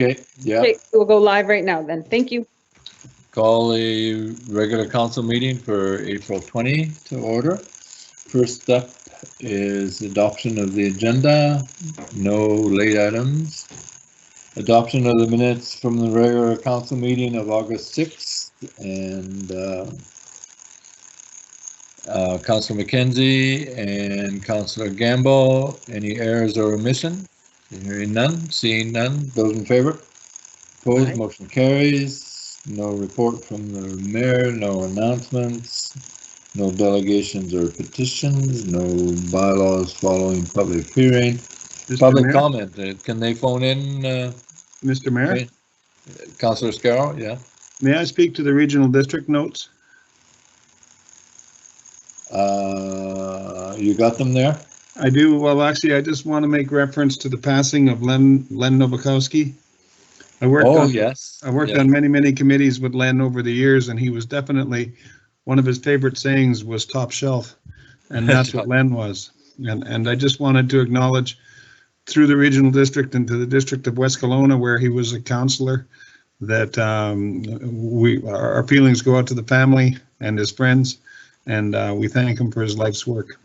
Okay, yeah. Okay, we'll go live right now then. Thank you. Call a regular council meeting for April 20 to order. First step is adoption of the agenda. No late items. Adoption of the minutes from the regular council meeting of August 6th. And Councillor McKenzie and Councillor Gamble. Any errors or omissions? Hearing none, seeing none. Those in favor? Opposed, motion carries. No report from the mayor, no announcements, no delegations or petitions, no bylaws following public hearing. Public comment, can they phone in? Mr. Mayor? Okay. Councillor Scarrow, yeah. May I speak to the regional district notes? You got them there? I do. Well, actually, I just want to make reference to the passing of Len Nowakowski. I worked on many committees with Len over the years, and he was definitely, one of his favorite sayings was top shelf, and that's what Len was. And I just wanted to acknowledge through the regional district and to the district of West Kelowna, where he was a councillor, that our feelings go out to the family and his friends, and we thank him for his life's work.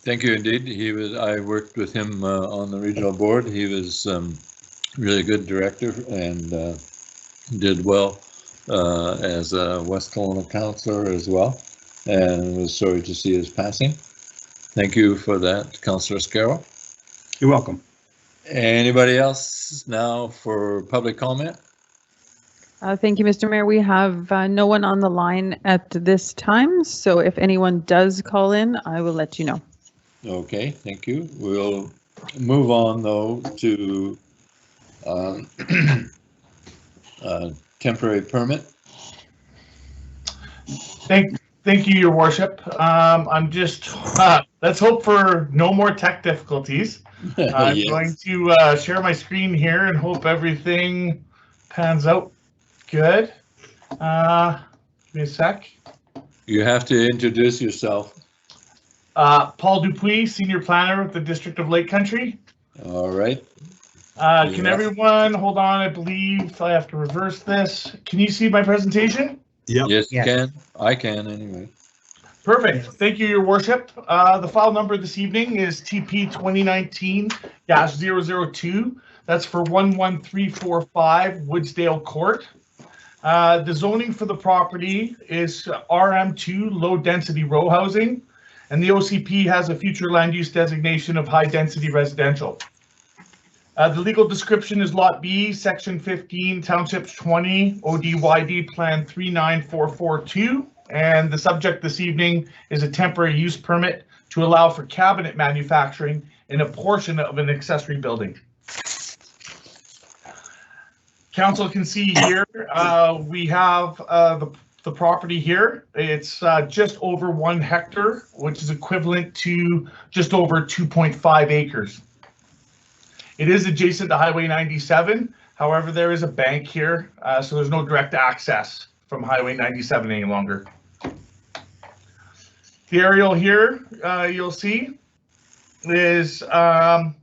Thank you indeed. I worked with him on the regional board. He was really good director and did well as a West Kelowna councillor as well, and was sorry to see his passing. Thank you for that, Councillor Scarrow. You're welcome. Anybody else now for public comment? Thank you, Mr. Mayor. We have no one on the line at this time, so if anyone does call in, I will let you know. Okay, thank you. We'll move on though to temporary permit. Thank you, Your Worship. I'm just, let's hope for no more tech difficulties. I'm Yes. going to share my screen here and hope everything pans out good. Give me a sec. You have to introduce yourself. Paul Dupuis, Senior Planner with the District of Lake Country. All right. Can everyone, hold on, I believe I have to reverse this. Can you see my presentation? Yep. Yes, you can. I can anyway. Perfect. Thank you, Your Worship. The file number this evening is TP 2019-002. That's for 11345 Woodsdale Court. The zoning for the property is RM2, low density row housing, and the OCP has a future land use designation of high density residential. The legal description is Lot B, Section 15, Townships 20, ODYD Plan 39442. And the subject this evening is a temporary use permit to allow for cabinet manufacturing in a portion of an accessory building. Council can see here, we have the property here. It's just over 1 hectare, which is equivalent to just over 2.5 acres. It is adjacent to Highway 97. However, there is a bank here, so there's no direct access from Highway 97 any longer. The aerial here, you'll see, is the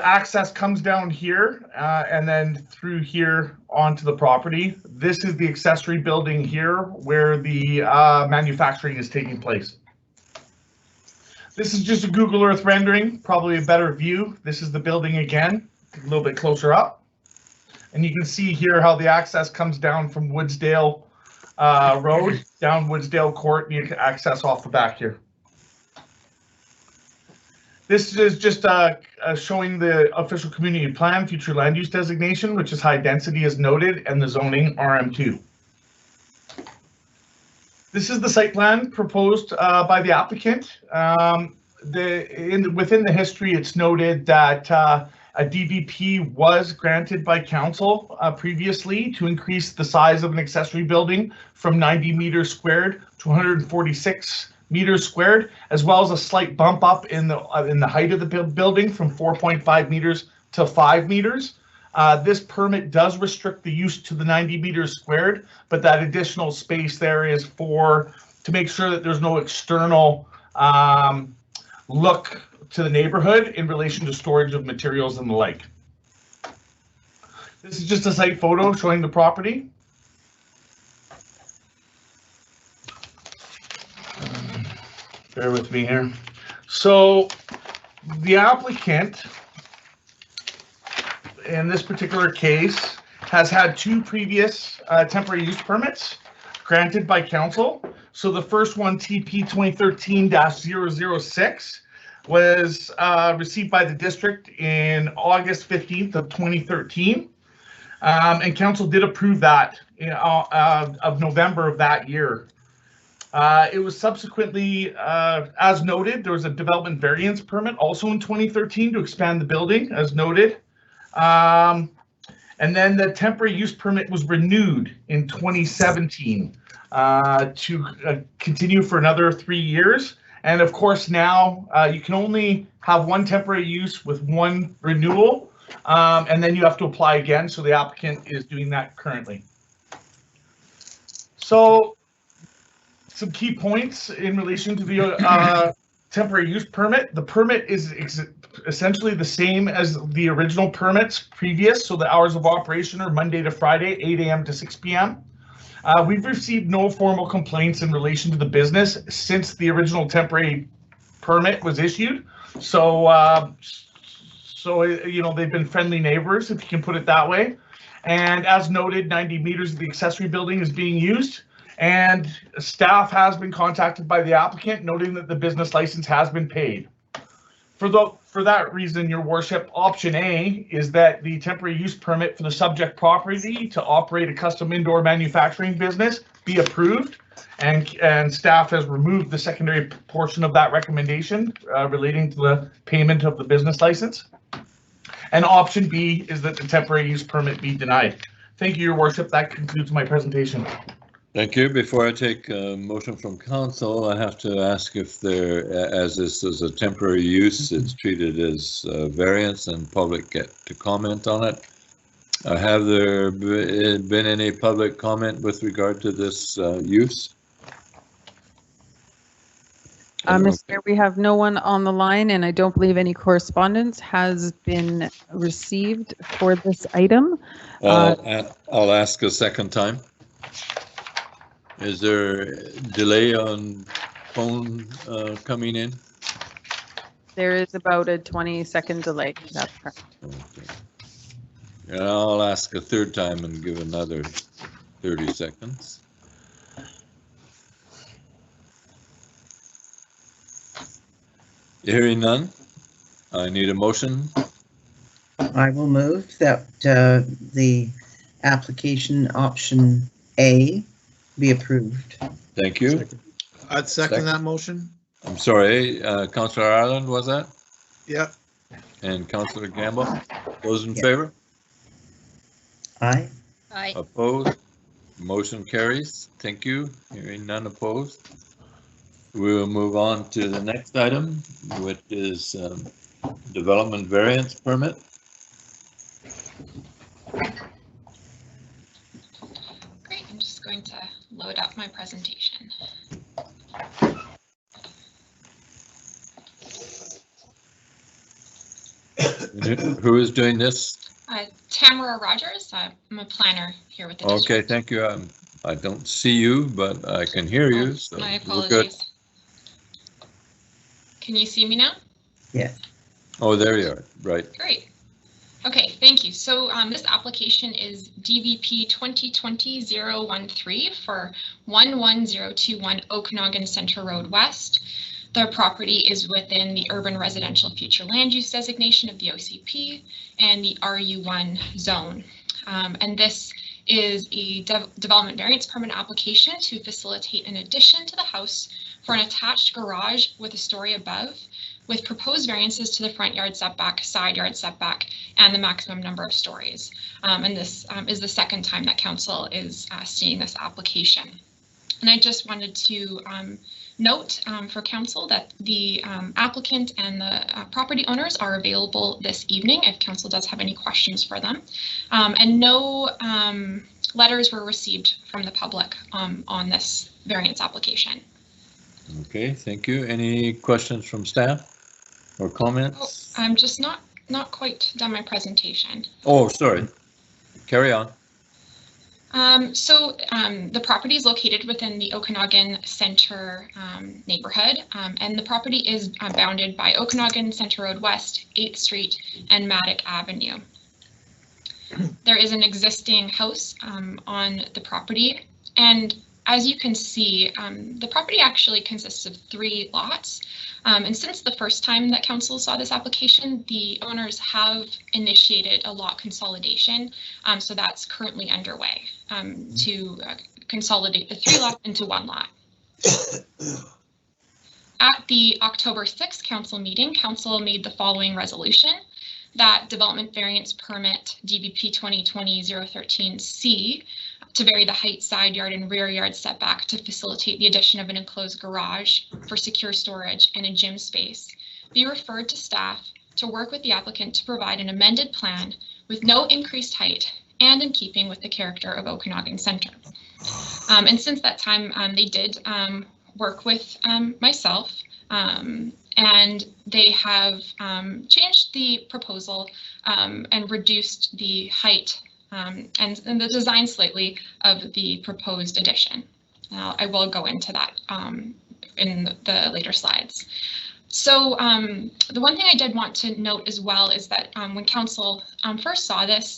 access comes down here and then through here onto the property. This is the accessory building here where the manufacturing is taking place. This is just a Google Earth rendering, probably a better view. This is the building again, a little bit closer up. And you can see here how the access comes down from Woodsdale Road, down Woodsdale Court, and you can access off the back here. This is just showing the official community plan, future land use designation, which is high density as noted, and the zoning RM2. This is the site plan proposed by the applicant. Within the history, it's noted that a DVP was granted by council previously to increase the size of an accessory building from 90 meters squared to 146 meters squared, as well as a slight bump up in the height of the building from 4.5 meters to 5 meters. This permit does restrict the use to the 90 meters squared, but that additional space there is to make sure that there's no external look to the neighborhood in relation to storage of materials and the like. This is just a site photo showing the property. Bear with me here. So the applicant, in this particular case, has had 2 previous temporary use permits granted by council. So the first one, TP 2013-006, was received by the district in August 15th of 2013. And council did approve that of November of that year. It was subsequently, as noted, there was a development variance permit also in 2013 to expand the building, as noted. And then the temporary use permit was renewed in 2017 to continue for another 3 years. And of course, now you can only have 1 temporary use with 1 renewal, and then you have to apply again. So the applicant is doing that currently. So some key points in relation to the temporary use permit. The permit is essentially the same as the original permits previous. So the hours of operation are Monday to Friday, 8 a.m. to 6 p.m. We've received no formal complaints in relation to the business since the original temporary permit was issued. So, you know, they've been friendly neighbors, if you can put it that way. And as noted, 90 meters of the accessory building is being used. And staff has been contacted by the applicant, noting that the business license has been paid. For that reason, your worship, option A is that the temporary use permit for the subject property to operate a custom indoor manufacturing business be approved, and staff has removed the secondary portion of that recommendation relating to the payment of the business license. And option B is that the temporary use permit be denied. Thank you, your worship. That concludes my presentation. Thank you. Before I take a motion from council, I have to ask if there, as this is a temporary use, it's treated as variance and public get to comment on it. Have there been any public comment with regard to this use? Mr. Mayor, we have no one on the line, and I don't believe any correspondence has been received for this item. I'll ask a second time. Is there delay on phone coming in? There is about a 20-second delay. That's correct. Okay. And I'll ask a third time and give another 30 seconds. Hearing none, I need a motion. I will move that the application option A be approved. Thank you. I'd second that motion. I'm sorry, Councillor Ireland, was that? Yep. And Councillor Gamble? Those in favor? Aye. Aye. Opposed? Motion carries. Thank you. Hearing none opposed. We'll move on to the next item, which is development variance permit. Great, I'm just going to load up my presentation. Who is doing this? Tamara Rogers, I'm a planner here with the district. Okay, thank you. I don't see you, but I can hear you, so my we're good. apologies. Can you see me now? Yes. Oh, there you are, right. Great. Okay, thank you. So this application is DVP 2020-013 for 11021 Okanagan Center Road West. The property is within the urban residential future land use designation of the OCP and the RU1 zone. And this is a development variance permit application to facilitate an addition to the house for an attached garage with a story above, with proposed variances to the front yard setback, side yard setback, and the maximum number of stories. And this is the second time that council is seeing this application. And I just wanted to note for council that the applicant and the property owners are available this evening if council does have any questions for them. And no letters were received from the public on this variance application. Okay, thank you. Any questions from staff or comments? Oh, I'm just not quite done my presentation. Oh, sorry. carry on. The property is located within the Okanagan Center neighborhood, and the property is bounded by Okanagan Center Road West, 8th Street, and Matic Avenue. There is an existing house on the property, and as you can see, the property actually consists of 3 lots. And since the first time that council saw this application, the owners have initiated a lot consolidation. So that's currently underway to consolidate the 3 lots into 1 lot. At the October 6th council meeting, council made the following resolution: that development variance permit DBP 2020-013C to vary the height, side yard, and rear yard setback to facilitate the addition of an enclosed garage for secure storage and a gym space be referred to staff to work with the applicant to provide an amended plan with no increased height and in keeping with the character of Okanagan Center. And since that time, they did work with myself, and they have changed the proposal and reduced the height and the design slightly of the proposed addition. Now, I will go into that in the later slides. So the one thing I did want to note as well is that when council first saw this,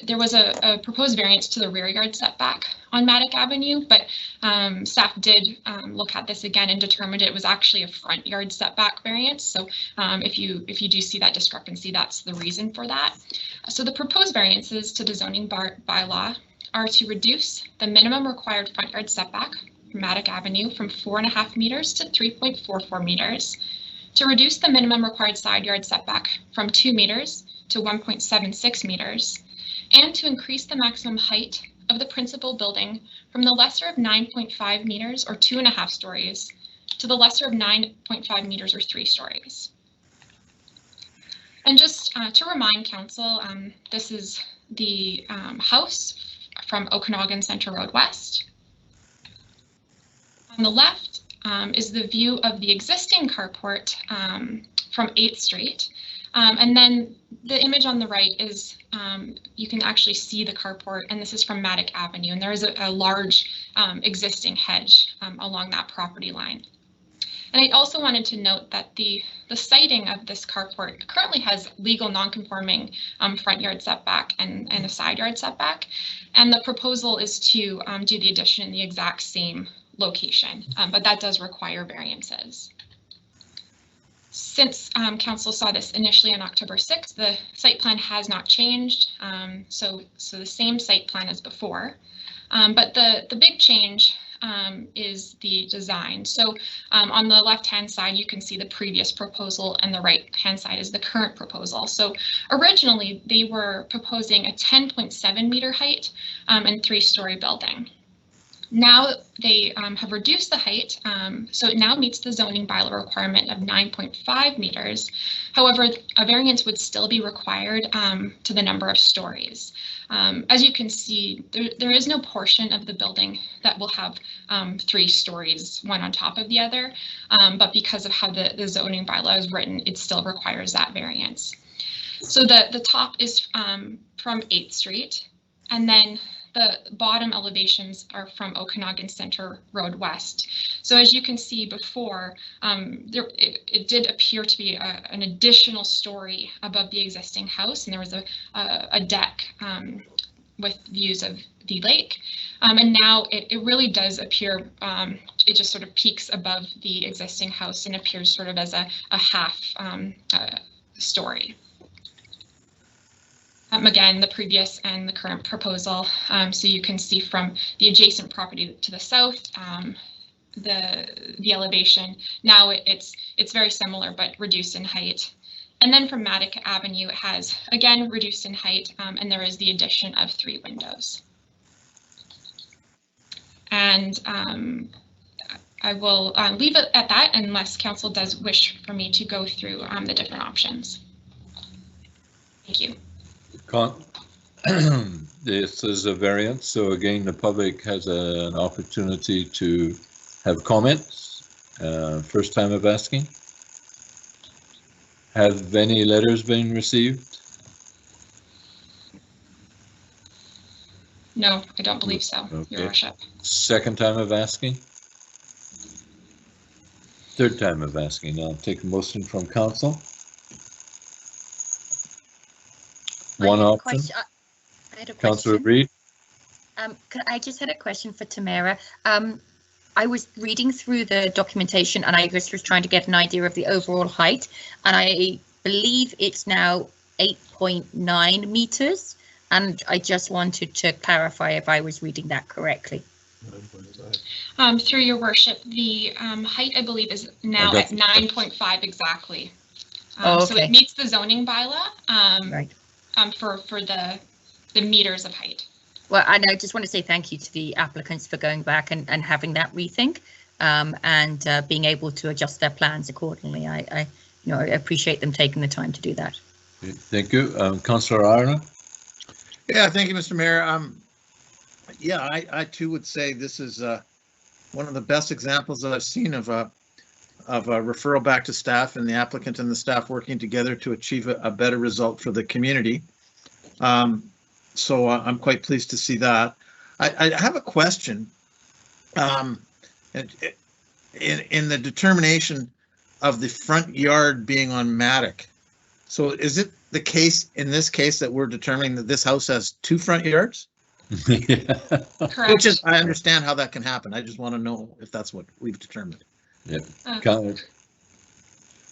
there was a proposed variance to the rear yard setback on Matic Avenue, but staff did look at this again and determined it was actually a front yard setback variance. So if you do see that discrepancy, that's the reason for that. So the proposed variances to the zoning bylaw are to reduce the minimum required front yard setback from Matic Avenue from 4.5 meters to 3.44 meters, to reduce the minimum required side yard setback from 2 meters to 1.76 meters, and to increase the maximum height of the principal building from the lesser of 9.5 meters or 2.5 stories to the lesser of 9.5 meters or 3 stories. And just to remind council, this is the house from Okanagan Center Road West. On the left is the view of the existing carport from 8th Street. And then the image on the right is, you can actually see the carport, and this is from Matic Avenue, and there is a large existing hedge along that property line. And I also wanted to note that the siting of this carport currently has legal non-conforming front yard setback and a side yard setback, and the proposal is to do the addition in the exact same location, but that does require variances. Since council saw this initially on October 6th, the site plan has not changed, so the same site plan as before, but the big change is the design. So on the left-hand side, you can see the previous proposal, and the right-hand side is the current proposal. So originally, they were proposing a 10.7 meter height and 3-story building. Now they have reduced the height, so it now meets the zoning bylaw requirement of 9.5 meters. However, a variance would still be required to the number of stories. As you can see, there is no portion of the building that will have 3 stories, one on top of the other, but because of how the zoning bylaw is written, it still requires that variance. So the top is from 8th Street, and then the bottom elevations are from Okanagan Center Road West. So as you can see before, it did appear to be an additional story above the existing house, and there was a deck with views of the lake. And now it really does appear, it just sort of peaks above the existing house and appears sort of as a half story. Again, the previous and the current proposal. So you can see from the adjacent property to the south, the elevation. Now it's very similar, but reduced in height. And then from Matic Avenue, it has again reduced in height, and there is the addition of 3 windows. And I will leave it at that unless council does wish for me to go through the different options. Thank you. This is a variance, so again, the public has an opportunity to have comments. First time of asking. Have any letters been received? No, I don't believe so, Your Okay. Worship. Second time of asking? Third time of asking. I'll take a motion from council. One option. I had a Councillor question. Reid. I just had a question for Tamara. I was reading through the documentation and I just was trying to get an idea of the overall height, and I believe it's now 8.9 meters. And I just wanted to clarify if I was reading that correctly. Through Your Worship, the height, I believe, is now at 9.5 exactly. So it meets the zoning bylaw Right. For the meters of height. Well, and I just want to say thank you to the applicants for going back and having that rethink and being able to adjust their plans accordingly. I appreciate them taking the time to do that. Thank you. Councillor Ireland. Yeah, thank you, Mr. Mayor. Yeah, I too would say this is one of the best examples that I've seen of a referral back to staff and the applicant and the staff working together to achieve a better result for the community. So I'm quite pleased to see that. I have a question. In the determination of the front yard being on Matic, so is it the case in this case that we're determining that this house has 2 front yards? Correct. Which is, I understand how that can happen. I just want to know if that's what we've determined. Yeah.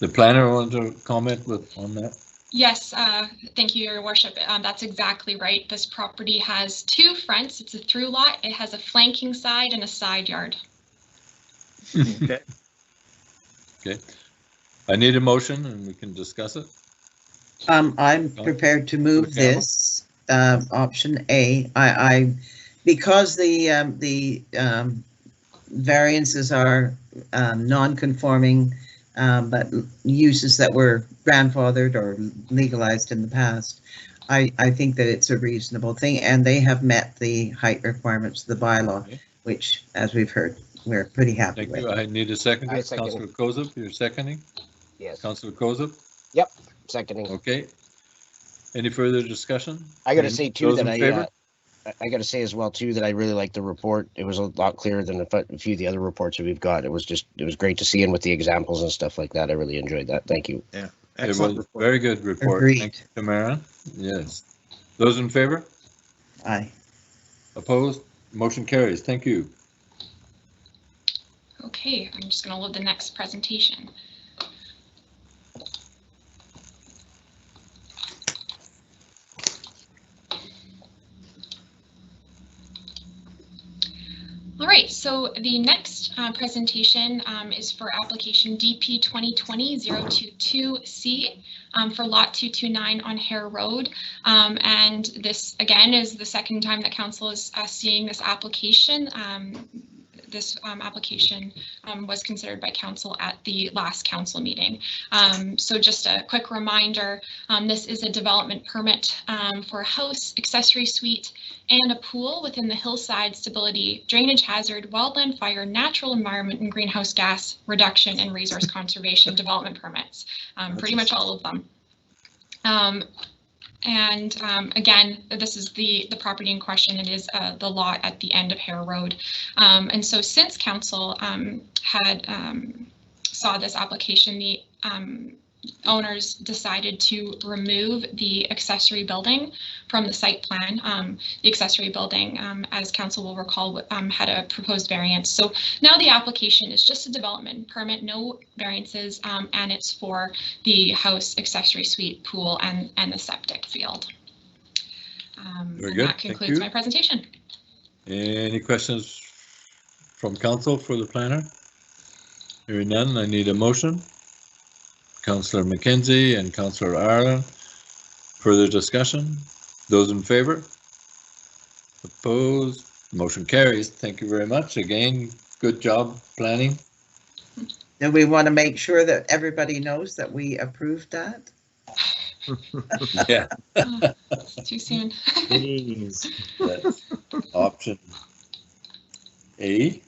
The planner want to comment on that? Yes, thank you, Your Worship. That's exactly right. This property has 2 fronts. It's a through lot. It has a flanking side and a side yard. Okay. Okay. I need a motion and we can discuss it. I'm prepared to move this, option A. Because the variances are non-conforming, but uses that were grandfathered or legalized in the past, I think that it's a reasonable thing, and they have met the height requirements of the bylaw, which, as we've heard, we're pretty happy with. Thank you. I need a second. I second. Councillor Kozub, you're seconding? Yes. Councillor Kozub? Yep, seconding. Okay. Any further discussion? I got to say too Those that in favor? I got to say as well too that I really liked the report. It was a lot clearer than a few of the other reports that we've got. It was great to see, and with the examples and stuff like that, I really enjoyed that. Thank you. Yeah. It Excellent was a report. very good report. Agreed. Thank you, Tamara. Yes. Those in favor? Aye. Opposed? Motion carries. Thank you. Okay, I'm just going to load the next presentation. All right, so the next presentation is for application DP 2020-022C for lot 229 on Hare Road. And this again is the second time that council is seeing this application. This application was considered by council at the last council meeting. So just a quick reminder, this is a development permit for a house, accessory suite, and a pool within the hillside stability, drainage hazard, wildland fire, natural environment, and greenhouse gas reduction and resource conservation development permits, pretty much all of them. And again, this is the property in question. It is the lot at the end of Hare Road. And so since council had saw this application, the owners decided to remove the accessory building from the site plan. The accessory building, as council will recall, had a proposed variance. So now the application is just a development permit, no variances, and it's for the house, accessory suite, pool, and the septic field. Very good. That concludes my presentation. Any questions from council for the planner? Hearing none, I need a motion. Councillor McKenzie and Councillor Ireland. Further discussion? Those in favor? Opposed? Motion carries. Thank you very much. Again, good job planning. And we want to make sure that everybody knows that we approved that. Yeah. Too soon. That's option A.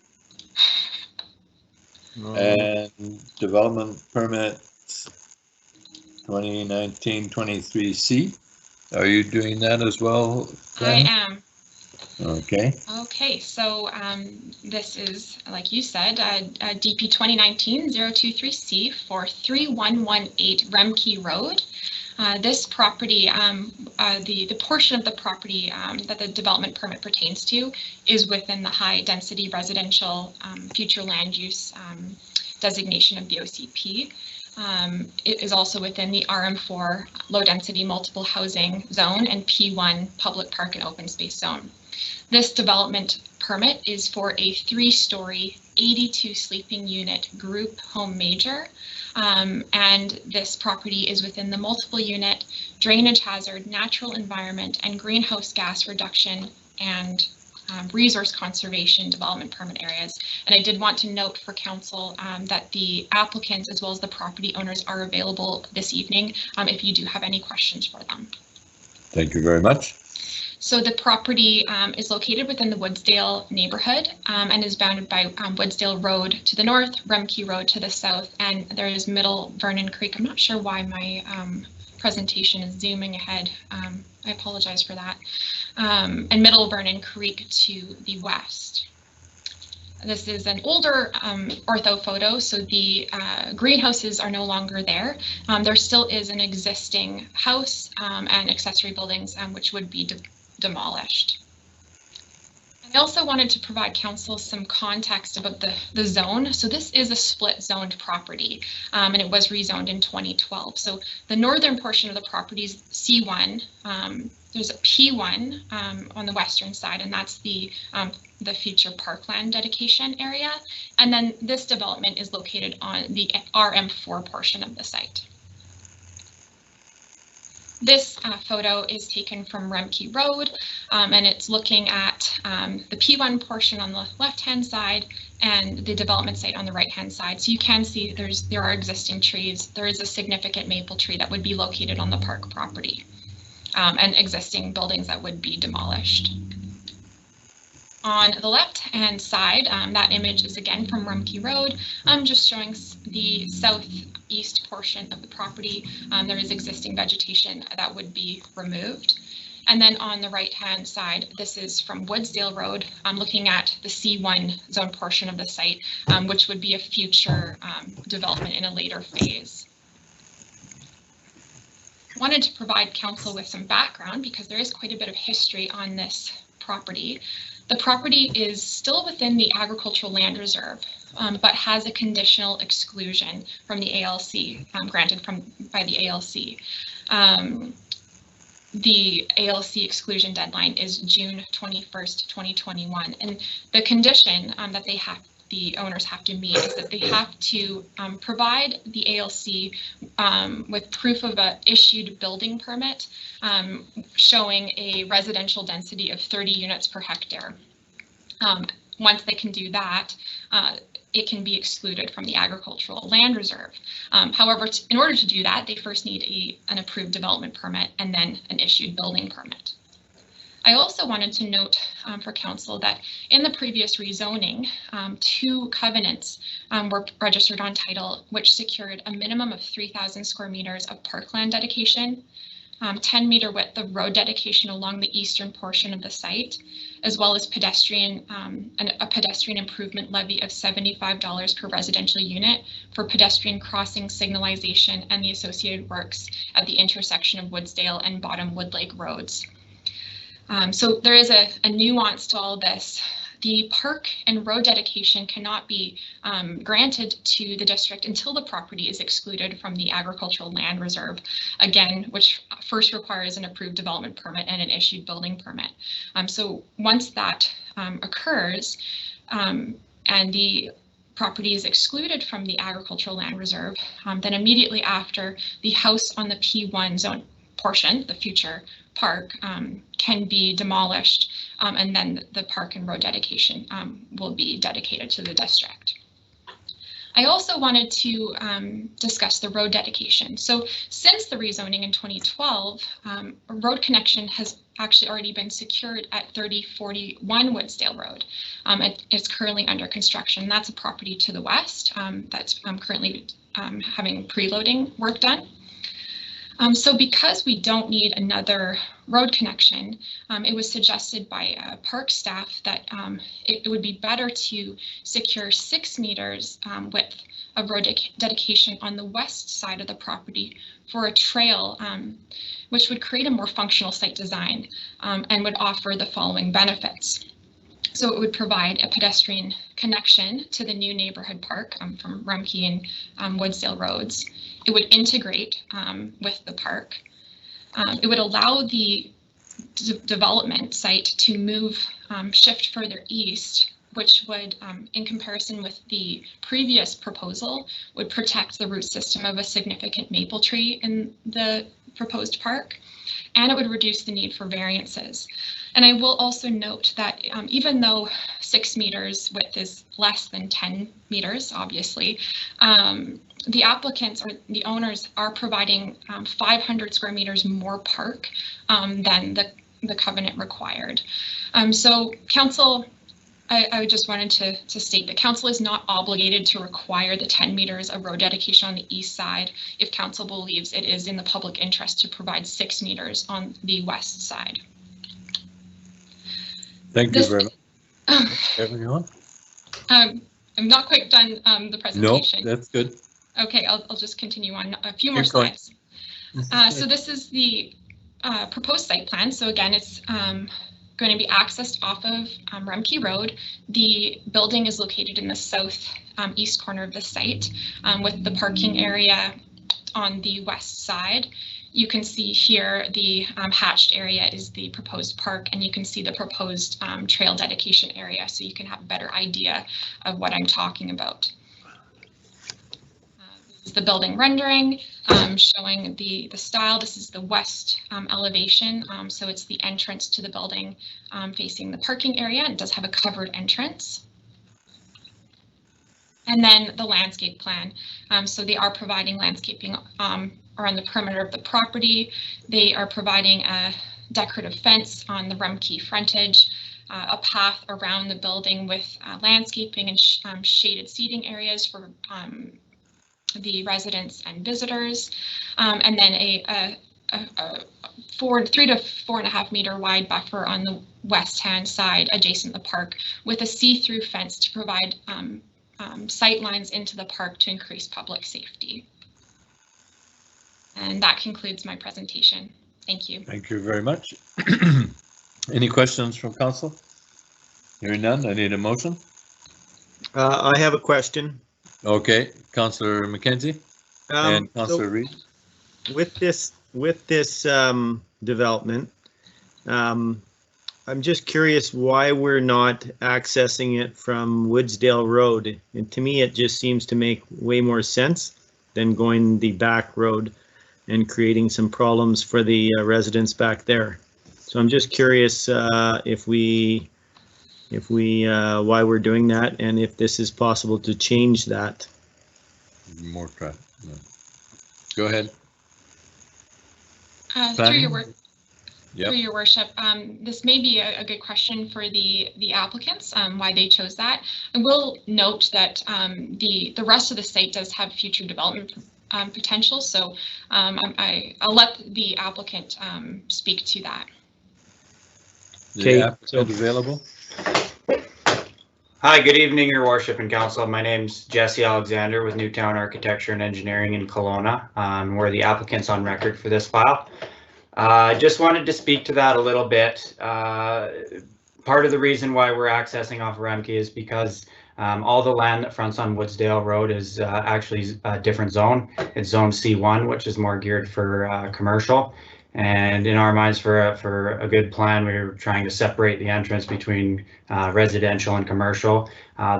And development permit 2019-23C. Are you doing that as well, I Glenn? am. Okay. Okay, so this is, like you said, DP 2019-023C for 3118 Remke Road. This property, the portion of the property that the development permit pertains to is within the high density residential future land use designation of the OCP. It is also within the RM4 low density multiple housing zone and P1 public park and open space zone. This development permit is for a 3-story, 82 sleeping unit group home major. And this property is within the multiple unit, drainage hazard, natural environment, and greenhouse gas reduction and resource conservation development permit areas. And I did want to note for council that the applicants as well as the property owners are available this evening if you do have any questions for them. Thank you very much. So the property is located within the Woodsdale neighborhood and is bounded by Woodsdale Road to the north, Remke Road to the south, and there is Middle Vernon Creek. I'm not sure why my presentation is zooming ahead. I apologize for that. And Middle Vernon Creek to the west. This is an older ortho photo, so the greenhouses are no longer there. There still is an existing house and accessory buildings which would be demolished. I also wanted to provide council some context about the zone. So this is a split zoned property and it was rezoned in 2012. So the northern portion of the property is C1. There's a P1 on the western side, and that's the future parkland dedication area. And then this development is located on the RM4 portion of the site. This photo is taken from Remke Road, and it's looking at the P1 portion on the left-hand side and the development site on the right-hand side. So you can see there are existing trees. There is a significant maple tree that would be located on the park property and existing buildings that would be demolished. On the left-hand side, that image is again from Remke Road. I'm just showing the southeast portion of the property. There is existing vegetation that would be removed. And then on the right-hand side, this is from Woodsdale Road. I'm looking at the C1 zone portion of the site, which would be a future development in a later phase. I wanted to provide council with some background because there is quite a bit of history on this property. The property is still within the agricultural land reserve, but has a conditional exclusion from the ALC, granted by the ALC. The ALC exclusion deadline is June 21st, 2021. And the condition that the owners have to meet is that they have to provide the ALC with proof of an issued building permit showing a residential density of 30 units per hectare. Once they can do that, it can be excluded from the agricultural land reserve. However, in order to do that, they first need an approved development permit and then an issued building permit. I also wanted to note for council that in the previous rezoning, 2 covenants were registered on title, which secured a minimum of 3,000 square meters of parkland dedication, 10 meter width of road dedication along the eastern portion of the site, as well as a pedestrian improvement levy of $75 per residential unit for pedestrian crossing signalization and the associated works at the intersection of Woodsdale and Bottom Woodlake roads. So there is a nuance to all this. The park and road dedication cannot be granted to the district until the property is excluded from the agricultural land reserve, again, which first requires an approved development permit and an issued building permit. So once that occurs and the property is excluded from the agricultural land reserve, then immediately after, the house on the P1 zone portion, the future park, can be demolished, and then the park and road dedication will be dedicated to the district. I also wanted to discuss the road dedication. So since the rezoning in 2012, a road connection has actually already been secured at 3041 Woodsdale Road. It's currently under construction. That's a property to the west that's currently having preloading work done. So because we don't need another road connection, it was suggested by park staff that it would be better to secure 6 meters width of road dedication on the west side of the property for a trail, which would create a more functional site design and would offer the following benefits. So it would provide a pedestrian connection to the new neighborhood park from Rumpke and Woodsdale roads. It would integrate with the park. It would allow the development site to move, shift further east, which would, in comparison with the previous proposal, would protect the root system of a significant maple tree in the proposed park, and it would reduce the need for variances. And I will also note that even though 6 meters width is less than 10 meters, obviously, the applicants or the owners are providing 500 square meters more park than the covenant required. So council, I just wanted to state that council is not obligated to require the 10 meters of road dedication on the east side if council believes it is in the public interest to provide 6 meters on the west side. Thank you very much. Everyone? I'm not quite done the presentation. No, that's good. Okay, I'll just continue on a few more slides. So this is the proposed site plan. So again, it's going to be accessed off of Rumpke Road. The building is located in the south east corner of the site with the parking area on the west side. You can see here the hatched area is the proposed park, and you can see the proposed trail dedication area, so you can have a better idea of what I'm talking about. This is the building rendering showing the style. This is the west elevation, so it's the entrance to the building facing the parking area. It does have a covered entrance. And then the landscape plan. So they are providing landscaping around the perimeter of the property. They are providing a decorative fence on the Rumpke frontage, a path around the building with landscaping and shaded seating areas for the residents and visitors, and then a 3 to 4.5 meter wide buffer on the west hand side adjacent to the park with a see-through fence to provide sight lines into the park to increase public safety. And that concludes my presentation. Thank you. Thank you very much. Any questions from council? Hearing none, I need a motion. I have a question. Okay, Councillor McKenzie and Councillor Reid. With this development, I'm just curious why we're not accessing it from Woodsdale Road. And to me, it just seems to make way more sense than going the back road and creating some problems for the residents back there. So I'm just curious why we're doing that, and if this is possible to change that. More try. No. Go ahead. Through your worship, this may be a good question for the applicants, why they chose that. I will note that the rest of the site does have future development potential, so I'll let the applicant speak to that. Okay, applicant available. Hi, good evening, Your Worship and Council. My name's Jesse Alexander with Newtown Architecture and Engineering in Kelowna. We're the applicants on record for this file. I just wanted to speak to that a little bit. Part of the reason why we're accessing off Rumpke is because all the land that fronts on Woodsdale Road is actually a different zone. It's zone C1, which is more geared for commercial. And in our minds, for a good plan, we were trying to separate the entrance between residential and commercial.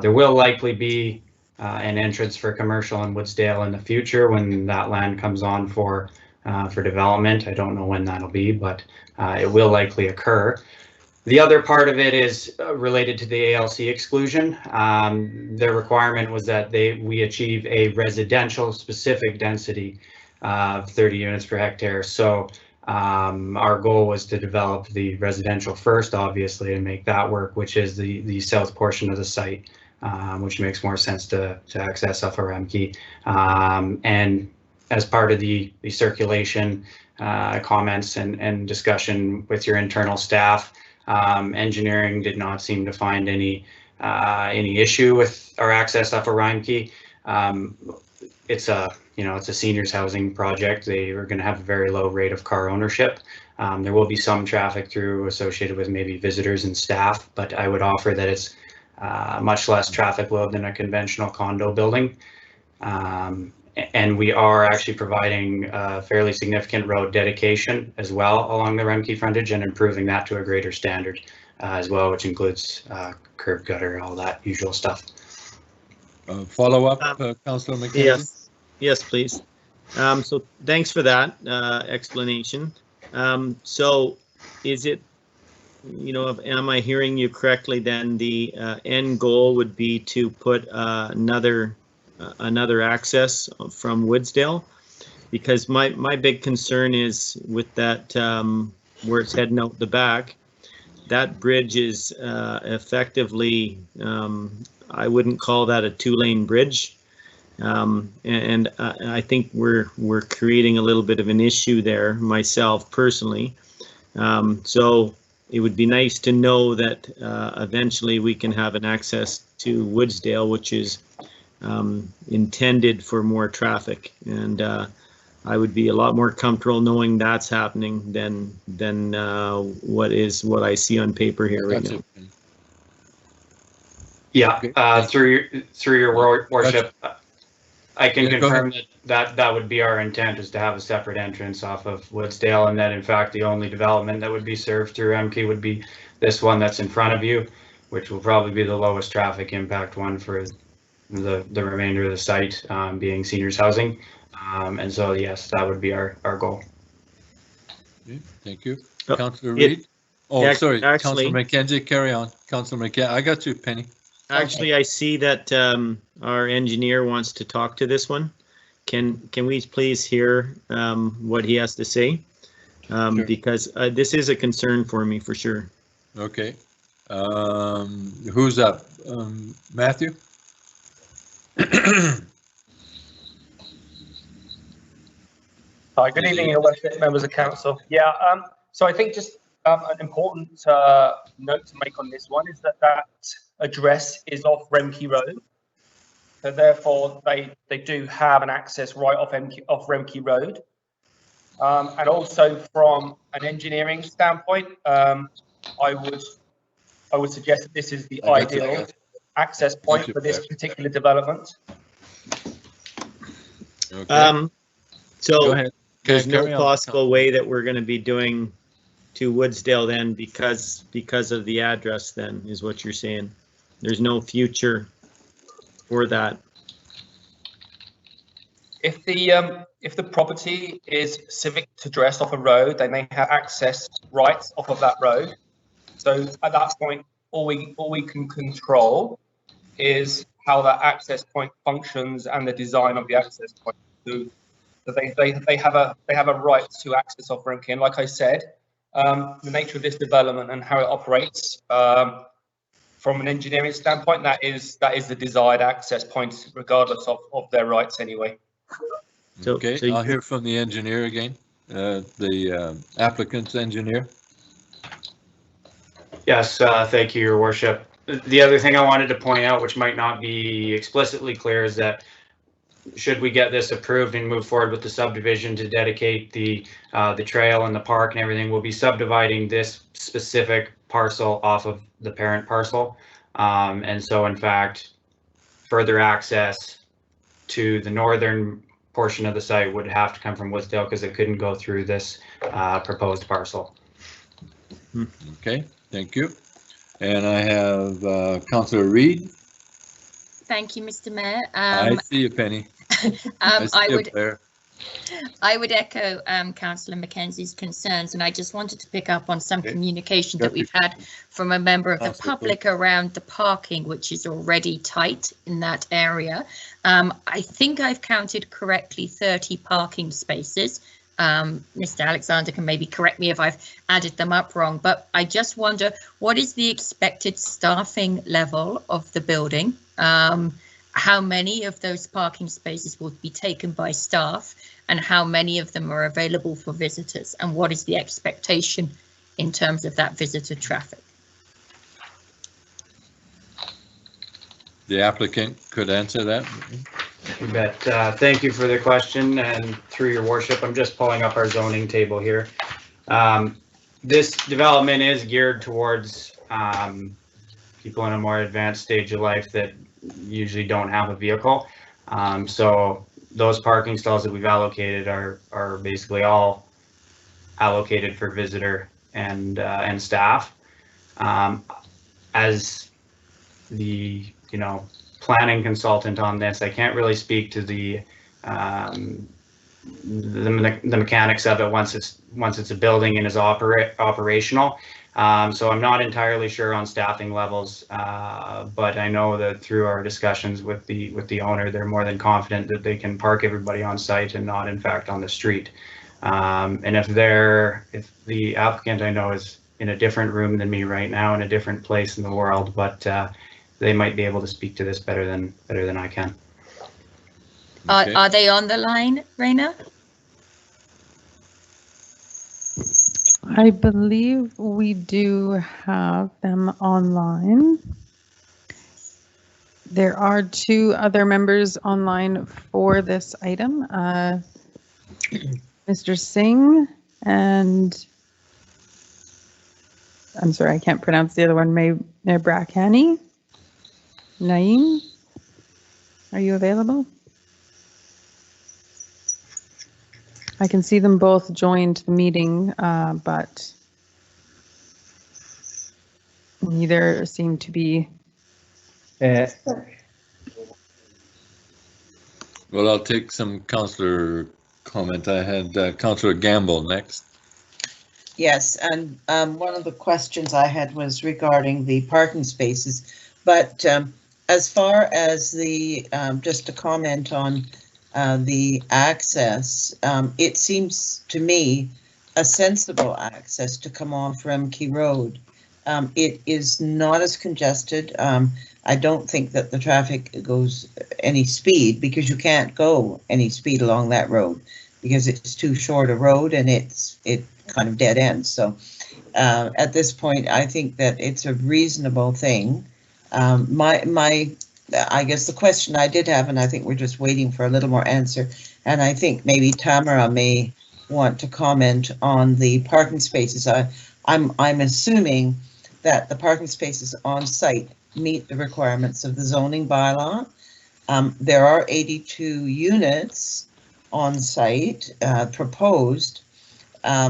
There will likely be an entrance for commercial in Woodsdale in the future when that land comes on for development. I don't know when that'll be, but it will likely occur. The other part of it is related to the ALC exclusion. Their requirement was that we achieve a residential specific density of 30 units per hectare. So our goal was to develop the residential first, obviously, and make that work, which is the south portion of the site, which makes more sense to access off of Rumpke. And as part of the circulation comments and discussion with your internal staff, engineering did not seem to find any issue with our access off of Reinke. It's a seniors housing project. They are going to have a very low rate of car ownership. There will be some traffic through associated with maybe visitors and staff, but I would offer that it's much less traffic load than a conventional condo building. And we are actually providing a fairly significant road dedication as well along the Remke frontage and improving that to a greater standard as well, which includes curb gutter, all that usual stuff. Follow up, Councillor McKenzie? Yes, please. So thanks for that explanation. So is it, am I hearing you correctly then the end goal would be to put another access from Woodsdale? Because my big concern is with that where it's heading out the back, that bridge is effectively, I wouldn't call that a 2-lane bridge. And I think we're creating a little bit of an issue there myself personally. So it would be nice to know that eventually we can have an access to Woodsdale, which is intended for more traffic, and I would be a lot more comfortable knowing that's happening than what I see on paper here right now. Yeah, through your worship, I can confirm that would be our intent, is to have a separate entrance off of Woodsdale, and that in fact the only development that would be served through MK would be this one that's in front of you, which will probably be the lowest traffic impact one for the remainder of the site, being seniors housing. And so yes, that would be our goal. Okay, thank you. Councillor Reid? Sorry, Councillor McKenzie, carry on. Councillor McKenzie, I got you, Penny. Actually, I see that our engineer wants to talk to this one. Can we please hear what he has to say? Sure. Because this is a concern for me for sure. Okay. Who's up? Matthew? Hi, good evening, Your Worship, members of council. Yeah, so I think just an important note to make on this one is that address is off Remke Road. So therefore, they do have an access right off Remke Road. And also from an engineering standpoint, I would suggest that this is the ideal access point for this particular development. Okay. So go ahead. There's no possible way that we're going to be doing to Woodsdale then because of the address then, is what you're saying. There's no future for that. If the property is civic to address off a road, they may have access rights off of that road. So at that point, all we can control is how that access point functions and the design of the access point. So they have a right to access off Remke, and like I said, the nature of this development and how it operates, from an engineering standpoint, that is the desired access point, regardless of their rights anyway. Okay, I'll hear from the engineer again, the applicant's engineer. Yes, thank you, Your Worship. The other thing I wanted to point out, which might not be explicitly clear, is that should we get this approved and move forward with the subdivision to dedicate the trail and the park and everything, we'll be subdividing this specific parcel off of the parent parcel. And so in fact, further access to the northern portion of the site would have to come from Woodsdale because it couldn't go through this proposed parcel. Okay, thank you. And I have Councillor Reid. Thank you, Mr. Mayor. I see you, Penny. I would echo Councillor McKenzie's concerns, and I just wanted to pick up on some communication that we've had from a member of the public around the parking, which is already tight in that area. I think I've counted correctly 30 parking spaces. Mr. Alexander can maybe correct me if I've added them up wrong, but I just wonder, what is the expected staffing level of the building? How many of those parking spaces will be taken by staff? and how many of them are available for visitors, and what is the expectation in terms of that visitor traffic? The applicant could answer that. You bet. Thank you for the question, and through your worship, I'm just pulling up our zoning table here. This development is geared towards people in a more advanced stage of life that usually don't have a vehicle. So those parking stalls that we've allocated are basically all allocated for visitor and staff. As the planning consultant on this, I can't really speak to the mechanics of it once it's a building and is operational. So I'm not entirely sure on staffing levels, but I know that through our discussions with the owner, they're more than confident that they can park everybody on site and not in fact on the street. And if the applicant I know is in a different room than me right now, in a different place in the world, but they might be able to speak to this better than I can. Okay. Are they on the line, Raina? I believe we do have them online. There are two other members online for this item, Mr. Singh and I'm sorry, I can't pronounce the other one, Brakani. Naeem, are you available? I can see them both joined the meeting, but neither seem to be. Well, I'll take some councillor comment. I had Councillor Gamble next. Yes, and one of the questions I had was regarding the parking spaces, but as far as the, just to comment on the access, it seems to me a sensible access to come off Remke Road. It is not as congested. I don't think that the traffic goes any speed because you can't go any speed along that road because it's too short a road and it kind of dead ends. So at this point, I think that it's a reasonable thing. I guess the question I did have, and I think we're just waiting for a little more answer, and I think maybe Tamara may want to comment on the parking spaces. I'm assuming that the parking spaces on site meet the requirements of the zoning bylaw. There are 82 units on site proposed.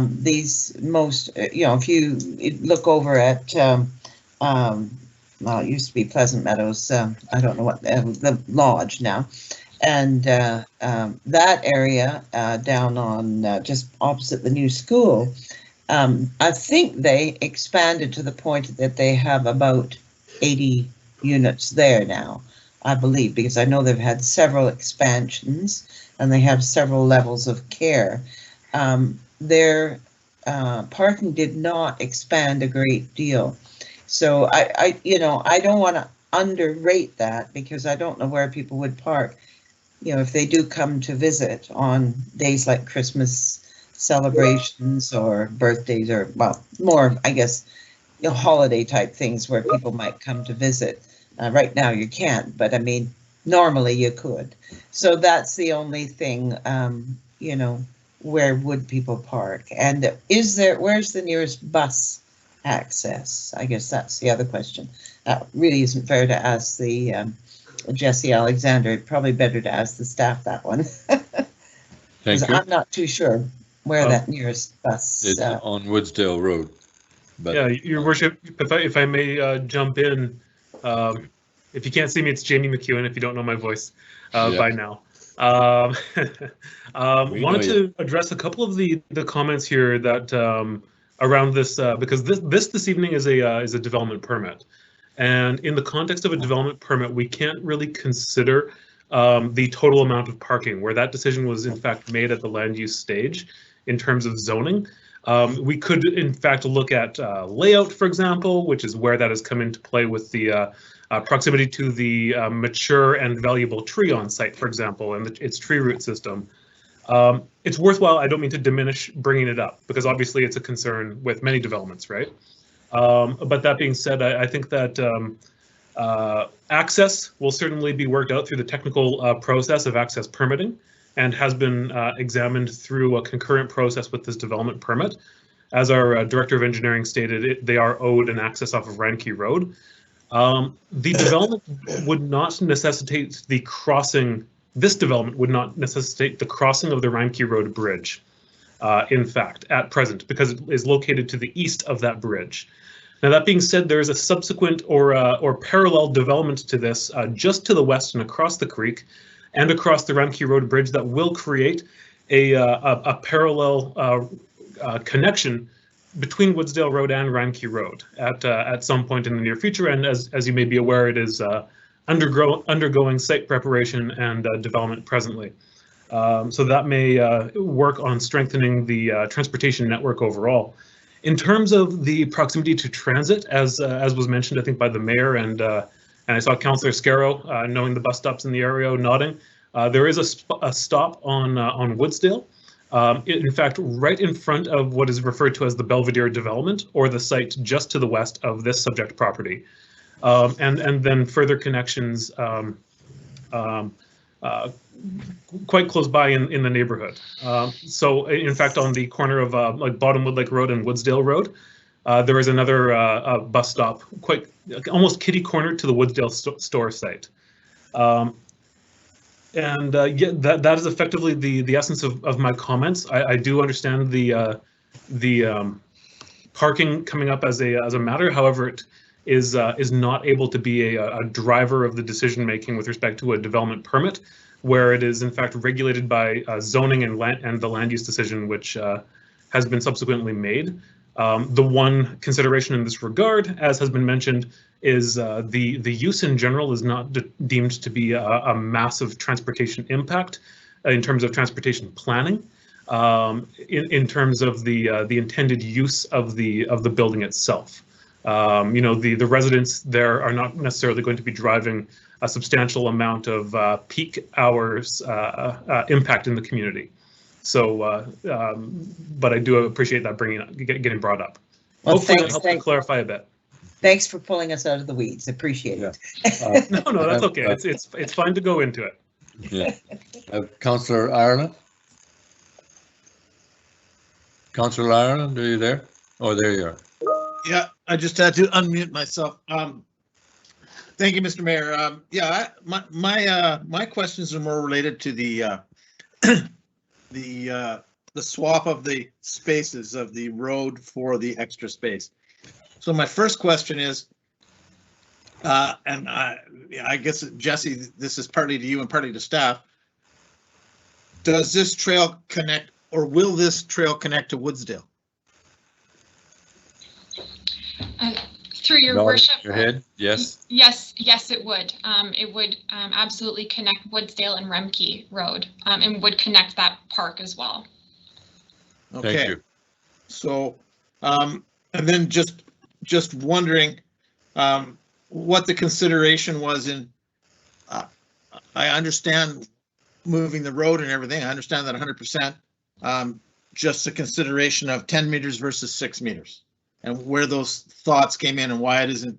These most, if you look over at well, it used to be Pleasant Meadows. I don't know what the lodge now, and that area down on just opposite the new school. I think they expanded to the point that they have about 80 units there now, I believe, because I know they've had several expansions and they have several levels of care. Their parking did not expand a great deal. So I don't want to underrate that because I don't know where people would park, if they do come to visit on days like Christmas celebrations or birthdays or, well, more, I guess, holiday type things where people might come to visit. Right now you can't, but I mean, normally you could. So that's the only thing, where would people park? And where's the nearest bus access? I guess that's the other question. Really isn't fair to ask the Jesse Alexander. Probably better to ask the staff that one. Thank you. I'm not too sure where that nearest bus. It's on Woodsdale Road. But yeah, Your Worship, if I may jump in, if you can't see me, it's Jamie McEwen. If you don't know my voice by now. Wanted to address a couple of the comments here that around this because this evening is a development permit, and in the context of a development permit, we can't really consider the total amount of parking, where that decision was in fact made at the land use stage in terms of zoning. We could in fact look at layout, for example, which is where that has come into play with the proximity to the mature and valuable tree on site, for example, and its tree root system. It's worthwhile. I don't mean to diminish bringing it up because obviously it's a concern with many developments, right? But that being said, I think that access will certainly be worked out through the technical process of access permitting and has been examined through a concurrent process with this development permit. As our Director of Engineering stated, they are owed an access off of Rankey Road. The development would not necessitate the crossing. This development would not necessitate the crossing of the Rankey Road bridge, in fact, at present, because it is located to the east of that bridge. Now, that being said, there is a subsequent or parallel development to this just to the west and across the creek and across the Rankey Road bridge that will create a parallel connection between Woodsdale Road and Rankey Road at some point in the near future. And as you may be aware, it is undergoing site preparation and development presently. So that may work on strengthening the transportation network overall. In terms of the proximity to transit, as was mentioned, I think by the mayor and I saw Councillor Scarrow, knowing the bus stops in the area, nodding. There is a stop on Woodsdale. In fact, right in front of what is referred to as the Belvedere development, or the site just to the west of this subject property, and then further connections quite close by in the neighborhood. So, in fact, on the corner of like Bottomwood Lake Road and Woodsdale Road, there is another bus stop, quite almost kitty corner to the Woodsdale store site. And yeah, that is effectively the essence of my comments. I do understand the parking coming up as a matter. However, it is not able to be a driver of the decision making with respect to a development permit, where it is in fact regulated by zoning and the land use decision, which has been subsequently made. The one consideration in this regard, as has been mentioned, is the use in general is not deemed to be a massive transportation impact in terms of transportation planning. In terms of the intended use of the building itself, you know, the residents there are not necessarily going to be driving a substantial amount of peak hours impact in the community. So, but I do appreciate that getting brought up. Well, hopefully that helps to clarify a bit. Thanks for pulling us out of the weeds. Appreciate it. No, that's okay. It's fine to go into it. Yeah. Councillor Ireland. Councillor Ireland, are you there? Oh, there you are. Yeah, I just had to unmute myself. Thank you, Mr. Mayor. Yeah, my questions are more related to the swap of the spaces of the road for the extra space. So my first question is, and I guess, Jesse, this is partly to you and partly to staff. Does this trail connect, or will this trail connect to Woodsdale? Through your worship. Your head, yes. Yes, it would. It would absolutely connect Woodsdale and Remke Road, and would connect that park as well. Okay. Thank you. So, and then just wondering what the consideration was in. I understand moving the road and everything. I understand that 100%. Just the consideration of 10 meters versus 6 meters, and where those thoughts came in and why it isn't,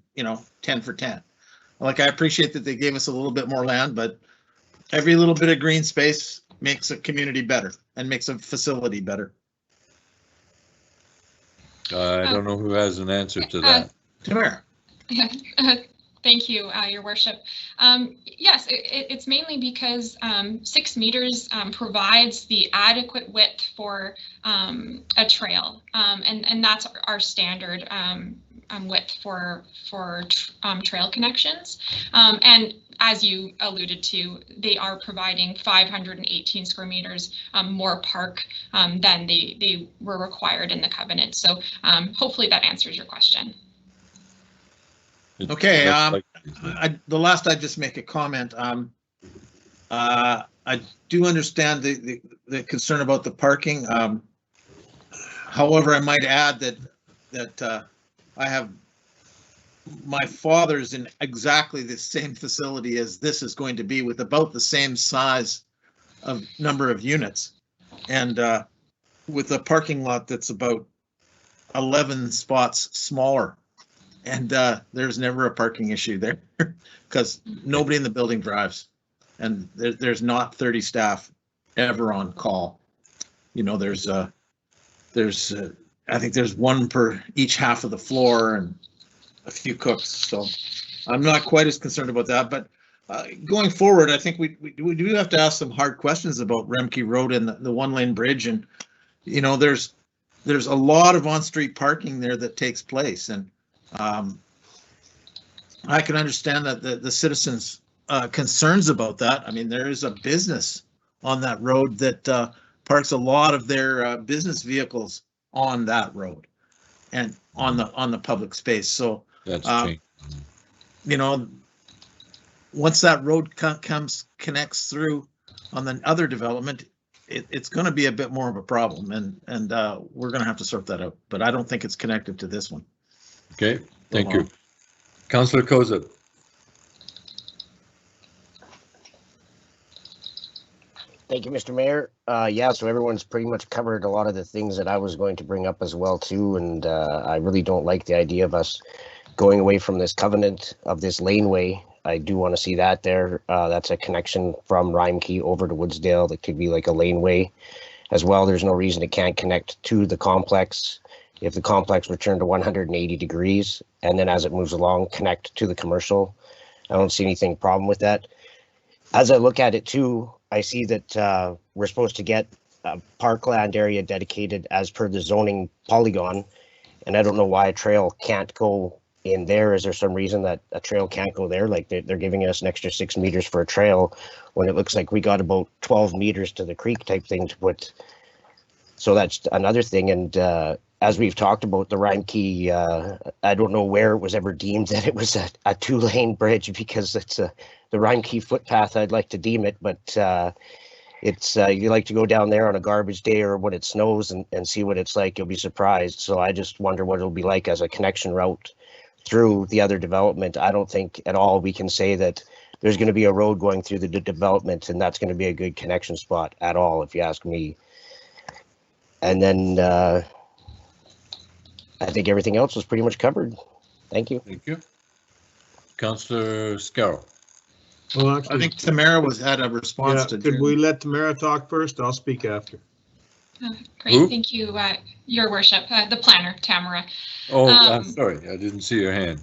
10 for 10. Like, I appreciate that they gave us a little bit more land, but every little bit of green space makes a community better and makes a facility better. I don't know who has an answer to that. Tamara. Thank you, Your Worship. Yes, it's mainly because 6 meters provides the adequate width for a trail, and that's our standard width for trail connections. And as you alluded to, they are providing 518 square meters more park than they were required in the covenant. So hopefully that answers your question. Okay, the last I just make a comment. I do understand the concern about the parking. However, I might add that I have my father's in exactly the same facility as this is going to be, with about the same size of number of units. and with a parking lot that's about 11 spots smaller, and there's never a parking issue there because nobody in the building drives, and there's not 30 staff ever on call. You know, there's I think there's one per each half of the floor and a few cooks. So I'm not quite as concerned about that, but going forward, I think we do have to ask some hard questions about Remke Road and the one-lane bridge. And, you know, there's a lot of on-street parking there that takes place. And I can understand that the citizens' concerns about that. I mean, there is a business on that road that parks a lot of their business vehicles on that road and on the public space. So, you know, once that road connects through on the other development, it's going to be a bit more of a problem, and we're going to have to sort that out. But I don't think it's connected to this one. Okay, thank you. Councillor Koza. Thank you, Mr. Mayor. Yeah, so everyone's pretty much covered a lot of the things that I was going to bring up as well too, and I really don't like the idea of us going away from this covenant of this laneway. I do want to see that there. That's a connection from Rymke over to Woodsdale. That could be like a laneway as well. There's no reason it can't connect to the complex. If the complex returned to 180 degrees, and then as it moves along, connect to the commercial. I don't see anything problem with that. As I look at it too, I see that we're supposed to get a parkland area dedicated as per the zoning polygon. And I don't know why a trail can't go in there. Is there some reason that a trail can't go there? Like they're giving us an extra 6 meters for a trail when it looks like we got about 12 meters to the creek type thing to put. So that's another thing. And as we've talked about the Rymke, I don't know where it was ever deemed that it was a 2-lane bridge, because it's the Rymke footpath, I'd like to deem it, but it's you like to go down there on a garbage day or when it snows and see what it's like. You'll be surprised. So I just wonder what it'll be like as a connection route through the other development. I don't think at all we can say that there's going to be a road going through the development and that's going to be a good connection spot at all, if you ask me. And then I think everything else was pretty much covered. Thank you. Thank you. Councillor Scarrow. Well, actually, I think Tamara had a response to. Could we let Tamara talk first? I'll speak after. Great, Who? thank you, Your Worship, the planner, Tamara. Oh, I'm sorry, I didn't see your hand.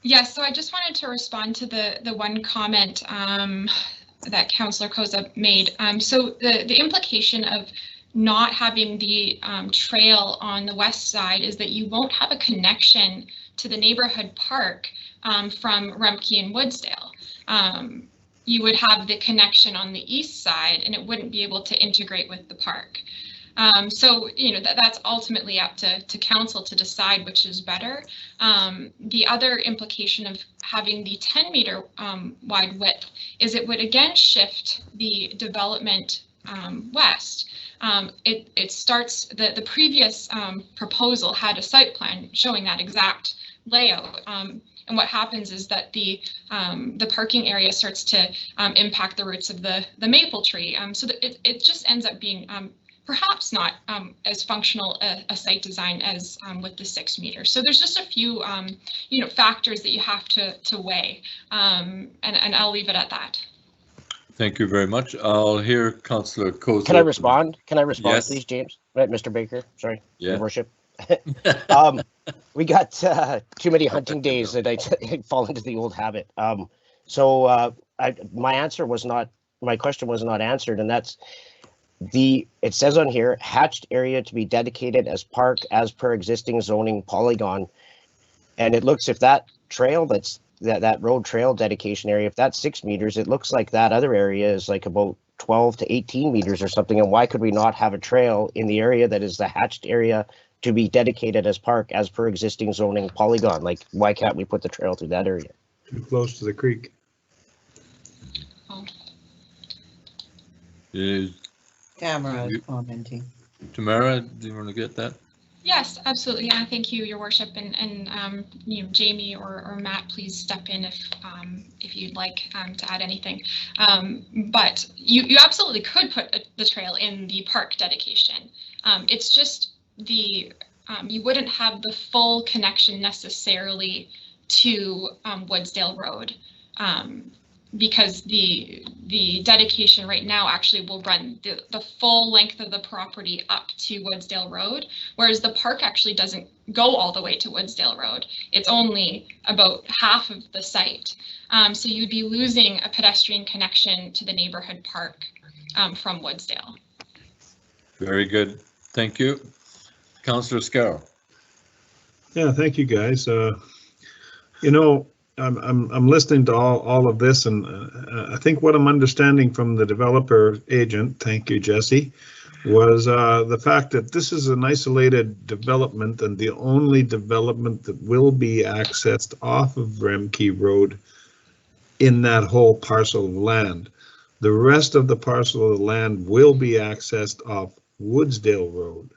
Yes, so I just wanted to respond to the one comment that Councillor Koza made. So the implication of not having the trail on the west side is that you won't have a connection to the neighborhood park from Rymke and Woodsdale. You would have the connection on the east side and it wouldn't be able to integrate with the park. So, you know, that's ultimately up to council to decide which is better. The other implication of having the 10-meter wide width is it would again shift the development west. It starts, the previous proposal had a site plan showing that exact layout. And what happens is that the parking area starts to impact the roots of the maple tree. So that it just ends up being perhaps not as functional a site design as with the 6 meters. So there's just a few you know, factors that you have to weigh, and I'll leave it at that. Thank you very much. I'll hear Councillor Koza. Can I respond? Can I respond, yes, please, James? Right, Mr. Baker. Sorry, yeah. Your Worship. We got too many hunting days that I fall into the old habit. So my question was not answered, and that's it says on here, hatched area to be dedicated as park as per existing zoning polygon. And it looks, if that trail that road trail dedication area, if that's 6 meters, it looks like that other area is like about 12 to 18 meters or something. And why could we not have a trail in the area that is the hatched area to be dedicated as park as per existing zoning polygon? Like, why can't we put the trail through that area? Too close to the creek. Tamara is commenting. Tamara, do you want to get that? Yes, absolutely. Yeah, thank you, Your Worship, and you know, Jamie or Matt, please step in if you'd like to add anything. But you absolutely could put the trail in the park dedication. It's just the you wouldn't have the full connection necessarily to Woodsdale Road. Because the dedication right now actually will run the full length of the property up to Woodsdale Road, whereas the park actually doesn't go all the way to Woodsdale Road. It's only about half of the site. So you'd be losing a pedestrian connection to the neighborhood park from Woodsdale. Very good. Thank you. Councillor Scarrow. Yeah, thank you, guys. You know, I'm listening to all of this, and I think what I'm understanding from the developer agent, thank you, Jesse, was the fact that this is an isolated development and the only development that will be accessed off of Remke Road in that whole parcel of land. The rest of the parcel of the land will be accessed off Woodsdale Road,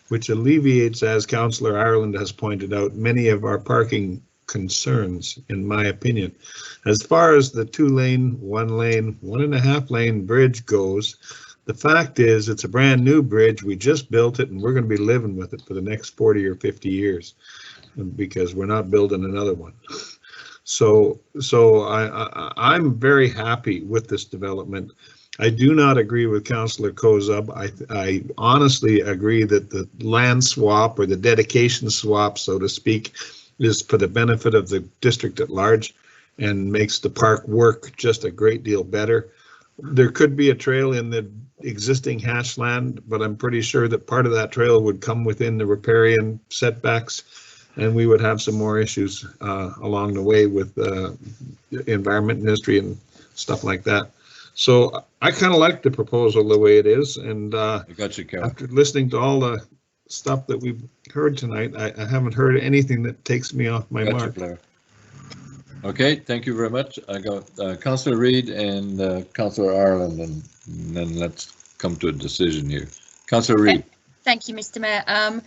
which alleviates, as Councillor Ireland has pointed out, many of our parking concerns, in my opinion. As far as the 2-lane, 1-lane, 1.5-lane bridge goes, the fact is it's a brand new bridge. We just built it and we're going to be living with it for the next 40 or 50 years because we're not building another one. So I'm very happy with this development. I do not agree with Councillor Kozub. I honestly agree that the land swap or the dedication swap, so to speak, is for the benefit of the district at large and makes the park work just a great deal better. There could be a trail in the existing hash land, but I'm pretty sure that part of that trail would come within the riparian setbacks, and we would have some more issues along the way with the environment ministry and stuff like that. So I kind of like the proposal the way it is, and I got you, Carol. After listening to all the stuff that we've heard tonight, I haven't heard anything that takes me off my mark. Blair. Okay, thank you very much. I got Councillor Reid and Councillor Ireland, and then let's come to a decision here. Councillor Reid. Thank you, Mr. Mayor.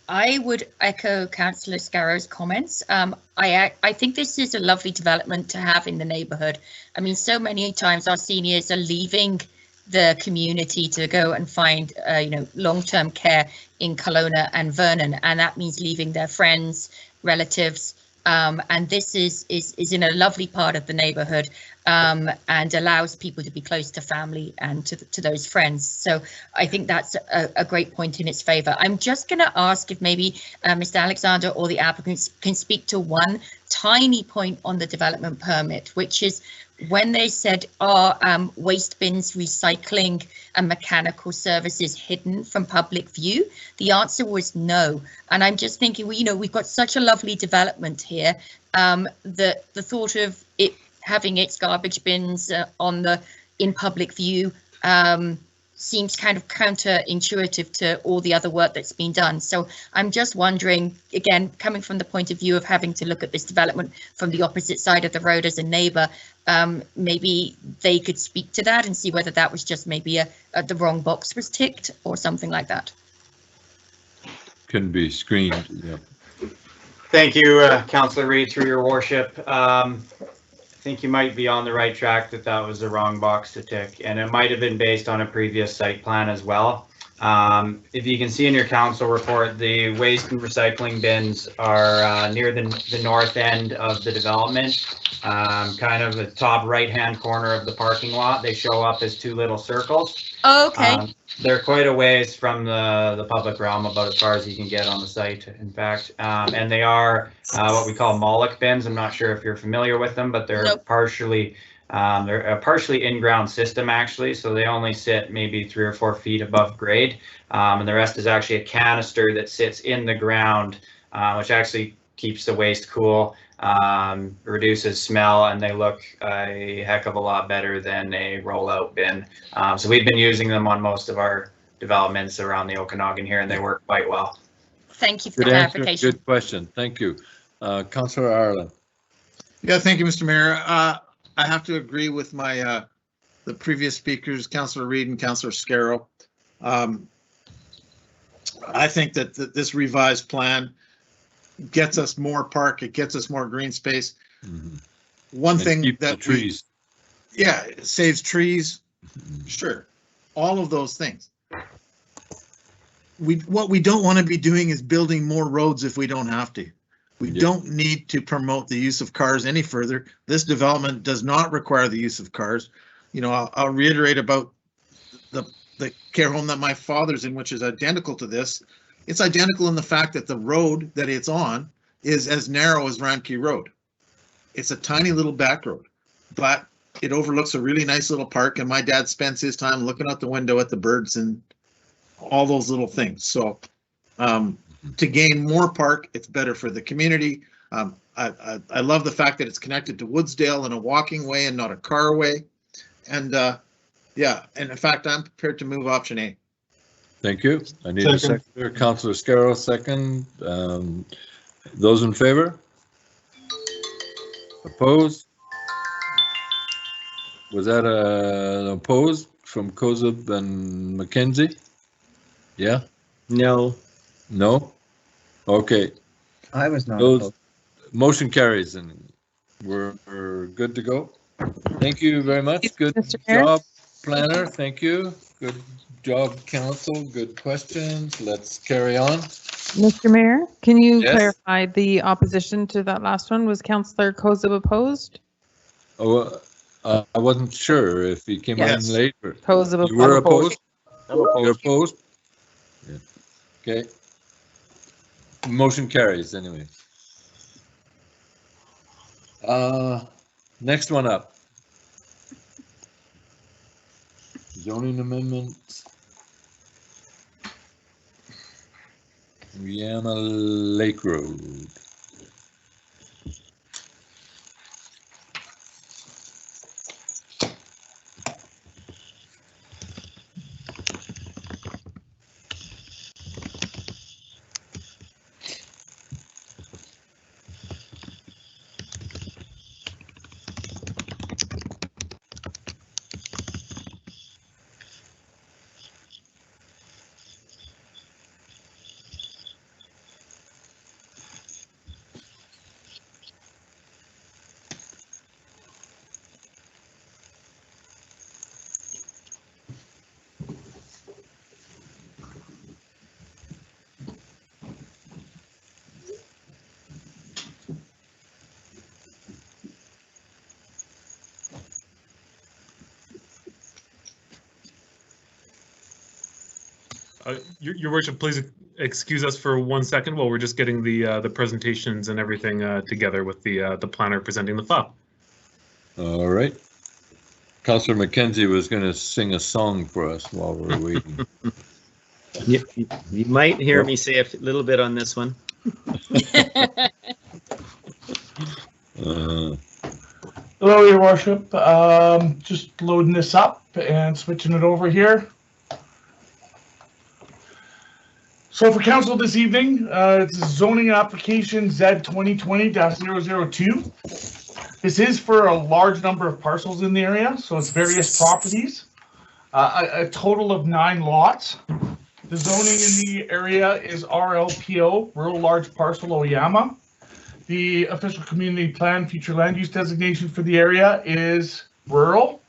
I would echo Councillor Scarrow's comments. I think this is a lovely development to have in the neighbourhood. I mean, so many times our seniors are leaving the community to go and find, you know, long-term care in Kelowna and Vernon, and that means leaving their friends, relatives, and this is in a lovely part of the neighbourhood, and allows people to be close to family and to those friends. So I think that's a great point in its favour. I'm just going to ask if maybe Mr. Alexander or the applicants can speak to one tiny point on the development permit, which is when they said, are waste bins, recycling and mechanical services hidden from public view? The answer was no. And I'm just thinking, well, you know, we've got such a lovely development here that the thought of it having its garbage bins in public view seems kind of counterintuitive to all the other work that's been done. So I'm just wondering, again, coming from the point of view of having to look at this development from the opposite side of the road as a neighbour, maybe they could speak to that and see whether that was just maybe the wrong box was ticked or something like that. Can be screened, yeah. Thank you, Councillor Reid, through your worship. I think you might be on the right track that was the wrong box to tick, and it might have been based on a previous site plan as well. If you can see in your council report, the waste and recycling bins are near the north end of the development, kind of the top right-hand corner of the parking lot. They show up as two little circles. Oh, okay. They're quite a ways from the public realm, about as far as you can get on the site, in fact. And they are what we call Moloch Bins. I'm not sure if you're familiar with them, but they're partially they're a partially in-ground system, actually. So they only sit maybe 3 or 4 feet above grade. And the rest is actually a canister that sits in the ground, which actually keeps the waste cool, reduces smell, and they look a heck of a lot better than a rollout bin. So we've been using them on most of our developments around the Okanagan here, and they work quite well. Thank you for the clarification. Good question. Thank you. Councillor Ireland. Yeah, thank you, Mr. Mayor. I have to agree with my the previous speakers, Councillor Reid and Councillor Scarrow. I think that this revised plan gets us more park, it gets us more green space. One thing keep that the trees. Yeah, it saves trees, sure, all of those things. What we don't want to be doing is building more roads if we don't have to. We don't need to promote the use of cars any further. This development does not require the use of cars. You know, I'll reiterate about the care home that my father's in, which is identical to this. It's identical in the fact that the road that it's on is as narrow as Ramkey Road. It's a tiny little back road, but it overlooks a really nice little park, and my dad spends his time looking out the window at the birds and all those little things. So to gain more park, it's better for the community. I love the fact that it's connected to Woodsdale in a walking way and not a car way. And yeah, and in fact, I'm prepared to move option A. Thank you. I need a seconder. Councillor Scarrow, second. Those in favor? Opposed? Was that an opposed from Kozub and McKenzie? Yeah? No. No? Okay. I was not opposed. Motion carries and we're good to go. Thank you very much. Good job, planner. Thank you. Good job, council. Good questions. Let's carry on. Mr. Mayor, can you clarify the opposition to that last one? Was Councillor Kozub opposed? Oh, I wasn't sure if he came in later. Kozub, you were opposed? I'm opposed. You're opposed? Yeah. Okay. Motion carries anyway. Next one up. Zoning amendment. Yama Lake Road. Your worship, please excuse us for 1 second while we're just getting the presentations and everything together with the planner presenting the file. All right. Councillor McKenzie was going to sing a song for us while we're waiting. You might hear me say a little bit on this one. Hello, Your Worship. Just loading this up and switching it over here. So for council this evening, it's zoning application Z 2020-002. This is for a large number of parcels in the area, so it's various properties, a total of 9 lots. The zoning in the area is RLPO, Rural Large Parcel Yama. The official community plan future land use designation for the area is rural,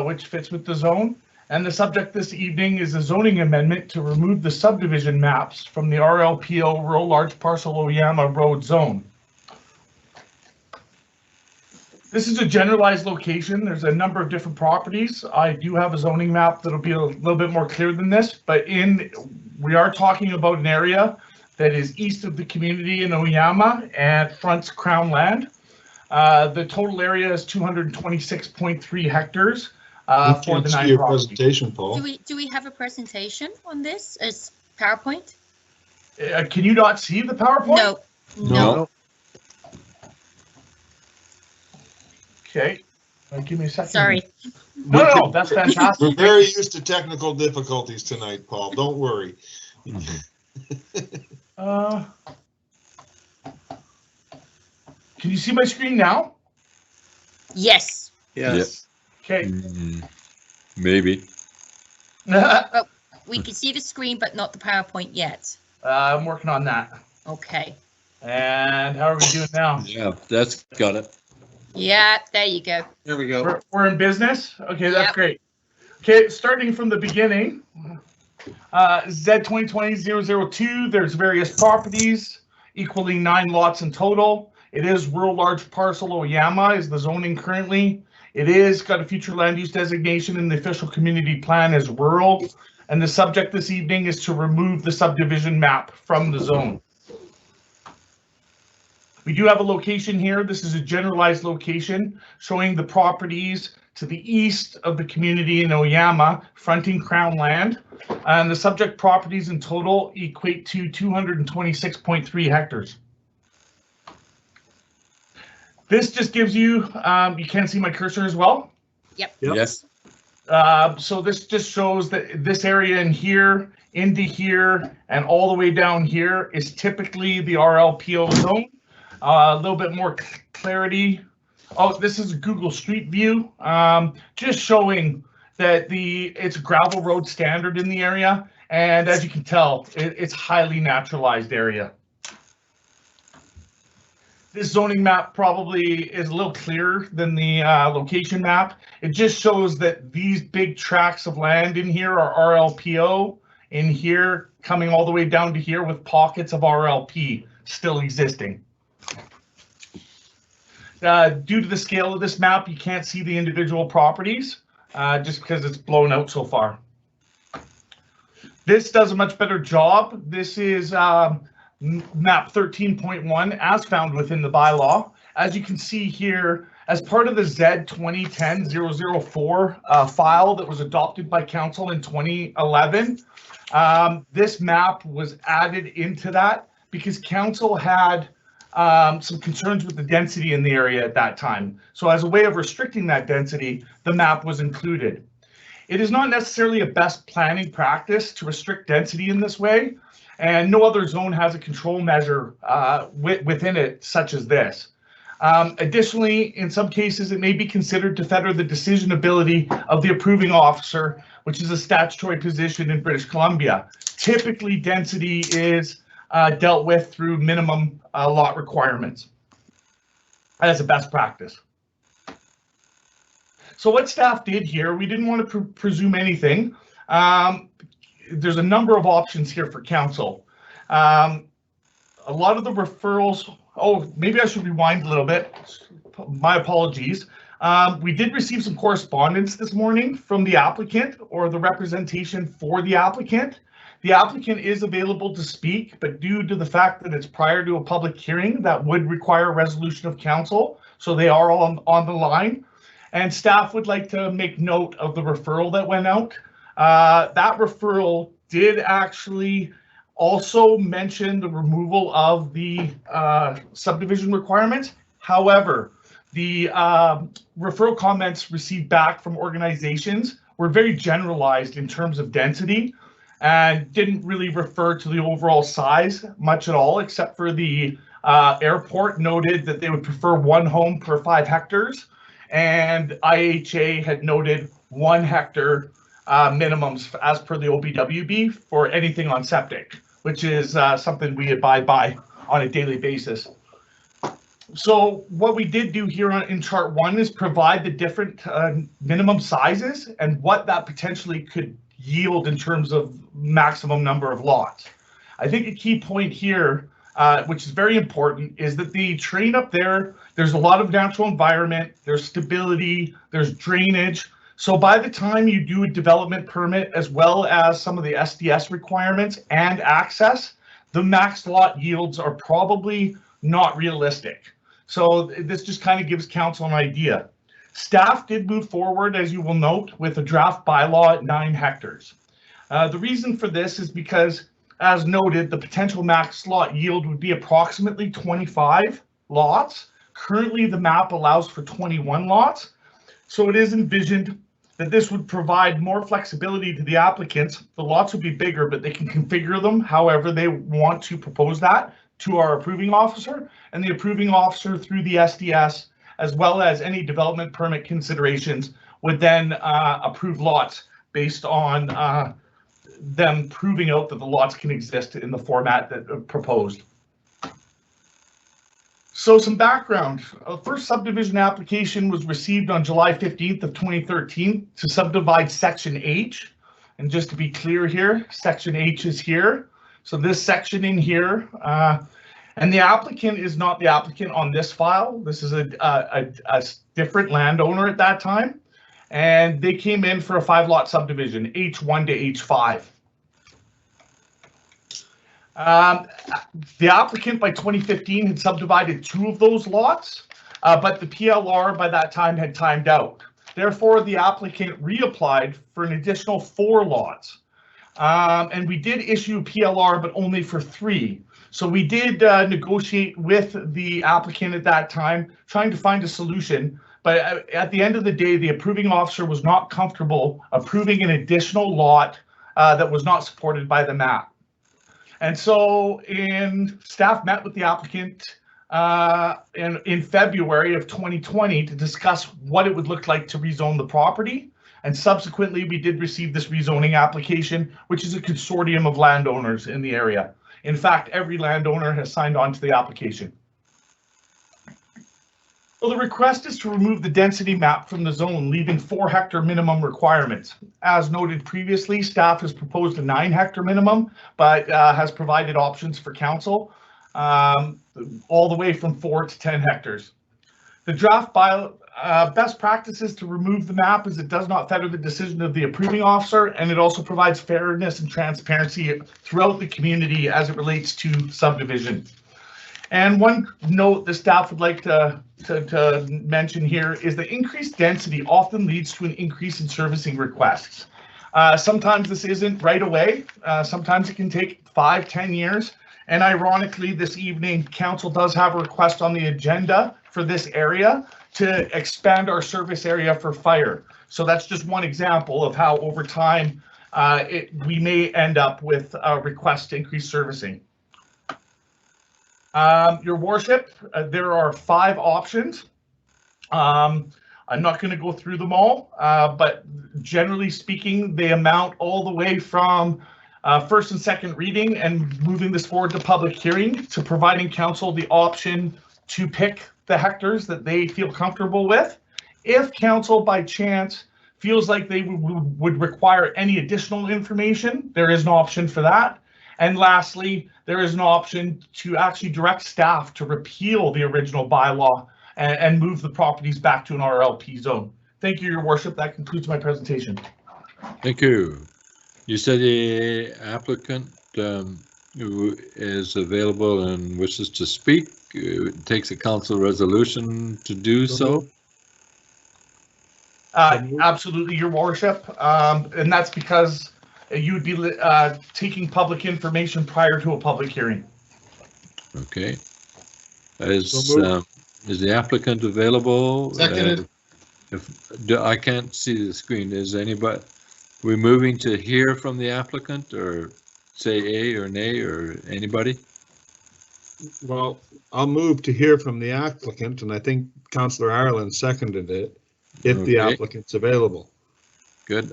which fits with the zone. And the subject this evening is a zoning amendment to remove the subdivision maps from the RLPO Rural Large Parcel Yama Road Zone. This is a generalized location. There's a number of different properties. I do have a zoning map that'll be a little bit more clear than this, but we are talking about an area that is east of the community in Oyama and fronts Crown land. The total area is 226.3 hectares. For the 9 properties. Presentation, Paul. Do we have a presentation on this as PowerPoint? Can you not see the PowerPoint? No. Okay, give me a second. Sorry. No, that's fantastic. We're very used to technical difficulties tonight, Paul. Don't worry. Can you see my screen now? Yes. Yes. Okay. Maybe. We can see the screen, but not the PowerPoint yet. I'm working on that. Okay. And how are we doing now? Yeah, that's got it. Yeah, there you go. There we go. We're in business? Okay, that's Yep. great. Okay, starting from the beginning, Z 2020-002, there's various properties equaling 9 lots in total. It is rural large parcel or Yama is the zoning currently. It is got a future land use designation in the official community plan as rural. And the subject this evening is to remove the subdivision map from the zone. We do have a location here. This is a generalized location showing the properties to the east of the community in Oyama, fronting Crown land. And the subject properties in total equate to 226.3 hectares. This just gives you, you can't see my cursor as well? Yep. Yes. So this just shows that this area in here, into here, and all the way down here is typically the RLPO zone. A little bit more clarity. Oh, this is a Google Street View, just showing that it's gravel road standard in the area. And as you can tell, it's highly naturalized area. This zoning map probably is a little clearer than the location map. It just shows that these big tracts of land in here are RLPO, in here coming all the way down to here with pockets of RLP still existing. Due to the scale of this map, you can't see the individual properties just because it's blown out so far. This does a much better job. This is map 13.1 as found within the bylaw. As you can see here, as part of the Z 2010-004 file that was adopted by council in 2011, this map was added into that because council had some concerns with the density in the area at that time. So as a way of restricting that density, the map was included. It is not necessarily a best planning practice to restrict density in this way, and no other zone has a control measure within it such as this. Additionally, in some cases, it may be considered to fetter the decision ability of the approving officer, which is a statutory position in British Columbia. Typically, density is dealt with through minimum lot requirements as a best practice. So what staff did here, we didn't want to presume anything. There's a number of options here for council. A lot of the referrals, maybe I should rewind a little bit. My apologies. We did receive some correspondence this morning from the applicant or the representation for the applicant. The applicant is available to speak, but due to the fact that it's prior to a public hearing, that would require a resolution of council. So they are on the line. And staff would like to make note of the referral that went out. That referral did actually also mention the removal of the subdivision requirement. However, the referral comments received back from organizations were very generalized in terms of density and didn't really refer to the overall size much at all, except for the airport noted that they would prefer 1 home per 5 hectares. And IHA had noted 1 hectare minimums as per the OBWB for anything on septic, which is something we abide by on a daily basis. So what we did do here in chart 1 is provide the different minimum sizes and what that potentially could yield in terms of maximum number of lots. I think a key point here, which is very important, is that the terrain up there, there's a lot of natural environment, there's stability, there's drainage. So by the time you do a development permit, as well as some of the SDS requirements and access, the max lot yields are probably not realistic. So this just kind of gives council an idea. Staff did move forward, as you will note, with a draft bylaw at 9 hectares. The reason for this is because, as noted, the potential max lot yield would be approximately 25 lots. Currently, the map allows for 21 lots. So it is envisioned that this would provide more flexibility to the applicants. The lots would be bigger, but they can configure them however they want to propose that to our approving officer, and the approving officer through the SDS, as well as any development permit considerations, would then approve lots based on them proving out that the lots can exist in the format that proposed. So some background. First subdivision application was received on July 15th of 2013 to subdivide Section H. And just to be clear here, Section H is here. So this section in here, and the applicant is not the applicant on this file. This is a different landowner at that time. And they came in for a 5-lot subdivision, H1 to H5. The applicant by 2015 had subdivided 2 of those lots, but the PLR by that time had timed out. Therefore, the applicant reapplied for an additional 4 lots. And we did issue a PLR, but only for 3. So we did negotiate with the applicant at that time, trying to find a solution. But at the end of the day, the approving officer was not comfortable approving an additional lot that was not supported by the map. And so staff met with the applicant in February of 2020 to discuss what it would look like to rezone the property. And subsequently, we did receive this rezoning application, which is a consortium of landowners in the area. In fact, every landowner has signed on to the application. So the request is to remove the density map from the zone, leaving 4-hectare minimum requirements. As noted previously, staff has proposed a 9-hectare minimum, but has provided options for council, all the way from 4 to 10 hectares. The draft best practices to remove the map is it does not fetter the decision of the approving officer, and it also provides fairness and transparency throughout the community as it relates to subdivision. And one note the staff would like to mention here is the increased density often leads to an increase in servicing requests. Sometimes this isn't right away. Sometimes it can take 5-10 years. And ironically, this evening, council does have a request on the agenda for this area to expand our service area for fire. So that's just one example of how over time we may end up with a request to increase servicing. Your worship, there are 5 options. I'm not going to go through them all, but generally speaking, they amount all the way from first and second reading and moving this forward to public hearing to providing council the option to pick the hectares that they feel comfortable with. If council by chance feels like they would require any additional information, there is an option for that. And lastly, there is an option to actually direct staff to repeal the original bylaw and move the properties back to an RLP zone. Thank you, Your Worship. That concludes my presentation. Thank you. You said the applicant who is available and wishes to speak. It takes a council resolution to do so. Absolutely, Your Worship. And that's because you would be taking public information prior to a public hearing. Okay. Is the applicant available? Seconded. I can't see the screen. Is anybody? We moving to hear from the applicant, or say A or nay, or anybody? Well, I'll move to hear from the applicant, and I think Councillor Ireland seconded it, if the applicant's available. Good.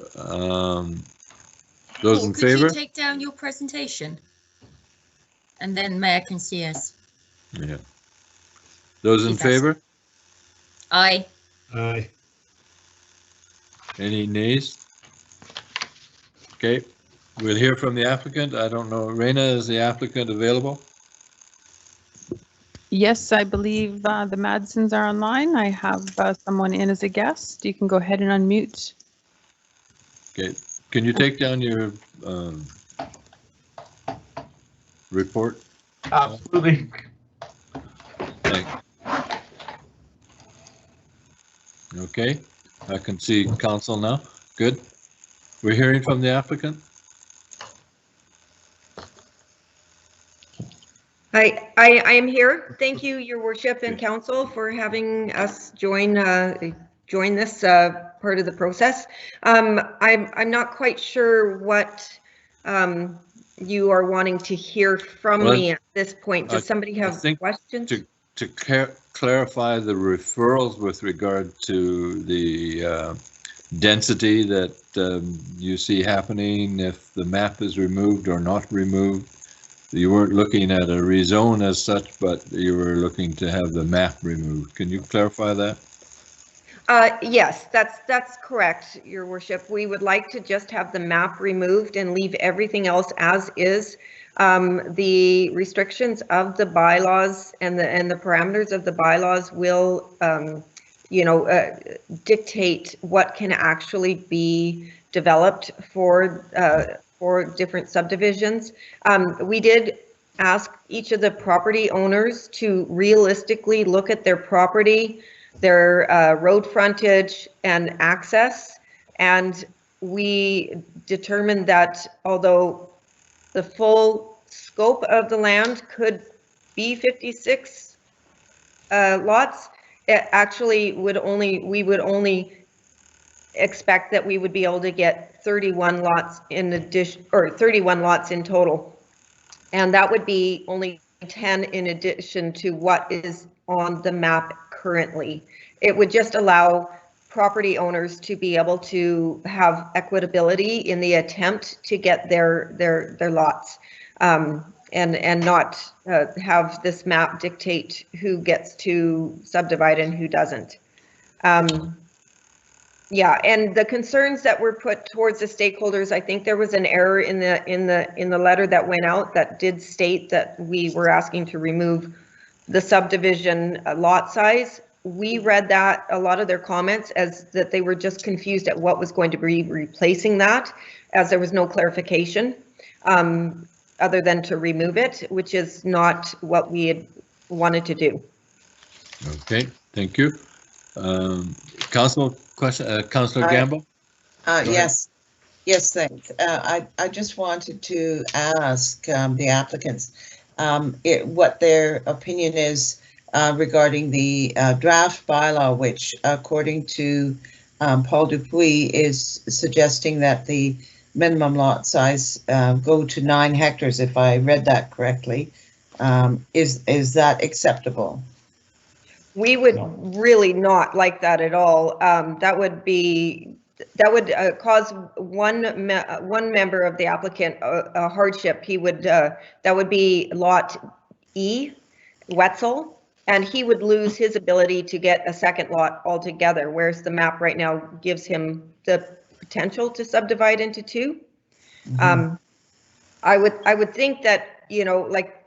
Those in favor? Could you take down your presentation? And then Mayor can see us. Yeah. Those in favor? Aye. Aye. Any nays? Okay, we'll hear from the applicant. I don't know, Reina, is the applicant available? Yes, I believe the Madsons are online. I have someone in as a guest. You can go ahead and unmute. Okay, can you take down your report? Absolutely. Thanks. Okay, I can see council now. Good. We're hearing from the applicant. I am here. Thank you, Your Worship and Council, for having us join this part of the process. I'm not quite sure what you are wanting to hear from me at this point. Does somebody have questions? To clarify the referrals with regard to the density that you see happening if the map is removed or not removed? You weren't looking at a rezone as such, but you were looking to have the map removed. Can you clarify that? Yes, that's correct, Your Worship. We would like to just have the map removed and leave everything else as is. The restrictions of the bylaws and the parameters of the bylaws will, dictate what can actually be developed for different subdivisions. We did ask each of the property owners to realistically look at their property, their road frontage and access, and we determined that although the full scope of the land could be 56 lots, it actually we would only expect that we would be able to get 31 lots in addition, or 31 lots in total. And that would be only 10 in addition to what is on the map currently. It would just allow property owners to be able to have equitability in the attempt to get their lots, and not have this map dictate who gets to subdivide and who doesn't. Yeah, and the concerns that were put towards the stakeholders, I think there was an error in the letter that went out that did state that we were asking to remove the subdivision lot size. We read that, a lot of their comments, as that they were just confused at what was going to be replacing that, as there was no clarification other than to remove it, which is not what we had wanted to do. Okay, thank you. Council question, Councillor Gamble? Yes, thanks. I just wanted to ask the applicants what their opinion is regarding the draft bylaw, which according to Paul Dupuis is suggesting that the minimum lot size go to 9 hectares, if I read that correctly. Is that acceptable? We would really not like that at all. That would cause one member of the applicant a hardship. He would that would be lot E, Wetzel, and he would lose his ability to get a second lot altogether, whereas the map right now gives him the potential to subdivide into 2. Mm-hmm. I would think that, like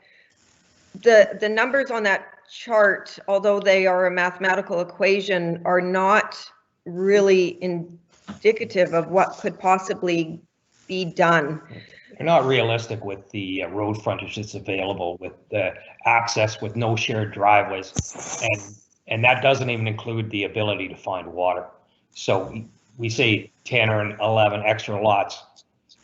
the numbers on that chart, although they are a mathematical equation, are not really indicative of what could possibly be done. They're not realistic with the road frontage that's available, with the access with no shared driveways, and that doesn't even include the ability to find water. So we say 10 or 11 extra lots.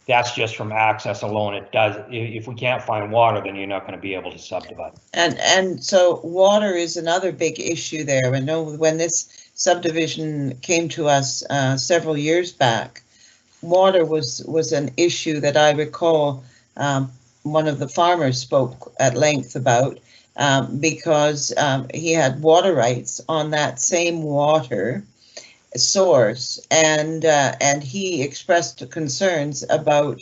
That's just from access alone. It does. If we can't find water, then you're not going to be able to subdivide. And so water is another big issue there. I know when this subdivision came to us several years back, water was an issue that I recall one of the farmers spoke at length about because he had water rights on that same water source, and he expressed concerns about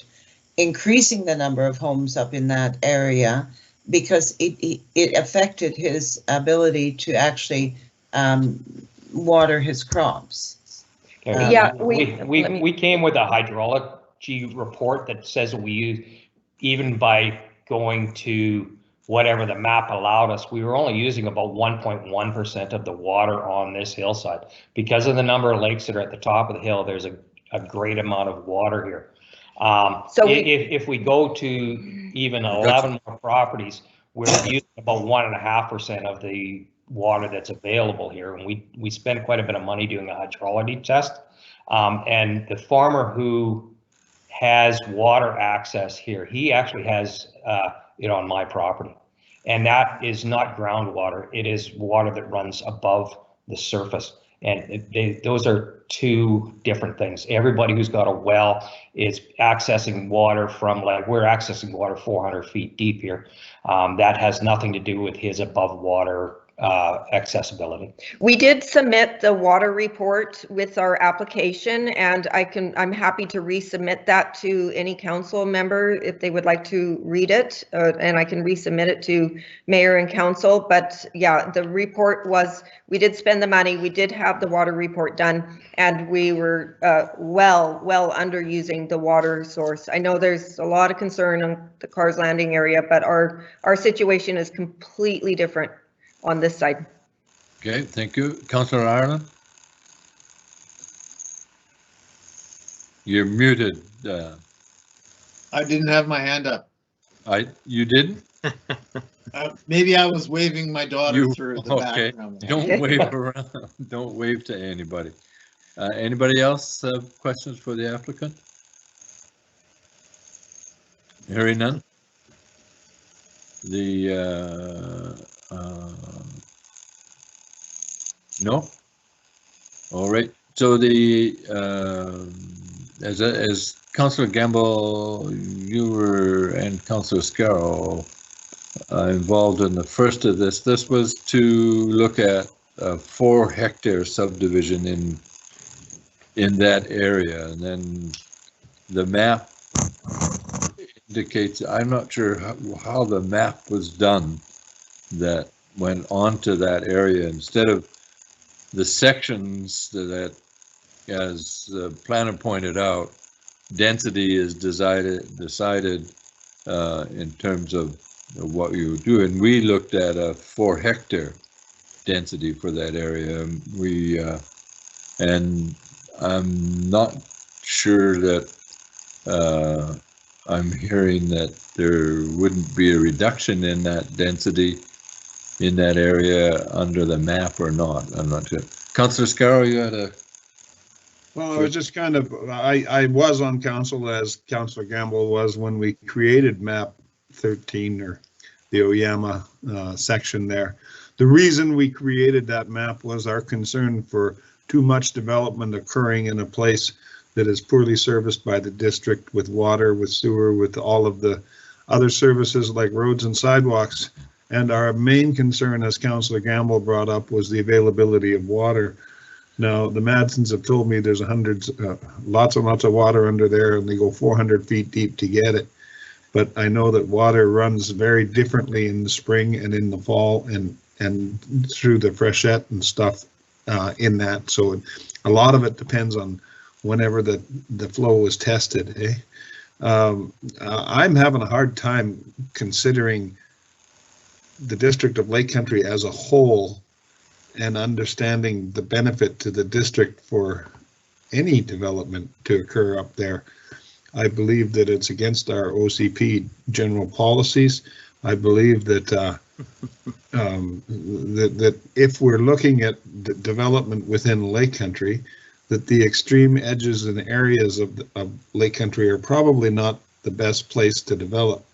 increasing the number of homes up in that area because it affected his ability to actually water his crops. Yeah, we came with a hydrology report that says we use, even by going to whatever the map allowed us, we were only using about 1.1% of the water on this hillside. Because of the number of lakes that are at the top of the hill, there's a great amount of water here. So if we go to even 11 more properties, we're using about 1.5% of the water that's available here. And we spend quite a bit of money doing a hydrology test. And the farmer who has water access here, he actually has it on my property. And that is not groundwater. It is water that runs above the surface. And those are 2 different things. Everybody who's got a well is accessing water from, like, we're accessing water 400 feet deep here. That has nothing to do with his above water accessibility. We did submit the water report with our application, and I'm happy to resubmit that to any council member if they would like to read it, and I can resubmit it to mayor and council. But yeah, the report was, we did spend the money, we did have the water report done, and we were well under using the water source. I know there's a lot of concern on the Cars Landing area, but our situation is completely different on this side. Okay, thank you. Councillor Ireland? You're muted. I didn't have my hand up. You didn't? Maybe I was waving my daughter through the background. Don't wave around. Don't wave to anybody. Anybody else have questions for the applicant? Hearing none. No. All right. So as Councillor Gamble, you were, and Councillor Scarrow involved in the first of this. This was to look at a 4-hectare subdivision in that area, and then the map indicates, I'm not sure how the map was done that went onto that area. Instead of the sections that, as the planner pointed out, density is decided in terms of what you would do. And we looked at a 4-hectare density for that area. And I'm not sure that I'm hearing that there wouldn't be a reduction in that density in that area under the map or not. I'm not sure. Councillor Scarrow, you had a... Well, I was just kind of, I was on council as Councillor Gamble was when we created map 13, or the Oyama section there. The reason we created that map was our concern for too much development occurring in a place that is poorly serviced by the district, with water, with sewer, with all of the other services like roads and sidewalks. And our main concern, as Councillor Gamble brought up, was the availability of water. Now, the Madsons have told me there's lots and lots of water under there, and they go 400 feet deep to get it. But I know that water runs very differently in the spring and in the fall, and through the freshet and stuff in that. So a lot of it depends on whenever the flow is tested. I'm having a hard time considering the District of Lake Country as a whole and understanding the benefit to the district for any development to occur up there. I believe that it's against our OCP general policies. I believe that that if we're looking at the development within Lake Country, that the extreme edges and areas of Lake Country are probably not the best place to develop.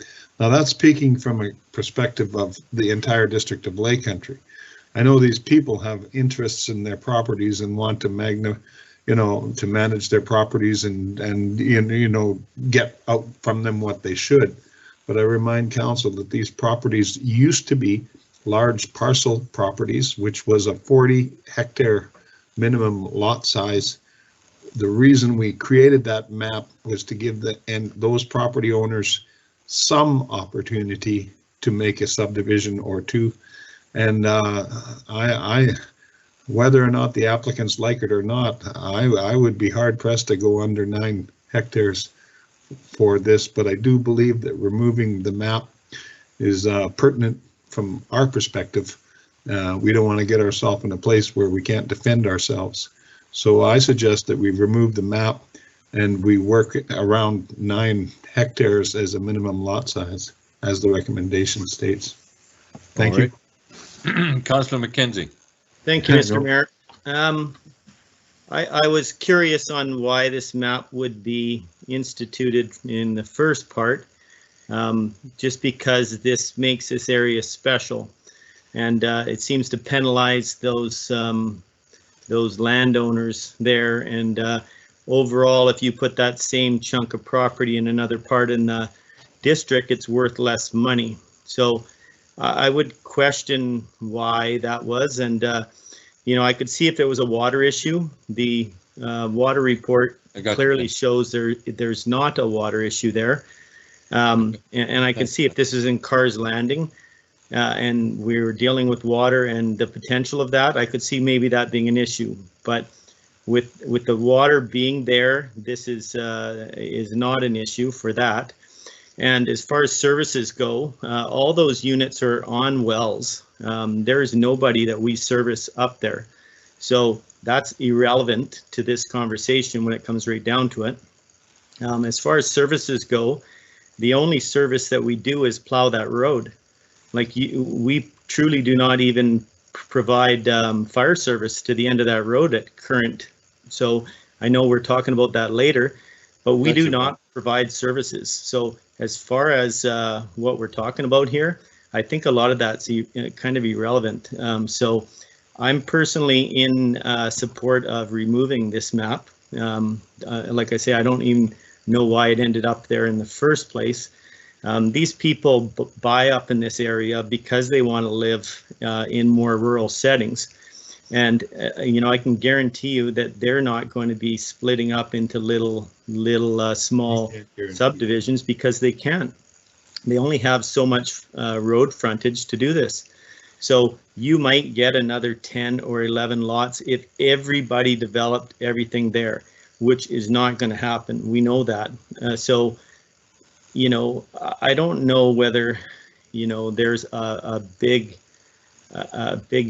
Now, that's speaking from a perspective of the entire District of Lake Country. I know these people have interests in their properties and want to manage their properties and get out from them what they should. But I remind council that these properties used to be large parcel properties, which was a 40-hectare minimum lot size. The reason we created that map was to give those property owners some opportunity to make a subdivision or two. And whether or not the applicants like it or not, I would be hard pressed to go under 9 hectares for this, but I do believe that removing the map is pertinent from our perspective. We don't want to get ourselves in a place where we can't defend ourselves. So I suggest that we remove the map and we work around 9 hectares as a minimum lot size, as the recommendation states. Thank you. Councillor McKenzie. Thank you, Mr. Mayor. I was curious on why this map would be instituted in the first part, just because this makes this area special, and it seems to penalize those landowners there. And overall, if you put that same chunk of property in another part in the district, it's worth less money. So I would question why that was, and you know, I could see if there was a water issue. The water report clearly shows there's not a water issue there, and I can see if this is in Cars Landing, and we're dealing with water and the potential of that, I could see maybe that being an issue. But with the water being there, this is not an issue for that. And as far as services go, all those units are on wells. There is nobody that we service up there. So that's irrelevant to this conversation when it comes right down to it. As far as services go, the only service that we do is plow that road. Like we truly do not even provide fire service to the end of that road at current. So I know we're talking about that later, but we do not provide services. So as far as what we're talking about here, I think a lot of that's kind of irrelevant. So I'm personally in support of removing this map. Like I say, I don't even know why it ended up there in the first place. These people buy up in this area because they want to live in more rural settings. And, you know, I can guarantee you that they're not going to be splitting up into little small subdivisions because they can't. They only have so much road frontage to do this. So you might get another 10 or 11 lots if everybody developed everything there, which is not going to happen. We know that. So, you know, I don't know whether, you know, there's a big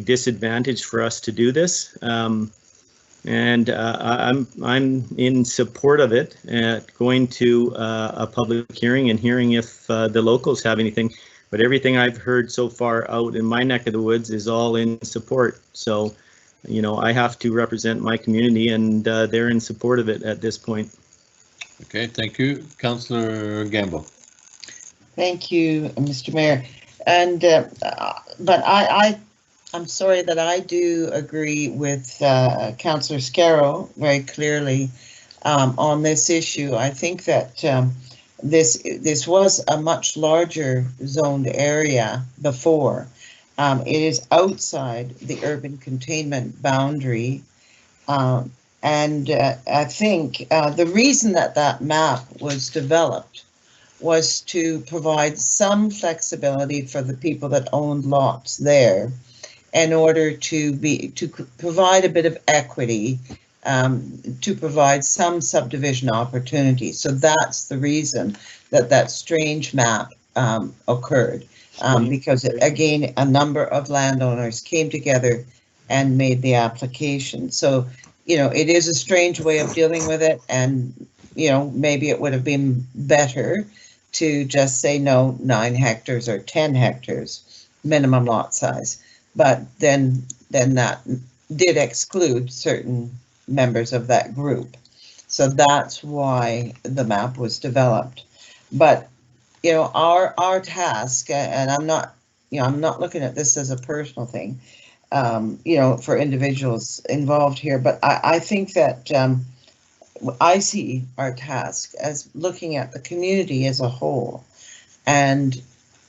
disadvantage for us to do this, and I'm in support of it. Going to a public hearing and hearing if the locals have anything. But everything I've heard so far out in my neck of the woods is all in support. So, you know, I have to represent my community, and they're in support of it at this point. Okay, thank you, Councillor Gamble. Thank you, Mr. Mayor. And but I'm sorry that I do agree with Councillor Scarrow very clearly on this issue. I think that this was a much larger zoned area before. It is outside the urban containment boundary, and I think the reason that map was developed was to provide some flexibility for the people that owned lots there in order to provide a bit of equity, to provide some subdivision opportunities. So that's the reason that strange map occurred, because again, a number of landowners came together and made the application. So, you know, it is a strange way of dealing with it, and, you know, maybe it would have been better to just say no, 9 hectares or 10 hectares minimum lot size. But then that did exclude certain members of that group. So that's why the map was developed. But, you know, our task, and I'm not looking at this as a personal thing, you know, for individuals involved here, but I think that I see our task as looking at the community as a whole, and,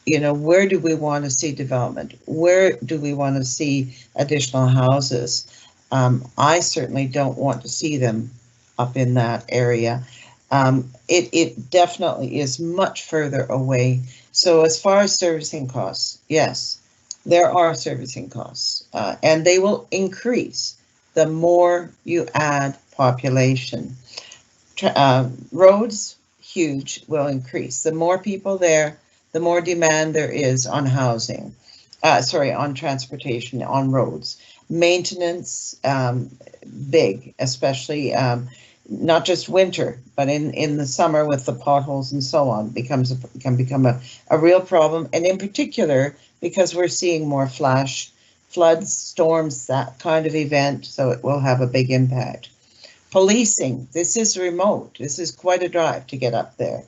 you know, where do we want to see development? Where do we want to see additional houses? I certainly don't want to see them up in that area. It definitely is much further away. So as far as servicing costs, yes, there are servicing costs, and they will increase the more you add population. Roads, huge, will increase. The more people there, the more demand there is on housing, on transportation, on roads. Maintenance, big, especially not just winter, but in the summer with the potholes and so on, can become a real problem. And in particular, because we're seeing more flash floods, storms, that kind of event, so it will have a big impact. Policing, this is remote. This is quite a drive to get up there.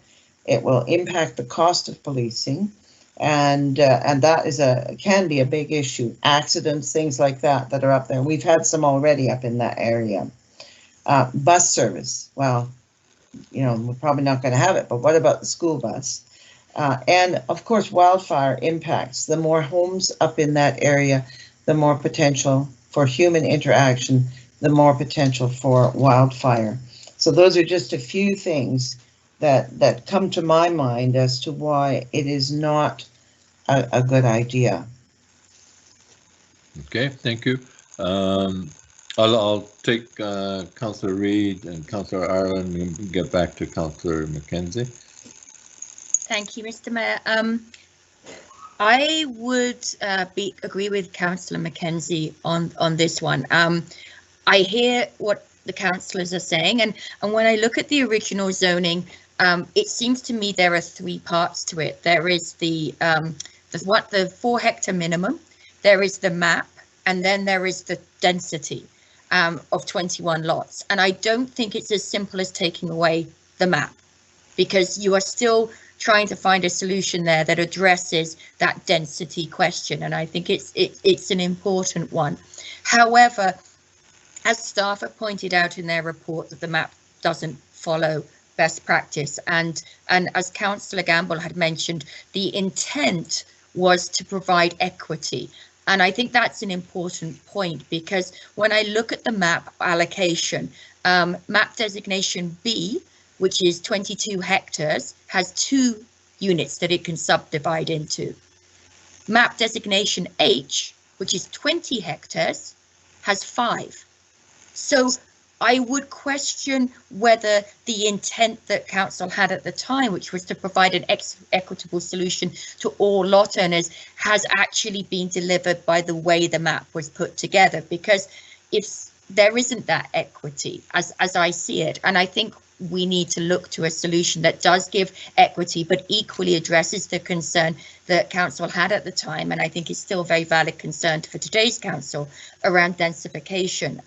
It will impact the cost of policing, and that can be a big issue. Accidents, things like that are up there. We've had some already up in that area. Bus service, well, you know, we're probably not going to have it, but what about the school bus? And of course, wildfire impacts. The more homes up in that area, the more potential for human interaction, the more potential for wildfire. So those are just a few things that come to my mind as to why it is not a good idea. Okay, thank you. I'll take Councillor Reid and Councillor Ireland and get back to Councillor McKenzie. Thank you, Mr. Mayor. I would agree with Councillor McKenzie on this one. I hear what the councillors are saying, and when I look at the original zoning, it seems to me there are three parts to it. There is the 4 hectare minimum, there is the map, and then there is the density of 21 lots. And I don't think it's as simple as taking away the map, because you are still trying to find a solution there that addresses that density question. And I think it's an important one. However, as staff have pointed out in their report, that the map doesn't follow best practice. And as Councillor Gamble had mentioned, the intent was to provide equity. And I think that's an important point, because when I look at the map allocation, map designation B, which is 22 hectares, has 2 units that it can subdivide into. Map designation H, which is 20 hectares, has 5. So I would question whether the intent that council had at the time, which was to provide an equitable solution to all lot owners, has actually been delivered by the way the map was put together, because if there isn't that equity as I see it, and I think we need to look to a solution that does give equity but equally addresses the concern that council had at the time, and I think it's still a very valid concern for today's council around densification.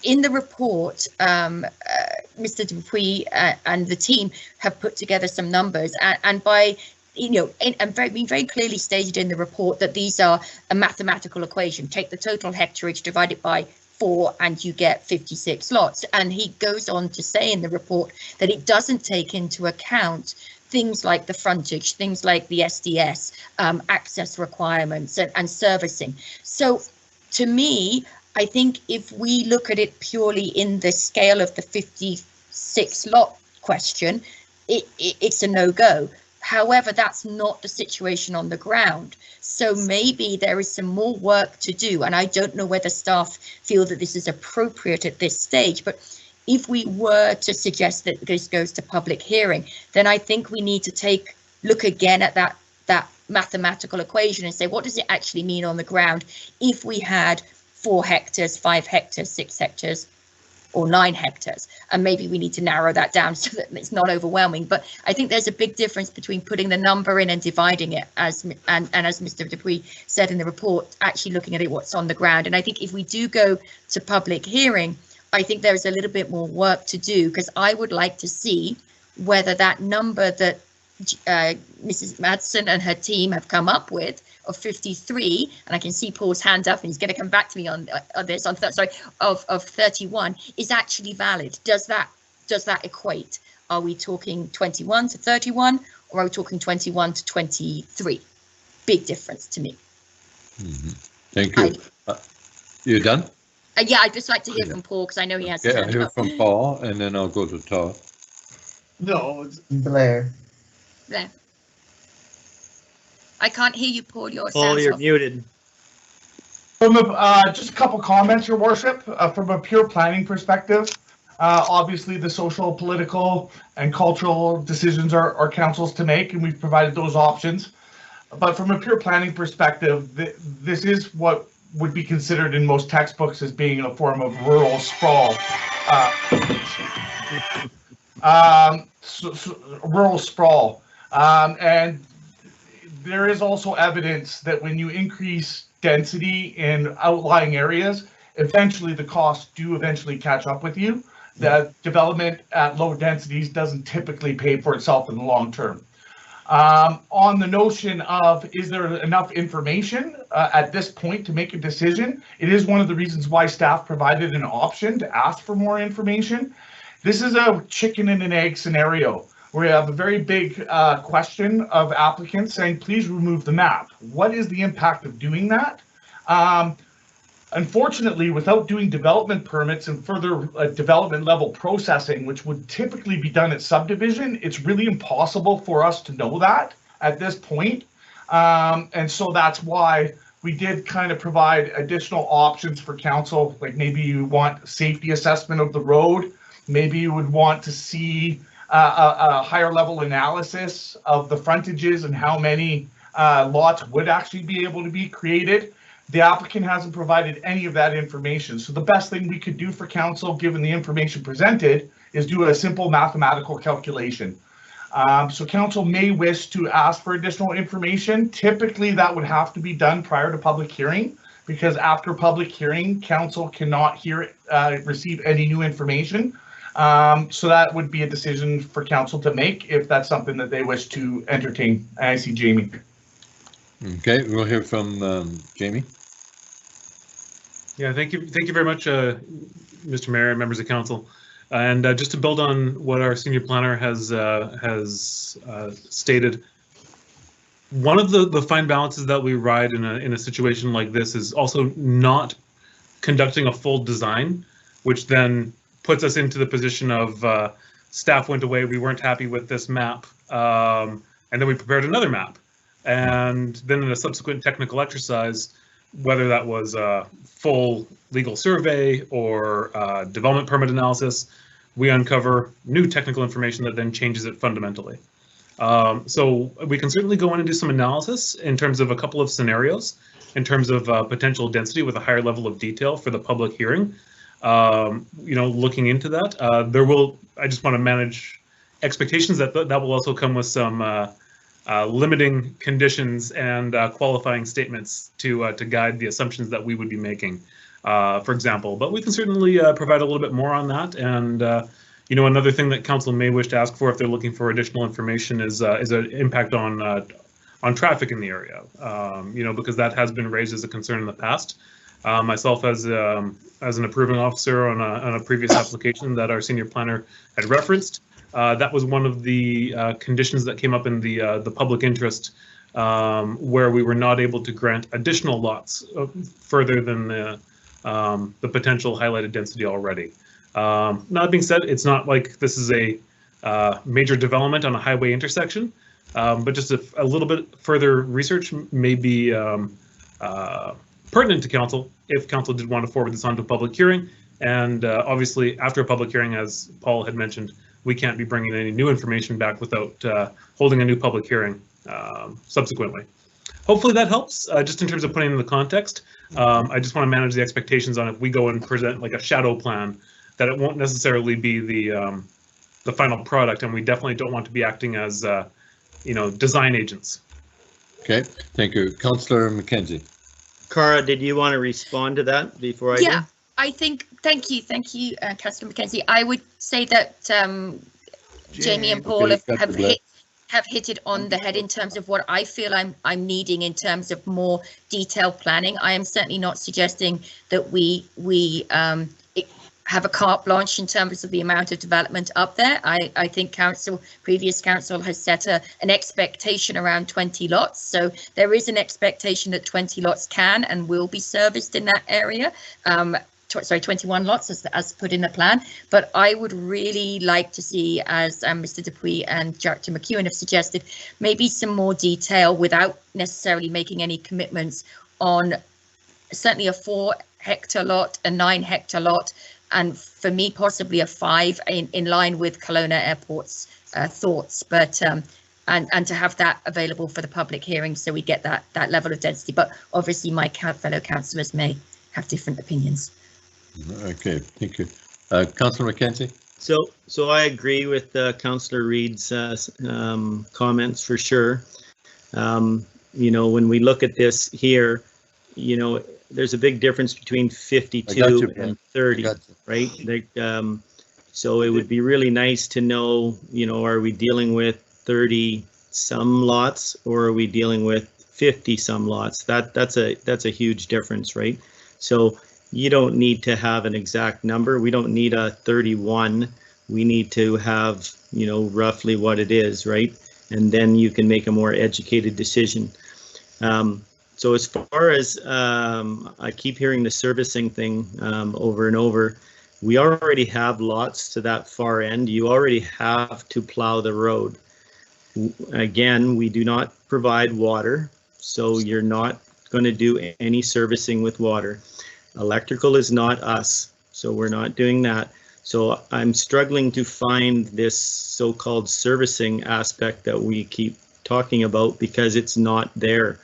In the report, Mr. Dupuy and the team have put together some numbers, and by being very clearly stated in the report that these are a mathematical equation. Take the total hectareage, divide it by 4, and you get 56 lots. And he goes on to say in the report that it doesn't take into account things like the frontage, things like the SDS, access requirements and servicing. So to me, I think if we look at it purely in the scale of the 56 lot question, it's a no-go. However, that's not the situation on the ground. So maybe there is some more work to do, and I don't know whether staff feel that this is appropriate at this stage, but if we were to suggest that this goes to public hearing, then I think we need to look again at that mathematical equation and say, what does it actually mean on the ground if we had 4 hectares, 5 hectares, 6 hectares, or 9 hectares, and maybe we need to narrow that down so that it's not overwhelming. But I think there's a big difference between putting the number in and dividing it, as Mr. Dupuy said in the report, actually looking at it what's on the ground. And I think if we do go to public hearing, I think there's a little bit more work to do, because I would like to see whether that number that Mrs. Madsen and her team have come up with of 53, and I can see Paul's hand up, and he's going to come back to me on this. Of 31 is actually valid. Does that equate? Are we talking 21 to 31, or are we talking 21 to 23? Big difference to me. Mm-hmm. Thank you. You done? Yeah, I'd just like to hear from Paul, because I know he has. Yeah, hear from Paul, and then I'll go to Todd. No, Blair. There. I can't hear you, Paul. Paul, you're muted. From just a couple comments, Your Worship. From a pure planning perspective, obviously the social, political, and cultural decisions are council's to make, and we've provided those options. But from a pure planning perspective, this is what would be considered in most textbooks as being a form of rural sprawl. Rural sprawl. And there is also evidence that when you increase density in outlying areas, eventually the costs do eventually catch up with you. The development at low densities doesn't typically pay for itself in the long term. On the notion of, is there enough information at this point to make a decision? It is one of the reasons why staff provided an option to ask for more information. This is a chicken and an egg scenario. we have a very big question of applicants saying, please remove the map. What is the impact of doing that? Unfortunately, without doing development permits and further development level processing, which would typically be done at subdivision, it's really impossible for us to know that at this point. And so that's why we did kind of provide additional options for council, like maybe you want safety assessment of the road, maybe you would want to see a higher level analysis of the frontages and how many lots would actually be able to be created. The applicant hasn't provided any of that information. So the best thing we could do for council, given the information presented, is do a simple mathematical calculation. So council may wish to ask for additional information. Typically, that would have to be done prior to public hearing, because after public hearing, council cannot receive any new information. So that would be a decision for council to make if that's something that they wish to entertain. I see Jamie. Okay, we'll hear from Jamie. Yeah, thank you very much, Mr. Mayor and members of council. And just to build on what our senior planner has stated, one of the fine balances that we ride in a situation like this is also not conducting a full design, which then puts us into the position of staff went away, we weren't happy with this map, and then we prepared another map. And then in a subsequent technical exercise, whether that was a full legal survey or development permit analysis, we uncover new technical information that then changes it fundamentally. So we can certainly go in and do some analysis in terms of a couple of scenarios, in terms of potential density with a higher level of detail for the public hearing. Looking into that, I just want to manage expectations that will also come with some limiting conditions and qualifying statements to guide the assumptions that we would be making, for example. But we can certainly provide a little bit more on that. And another thing that council may wish to ask for if they're looking for additional information is an impact on traffic in the area. Because that has been raised as a concern in the past. Myself as an approving officer on a previous application that our senior planner had referenced. That was one of the conditions that came up in the public interest, where we were not able to grant additional lots further than the potential highlighted density already. That being said, it's not like this is a major development on a highway intersection, but just a little bit further research may be pertinent to council if council did want to forward this on to a public hearing. And obviously, after a public hearing, as Paul had mentioned, we can't be bringing any new information back without holding a new public hearing subsequently. Hopefully that helps, just in terms of putting in the context. I just want to manage the expectations on if we go and present like a shadow plan, that it won't necessarily be the final product, and we definitely don't want to be acting as design agents. Okay, thank you. Councillor McKenzie. Cara, did you want to respond to that before I do? Yeah, I think, thank you, Councillor McKenzie. I would say that Jamie and Paul have hit it on the head in terms of what I feel I'm needing in terms of more detailed planning. I am certainly not suggesting that we have a carte blanche in terms of the amount of development up there. I think previous council has set an expectation around 20 lots. So there is an expectation that 20 lots can and will be serviced in that area. Sorry, 21 lots as put in the plan. But I would really like to see, as Mr. Dupuy and Director McEwen have suggested, maybe some more detail without necessarily making any commitments on certainly a 4-hectare lot, a 9-hectare lot, and for me, possibly a 5 in line with Kelowna Airport's thoughts, but and to have that available for the public hearing so we get that level of density. But obviously my fellow councillors may have different opinions. Okay, thank you. Councillor McKenzie. So I agree with Councillor Reid's comments for sure. When we look at this here, there's a big difference between 52 and 30, right? So it would be really nice to know, are we dealing with 30 some lots or are we dealing with 50 some lots? That's a huge difference, right? So you don't need to have an exact number. We don't need a 31 we need to have, you know, roughly what it is, right? And then you can make a more educated decision. So as far as I keep hearing the servicing thing over and over, we already have lots to that far end. You already have to plow the road. Again, we do not provide water, so you're not going to do any servicing with water. Electrical is not us, so we're not doing that. So I'm struggling to find this so-called servicing aspect that we keep talking about because it's not there.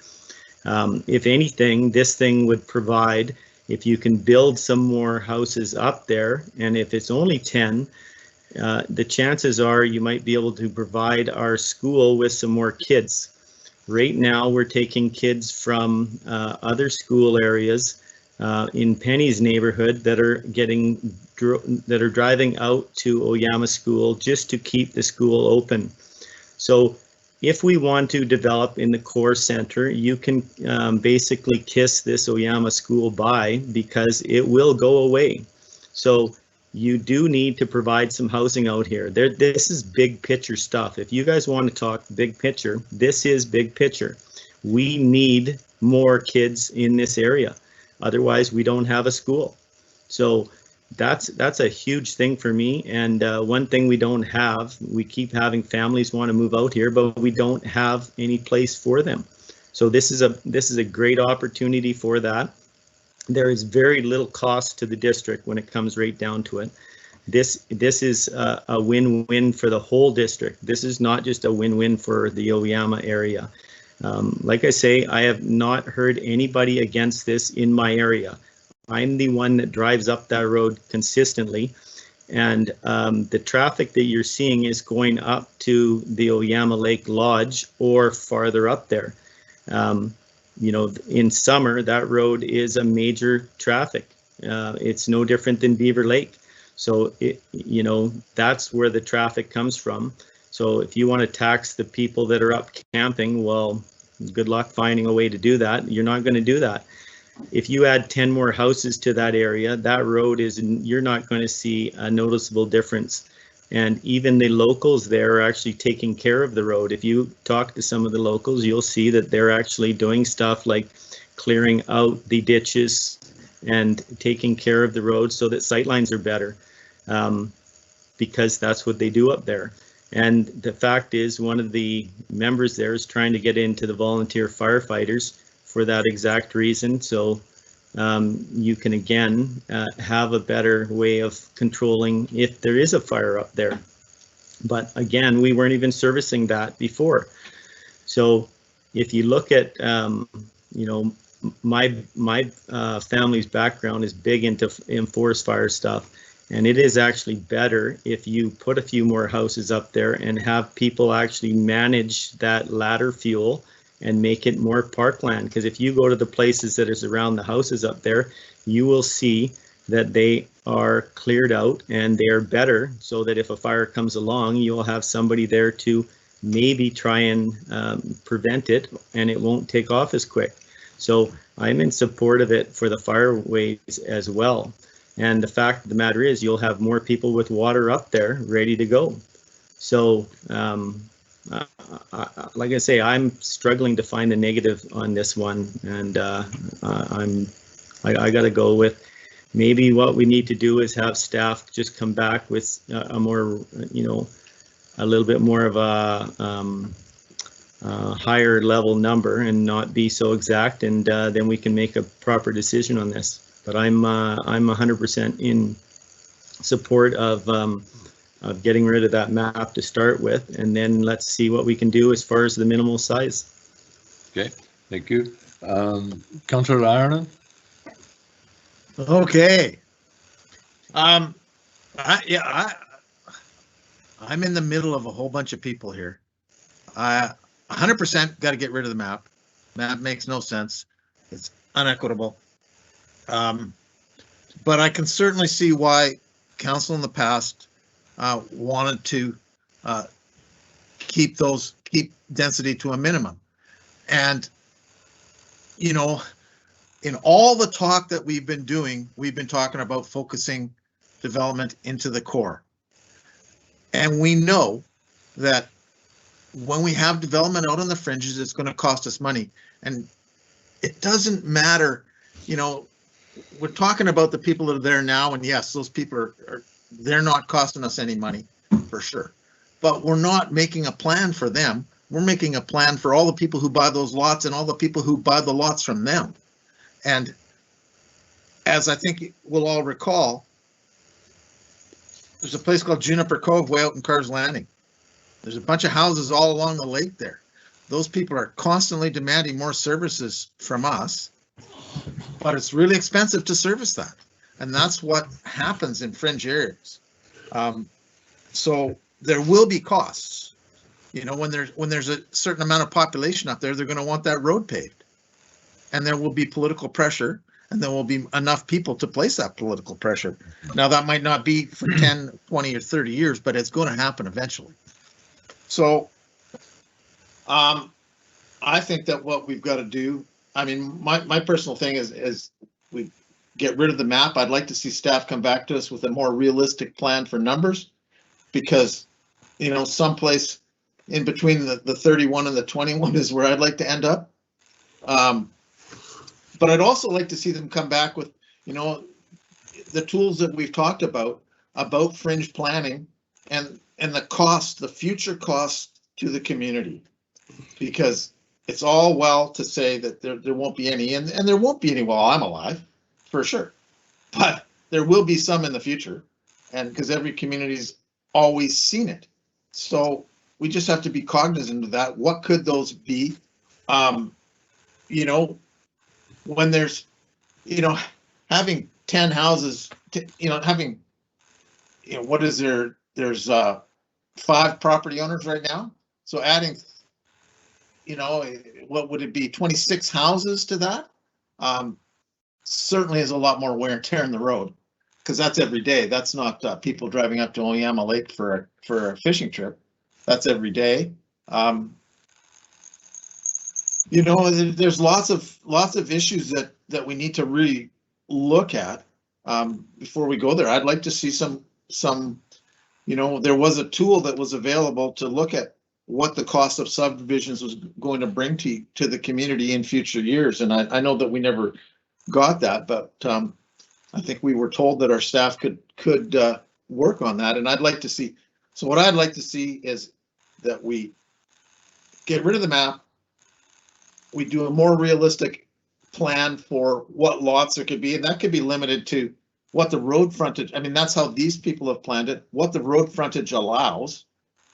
If anything, this thing would provide, if you can build some more houses up there, and if it's only 10, the chances are you might be able to provide our school with some more kids. Right now, we're taking kids from other school areas in Penny's neighborhood that are driving out to Oyama School just to keep the school open. So if we want to develop in the core center, you can basically kiss this Oyama School bye because it will go away. So you do need to provide some housing out here. This is big picture stuff. If you guys want to talk big picture, this is big picture. We need more kids in this area. Otherwise, we don't have a school. So that's a huge thing for me. And one thing we don't have, we keep having families want to move out here, but we don't have any place for them. So this is a great opportunity for that. There is very little cost to the district when it comes right down to it. This is a win-win for the whole district. This is not just a win-win for the Oyama area. Like I say, I have not heard anybody against this in my area. I'm the one that drives up that road consistently, and the traffic that you're seeing is going up to the Oyama Lake Lodge or farther up there. You know, in summer, that road is a major traffic. It's no different than Beaver Lake. So, you know, that's where the traffic comes from. So if you want to tax the people that are up camping, well, good luck finding a way to do that. You're not going to do that. If you add 10 more houses to that area, that road you're not going to see a noticeable difference. And even the locals there are actually taking care of the road. If you talk to some of the locals, you'll see that they're actually doing stuff like clearing out the ditches and taking care of the road so that sightlines are better, because that's what they do up there. And the fact is, one of the members there is trying to get into the volunteer firefighters for that exact reason. So you can again have a better way of controlling if there is a fire up there. But again, we weren't even servicing that before. So if you look at, you know, my family's background is big into forest fire stuff, and it is actually better if you put a few more houses up there and have people actually manage that ladder fuel and make it more parkland. Because if you go to the places that is around the houses up there, you will see that they are cleared out and they are better, so that if a fire comes along, you'll have somebody there to maybe try and prevent it, and it won't take off as quick. So I'm in support of it for the fireways as well. And the fact of the matter is, you'll have more people with water up there ready to go. So like I say, I'm struggling to find the negative on this one, and I got to go with maybe what we need to do is have staff just come back with a more, you know, a little bit more of a higher level number and not be so exact, and then we can make a proper decision on this. But I'm 100% in support of getting rid of that map to start with, and then let's see what we can do as far as the minimal size. Okay, thank you. Councillor Ireland? Okay. I'm in the middle of a whole bunch of people here. 100% got to get rid of the map. Map makes no sense. It's unequitable. But I can certainly see why council in the past wanted to keep density to a minimum. And, you know, in all the talk that we've been doing, we've been talking about focusing development into the core. And we know that when we have development out on the fringes, it's going to cost us money. And it doesn't matter, you know, we're talking about the people that are there now, and yes, those people they're not costing us any money for sure. But we're not making a plan for them. We're making a plan for all the people who buy those lots and all the people who buy the lots from them. And as I think we'll all recall, there's a place called Juniper Cove way out in Carr's Landing. There's a bunch of houses all along the lake there. Those people are constantly demanding more services from us, but it's really expensive to service that. And that's what happens in fringe areas. So there will be costs. You know, when there's a certain amount of population up there, they're going to want that road paved. And there will be political pressure, and there will be enough people to place that political pressure. Now, that might not be for 10, 20, or 30 years, but it's going to happen eventually. So I think that what we've got to do, I mean, my personal thing is we get rid of the map. I'd like to see staff come back to us with a more realistic plan for numbers, because, you know, someplace in between the 31 and the 21 is where I'd like to end up. But I'd also like to see them come back with, you know, the tools that we've talked about fringe planning and the cost, the future cost to the community, because it's all well to say that there won't be any, and there won't be any while I'm alive, for sure, but there will be some in the future, and because every community's always seen it. So we just have to be cognizant of that. What could those be? You know, when there's, you know, having 10 houses, you know, having, you know, what is there? There's 5 property owners right now. So adding, you know, what would it be? 26 houses to that? Certainly is a lot more wear and tear in the road, because that's every day. That's not people driving up to Yama Lake for a fishing trip. That's every day. You know, there's lots of issues that we need to really look at before we go there. I'd like to see some, you know, there was a tool that was available to look at what the cost of subdivisions was going to bring to the community in future years. And I know that we never got that, but I think we were told that our staff could work on that. And I'd like to see, so what I'd like to see is that we get rid of the map. We do a more realistic plan for what lots there could be, and that could be limited to what the road frontage, I mean, that's how these people have planned it, what the road frontage allows.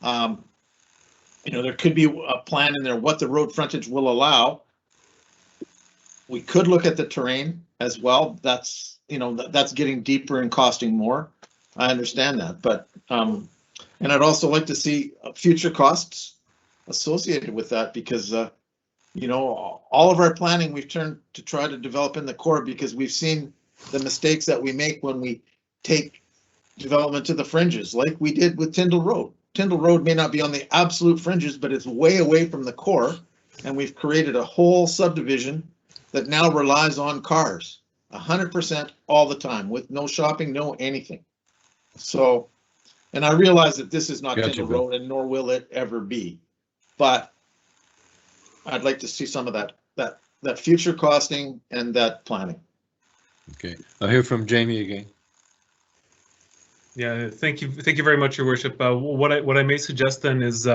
You know, there could be a plan in there, what the road frontage will allow. We could look at the terrain as well. That's, you know, that's getting deeper and costing more. I understand that, but, and I'd also like to see future costs associated with that, because, you know, all of our planning we've turned to try to develop in the core, because we've seen the mistakes that we make when we take development to the fringes, like we did with Tyndall Road. Tyndall Road may not be on the absolute fringes, but it's way away from the core, and we've created a whole subdivision that now relies on cars 100% all the time, with no shopping, no anything. So, and I realize that this is not Tyndall Road, and nor will it ever be, but I'd like to see some of that future costing and that planning. Okay, I'll hear from Jamie again. Yeah, thank you very much, Your Worship. What I may suggest then is,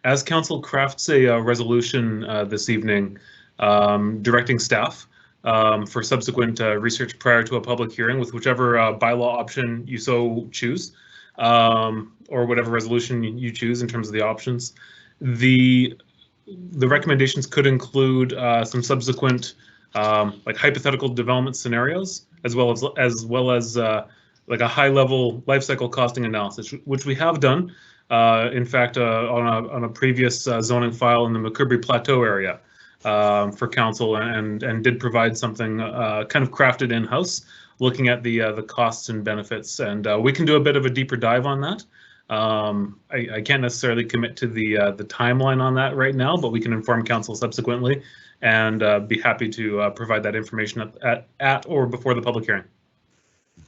as Council crafts a resolution this evening, directing staff for subsequent research prior to a public hearing with whichever bylaw option you so choose, or whatever resolution you choose in terms of the options. The recommendations could include some subsequent like hypothetical development scenarios, as well as like a high-level life cycle costing analysis, which we have done, in fact, on a previous zoning file in the McCurby Plateau area for council, and did provide something kind of crafted in-house, looking at the costs and benefits, and we can do a bit of a deeper dive on that. I can't necessarily commit to the timeline on that right now, but we can inform council subsequently, and be happy to provide that information at or before the public hearing.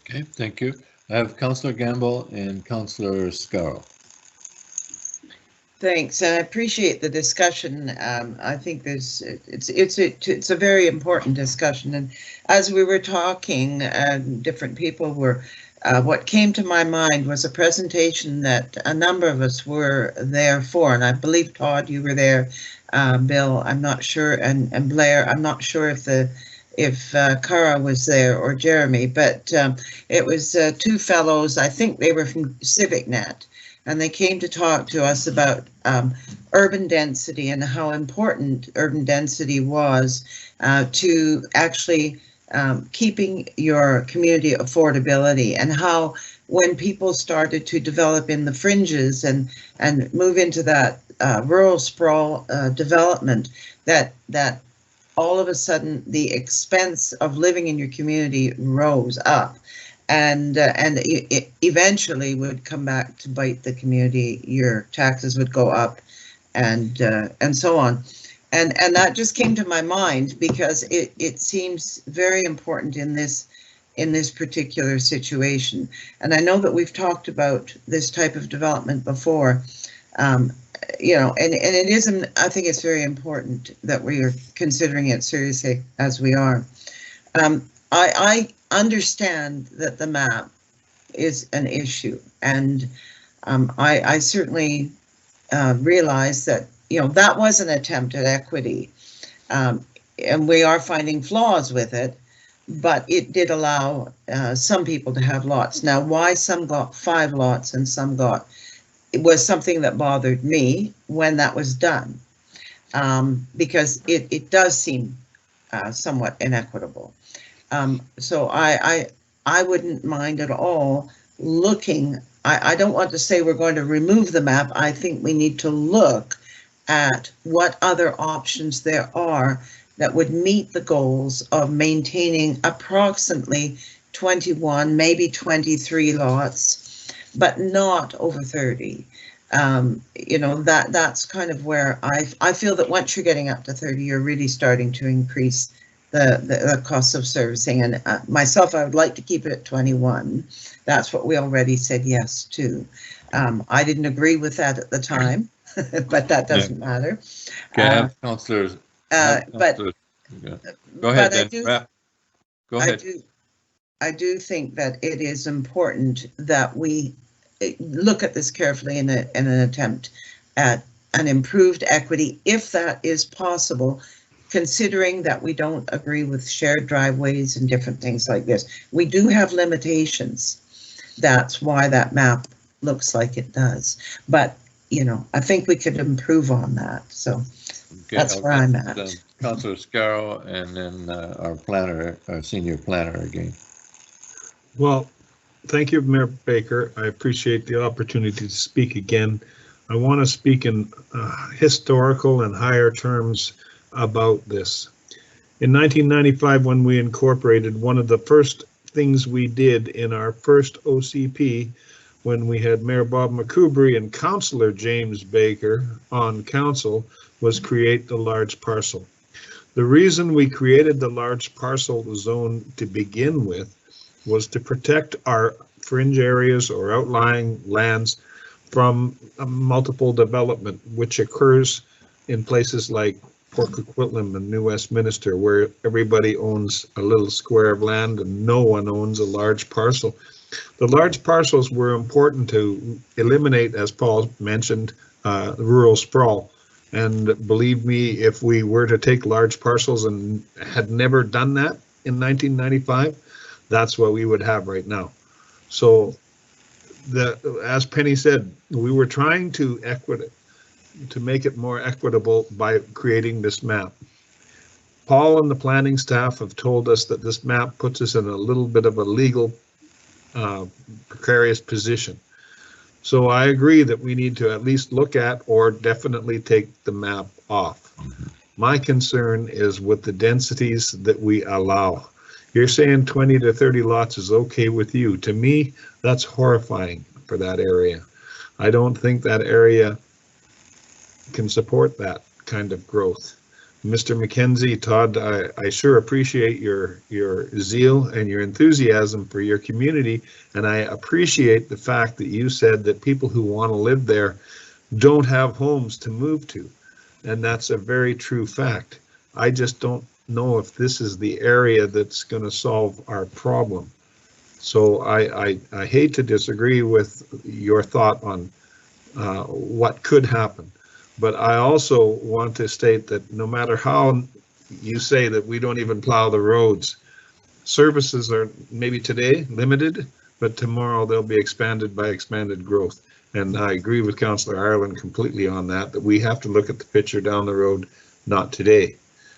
Okay, thank you. I have Councillor Gamble and Councillor Scarrow. Thanks, and I appreciate the discussion. I think it's a very important discussion, and as we were talking, different people were. What came to my mind was a presentation that a number of us were there for, and I believe Todd, you were there. Bill, I'm not sure, and Blair, I'm not sure if Cara was there or Jeremy, but it was two fellows. I think they were from CivicNet. And they came to talk to us about urban density and how important urban density was to actually keeping your community affordability, and how when people started to develop in the fringes and move into that rural sprawl development, that all of a sudden the expense of living in your community rose up. And it eventually would come back to bite the community. Your taxes would go up, and so on, and that just came to my mind because it seems very important in this particular situation. And I know that we've talked about this type of development before, you know, and it isn't. I think it's very important that we are considering it seriously as we are. I understand that the map is an issue, and I certainly realize that, you know, that was an attempt at equity, and we are finding flaws with it, but it did allow some people to have lots. Now, why some got 5 lots and some got, it was something that bothered me when that was done, because it does seem somewhat inequitable. So I wouldn't mind at all looking. I don't want to say we're going to remove the map. I think we need to look at what other options there are that would meet the goals of maintaining approximately 21, maybe 23 lots, but not over 30. You know, that's kind of where I feel that once you're getting up to 30, you're really starting to increase the cost of servicing. And myself, I would like to keep it at 21. That's what we already said yes to. I didn't agree with that at the time, but that doesn't matter. Okay, councillors. But go ahead, then. Go ahead. I do think that it is important that we look at this carefully in an attempt at an improved equity, if that is possible, considering that we don't agree with shared driveways and different things like this. We do have limitations. That's why that map looks like it does. But, you know, I think we could improve on that. So that's where I'm at. Councillor Scarrow, and then our planner, our senior planner again. Well, thank you, Mayor Baker. I appreciate the opportunity to speak again. I want to speak in historical and higher terms about this. In 1995, when we incorporated, one of the first things we did in our first OCP, when we had Mayor Bob McCoubry and Councillor James Baker on council, was create the large parcel. The reason we created the large parcel zone to begin with was to protect our fringe areas or outlying lands from multiple development, which occurs in places like Port Coquitlam and New Westminster, where everybody owns a little square of land and no one owns a large parcel. The large parcels were important to eliminate, as Paul mentioned, rural sprawl. And believe me, if we were to take large parcels and had never done that in 1995, that's what we would have right now. So, as Penny said, we were trying to make it more equitable by creating this map. Paul and the planning staff have told us that this map puts us in a little bit of a legal precarious position. So I agree that we need to at least look at or definitely take the map off. My concern is with the densities that we allow. You're saying 20 to 30 lots is okay with you. To me, that's horrifying for that area. I don't think that area can support that kind of growth. Mr. McKenzie, Todd, I sure appreciate your zeal and your enthusiasm for your community, and I appreciate the fact that you said that people who want to live there don't have homes to move to. And that's a very true fact. I just don't know if this is the area that's going to solve our problem. So I hate to disagree with your thought on what could happen. But I also want to state that no matter how you say that we don't even plow the roads, services are maybe today limited, but tomorrow they'll be expanded by expanded growth. And I agree with Councillor Ireland completely on that, that we have to look at the picture down the road, not today.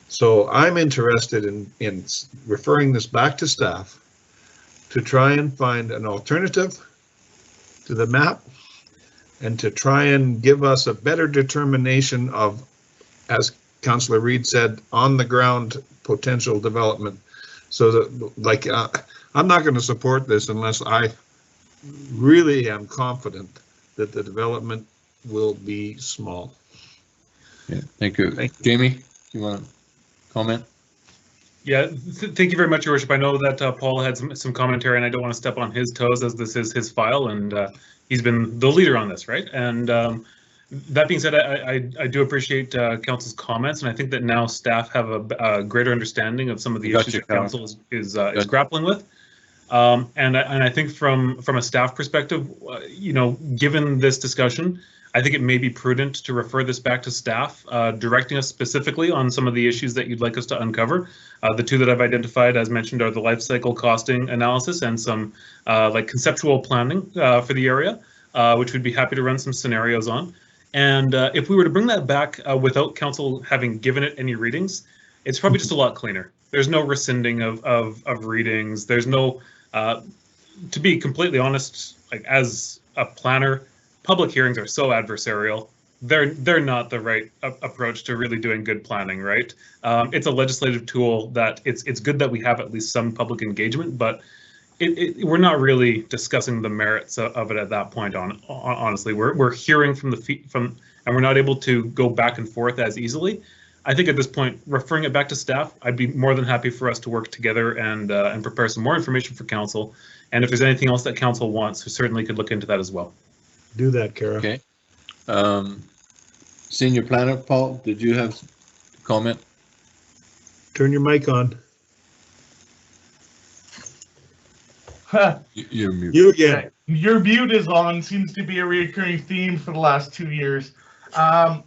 So I'm interested in referring this back to staff to try and find an alternative to the map and to try and give us a better determination of, as Councillor Reid said, on the ground potential development. So that, like, I'm not going to support this unless I really am confident that the development will be small. Yeah, thank you. Jamie, you want to comment? Yeah, thank you very much, Your Worship. I know that Paul had some commentary, and I don't want to step on his toes as this is his file, and he's been the leader on this, right? And that being said, I do appreciate Council's comments, and I think that now staff have a greater understanding of some of the issues that Council is grappling with. And I think from a staff perspective, you know, given this discussion, I think it may be prudent to refer this back to staff, directing us specifically on some of the issues that you'd like us to uncover. The two that I've identified, as mentioned, are the life cycle costing analysis and some like conceptual planning for the area, which we'd be happy to run some scenarios on. And if we were to bring that back without council having given it any readings, it's probably just a lot cleaner. There's no rescinding of readings. There's no, to be completely honest, like as a planner, public hearings are so adversarial. They're not the right approach to really doing good planning, right? It's a legislative tool that it's good that we have at least some public engagement, but we're not really discussing the merits of it at that point. Honestly, we're hearing from and we're not able to go back and forth as easily. I think at this point, referring it back to staff, I'd be more than happy for us to work together and prepare some more information for council. And if there's anything else that council wants, we certainly could look into that as well. Do that, Kara. Okay. Senior Planner, Paul, did you have a comment? Turn your mic on. You're mute. You again. Your mute is on, seems to be a recurring theme for the last 2 years. My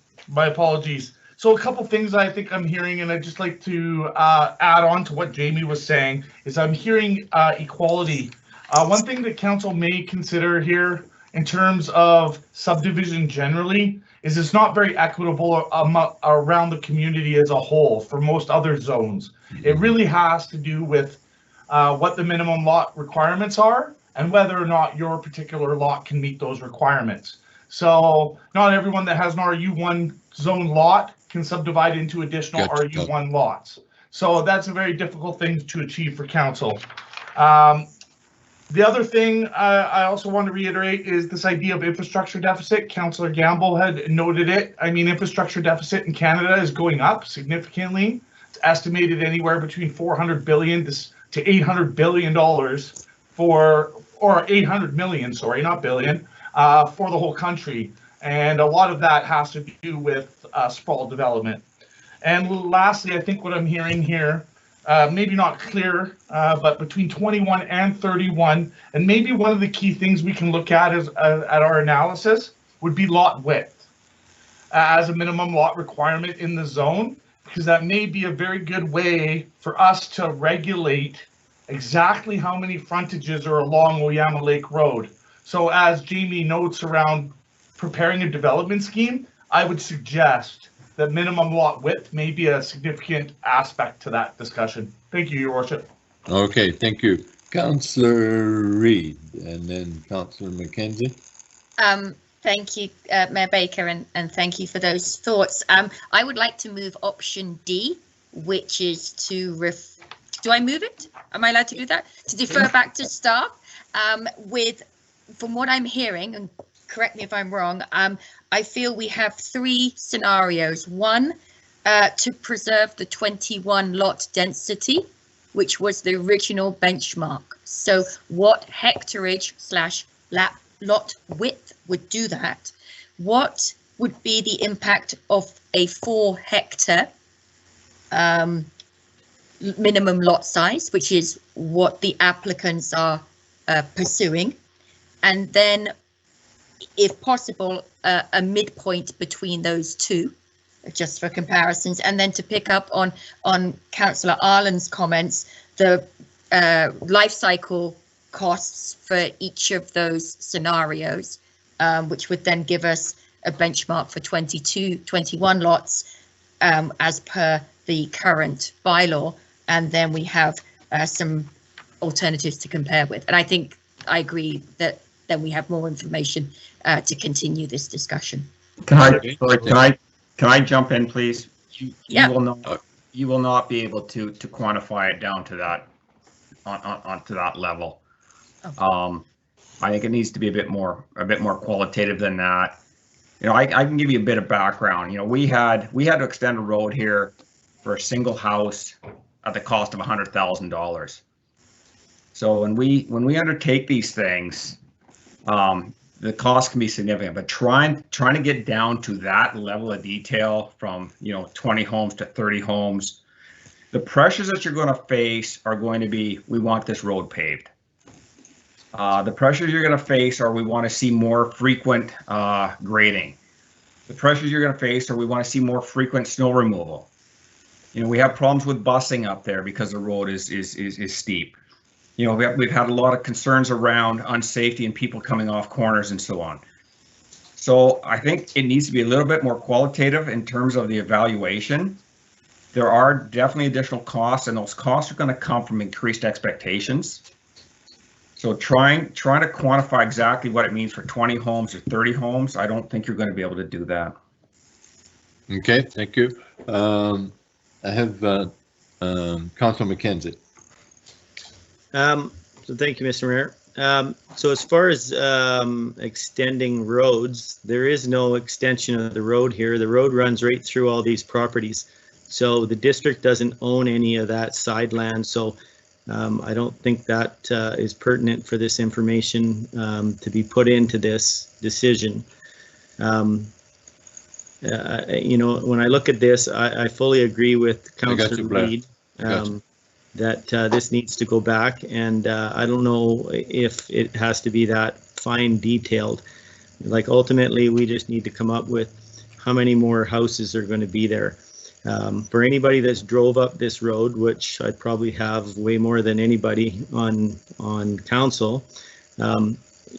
apologies. So a couple things I think I'm hearing, and I'd just like to add on to what Jamie was saying, is I'm hearing equality. One thing that council may consider here in terms of subdivision generally is it's not very equitable around the community as a whole for most other zones. It really has to do with what the minimum lot requirements are and whether or not your particular lot can meet those requirements. So not everyone that has an RU1 zone lot can subdivide into additional RU1 lots. So that's a very difficult thing to achieve for council. The other thing I also want to reiterate is this idea of infrastructure deficit. Councillor Gamble had noted it. I mean, infrastructure deficit in Canada is going up significantly. It's estimated anywhere between $400 billion to $800 billion or 800 million, sorry, not billion, for the whole country. And a lot of that has to do with sprawl development. And lastly, I think what I'm hearing here, maybe not clear, but between 21 and 31, and maybe one of the key things we can look at at our analysis would be lot width as a minimum lot requirement in the zone, because that may be a very good way for us to regulate exactly how many frontages are along Oyama Lake Road. So as Jamie notes around preparing a development scheme, I would suggest that minimum lot width may be a significant aspect to that discussion. Thank you, Your Worship. Okay, thank you. Councillor Reid and then Councillor McKenzie. Thank you, Mayor Baker, and thank you for those thoughts. I would like to move option D, which is to do I move it? Am I allowed to do that? To defer back to staff from what I'm hearing, and correct me if I'm wrong, I feel we have 3 scenarios. One, to preserve the 21 lot density, which was the original benchmark. So what hectarage / lot width would do that what would be the impact of a 4 hectare minimum lot size, which is what the applicants are pursuing, and then, if possible, a midpoint between those two, just for comparisons. And then to pick up on Councillor Arlen's comments, the life cycle costs for each of those scenarios, which would then give us a benchmark for 21 lots as per the current bylaw. And then we have some alternatives to compare with. And I think I agree that then we have more information to continue this discussion. Can I jump in, please? Yeah. You will not be able to quantify it down to that onto that level. Okay. I think it needs to be a bit more qualitative than that. You know, I can give you a bit of background. You know, we had to extend a road here for a single house at the cost of $100,000. So when we undertake these things, the cost can be significant. But trying to get down to that level of detail from 20 homes to 30 homes, the pressures that you're going to face are going to be: we want this road paved. The pressures you're going to face are: we want to see more frequent grading. The pressures you're going to face are: we want to see more frequent snow removal. You know, we have problems with busing up there because the road is steep. You know, we've had a lot of concerns around unsafety and people coming off corners and so on. So I think it needs to be a little bit more qualitative in terms of the evaluation. There are definitely additional costs, and those costs are going to come from increased expectations. So trying to quantify exactly what it means for 20 homes or 30 homes, I don't think you're going to be able to do that. Okay, thank you. I have Councilor McKenzie. So thank you, Mr. Mayor. So as far as extending roads, there is no extension of the road here. The road runs right through all these properties. So the district doesn't own any of that side land. So I don't think that is pertinent for this information to be put into this decision. You know, when I look at this, I fully agree with Councillor Reid that this needs to go back, and I don't know if it has to be that fine detailed. Like, ultimately, we just need to come up with how many more houses are going to be there. For anybody that's drove up this road, which I probably have way more than anybody on council,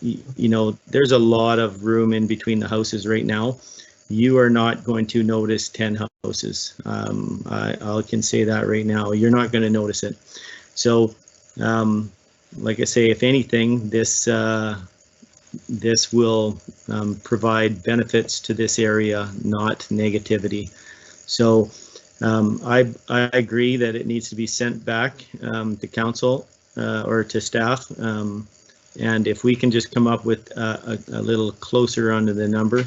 you know, there's a lot of room in between the houses right now. You are not going to notice 10 houses. I can say that right now. You're not going to notice it. So, like I say, if anything, this will provide benefits to this area, not negativity. So I agree that it needs to be sent back to council or to staff. And if we can just come up with a little closer onto the number,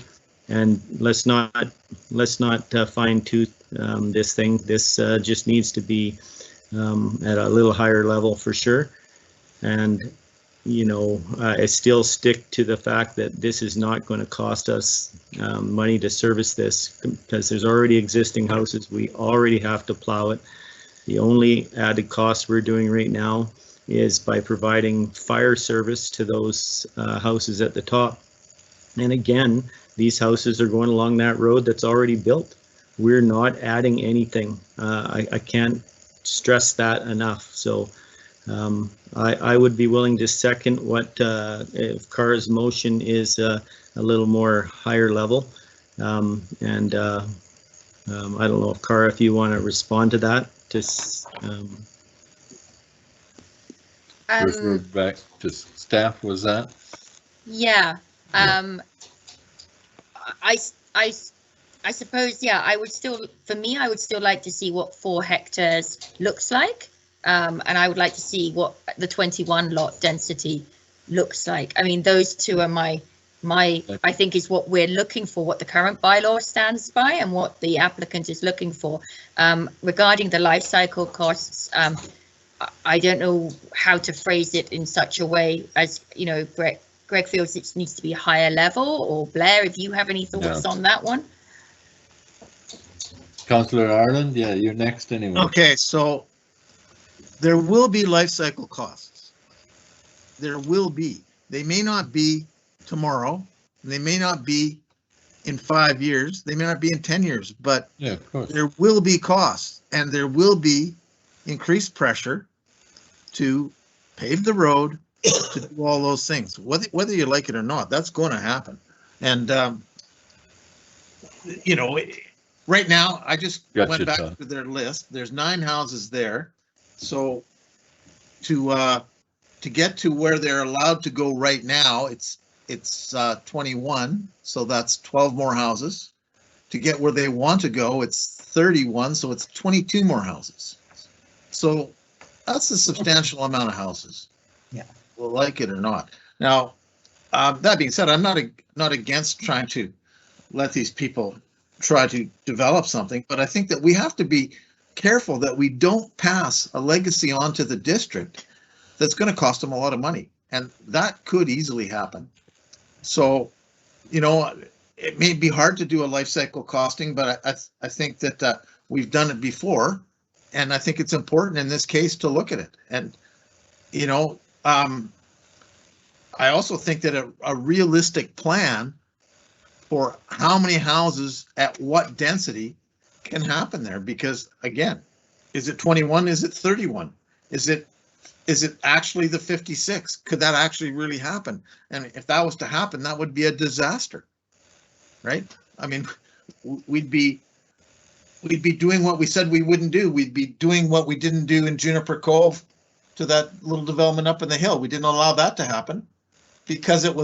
and let's not fine tooth this thing. This just needs to be at a little higher level for sure. And you know, I still stick to the fact that this is not going to cost us money to service this, because there's already existing houses. We already have to plow it. The only added cost we're doing right now is by providing fire service to those houses at the top. And again, these houses are going along that road that's already built. We're not adding anything. I can't stress that enough. So I would be willing to second what if Cara's motion is a little more higher level. I don't know if Cara, if you want to respond to that. Refer back to staff, was that? Yeah. I suppose, yeah, I would still like to see what 4 hectares looks like. And I would like to see what the 21 lot density looks like. I mean, those two are my I think is what we're looking for, what the current bylaw stands by and what the applicant is looking for. Regarding the life cycle costs, I don't know how to phrase it in such a way as, you know, Brett Greg feels it needs to be higher level, or Blair, if you have any thoughts on that one. Councillor Ireland, yeah, you're next anyway. Okay, so there will be life cycle costs. There will be. They may not be tomorrow. They may not be in 5 years. They may not be in 10 years, but yeah, of course. There will be costs, and there will be increased pressure to pave the road, to do all those things. Whether you like it or not, that's going to happen. And, you know, right now, I just went back to their list. There's 9 houses there. So to get to where they're allowed to go right now, it's 21. So that's 12 more houses. To get where they want to go, it's 31. So it's 22 more houses. So that's a substantial amount of houses. Yeah. We'll like it or not. Now, that being said, I'm not against trying to let these people try to develop something, but I think that we have to be careful that we don't pass a legacy onto the district that's going to cost them a lot of money, and that could easily happen. So, you know, it may be hard to do a life cycle costing, but I think that we've done it before, and I think it's important in this case to look at it. And, you know, I also think that a realistic plan for how many houses at what density can happen there, because again, is it 21? Is it 31? Is it actually the 56? Could that actually really happen? And if that was to happen, that would be a disaster, right? I mean, we'd be doing what we said we wouldn't do. We'd be doing what we didn't do in Juniper Cove to that little development up in the hill. We didn't allow that to happen because that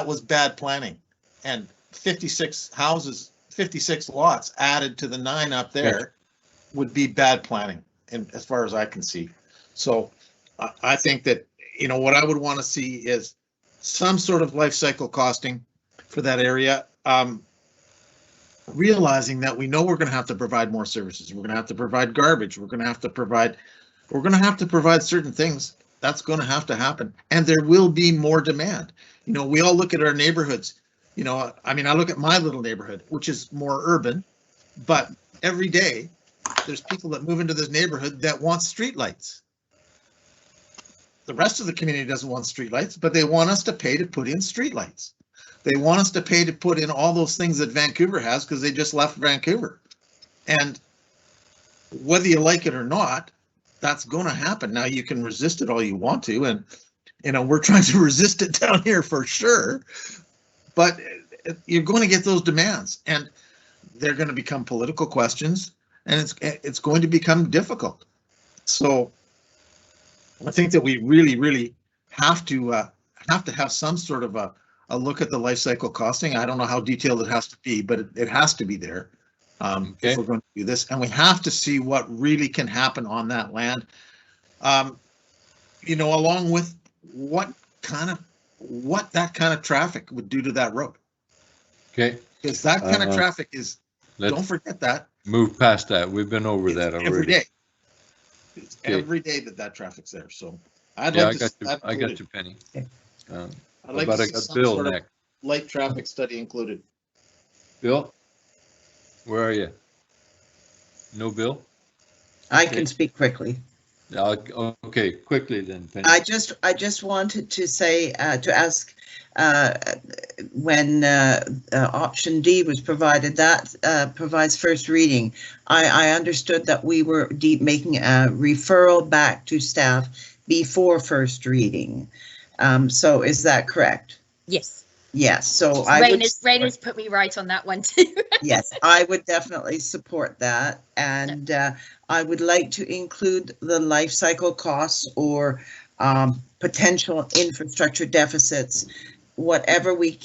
was bad planning. And 56 houses, 56 lots added to the 9 up there would be bad planning, and as far as I can see. So I think that, you know, what I would want to see is some sort of life cycle costing for that area, realizing that we know we're going to have to provide more services. We're going to have to provide garbage. We're going to have to provide certain things. That's going to have to happen, and there will be more demand. You know, we all look at our neighborhoods. You know, I mean, I look at my little neighborhood, which is more urban, but every day there's people that move into this neighborhood that want streetlights. The rest of the community doesn't want streetlights, but they want us to pay to put in streetlights. They want us to pay to put in all those things that Vancouver has because they just left Vancouver. And whether you like it or not, that's going to happen. Now, you can resist it all you want to, and, you know, we're trying to resist it down here for sure. But you're going to get those demands, and they're going to become political questions, and it's going to become difficult. So I think that we really, really have to have some sort of a look at the life cycle costing. I don't know how detailed it has to be, but it has to be there if we're going to do this, and we have to see what really can happen on that land. You know, along with what that kind of traffic would do to that road. Okay. Because that kind of traffic is, don't forget that. Move past that. We've been over that already. Every day. It's every day that traffic's there. So I got you, Penny. I'd like to see some Bill sort of light traffic study included. Bill, where are you? No Bill? I can speak quickly. Okay, quickly then, Penny. I just wanted to say, to ask, when option D was provided, that provides first reading. I understood that we were making a referral back to staff before first reading. So is that correct? Yes. Yes, so Raina's put me right on that one too. Yes, I would definitely support that, and I would like to include the life cycle costs or potential infrastructure deficits, whatever we,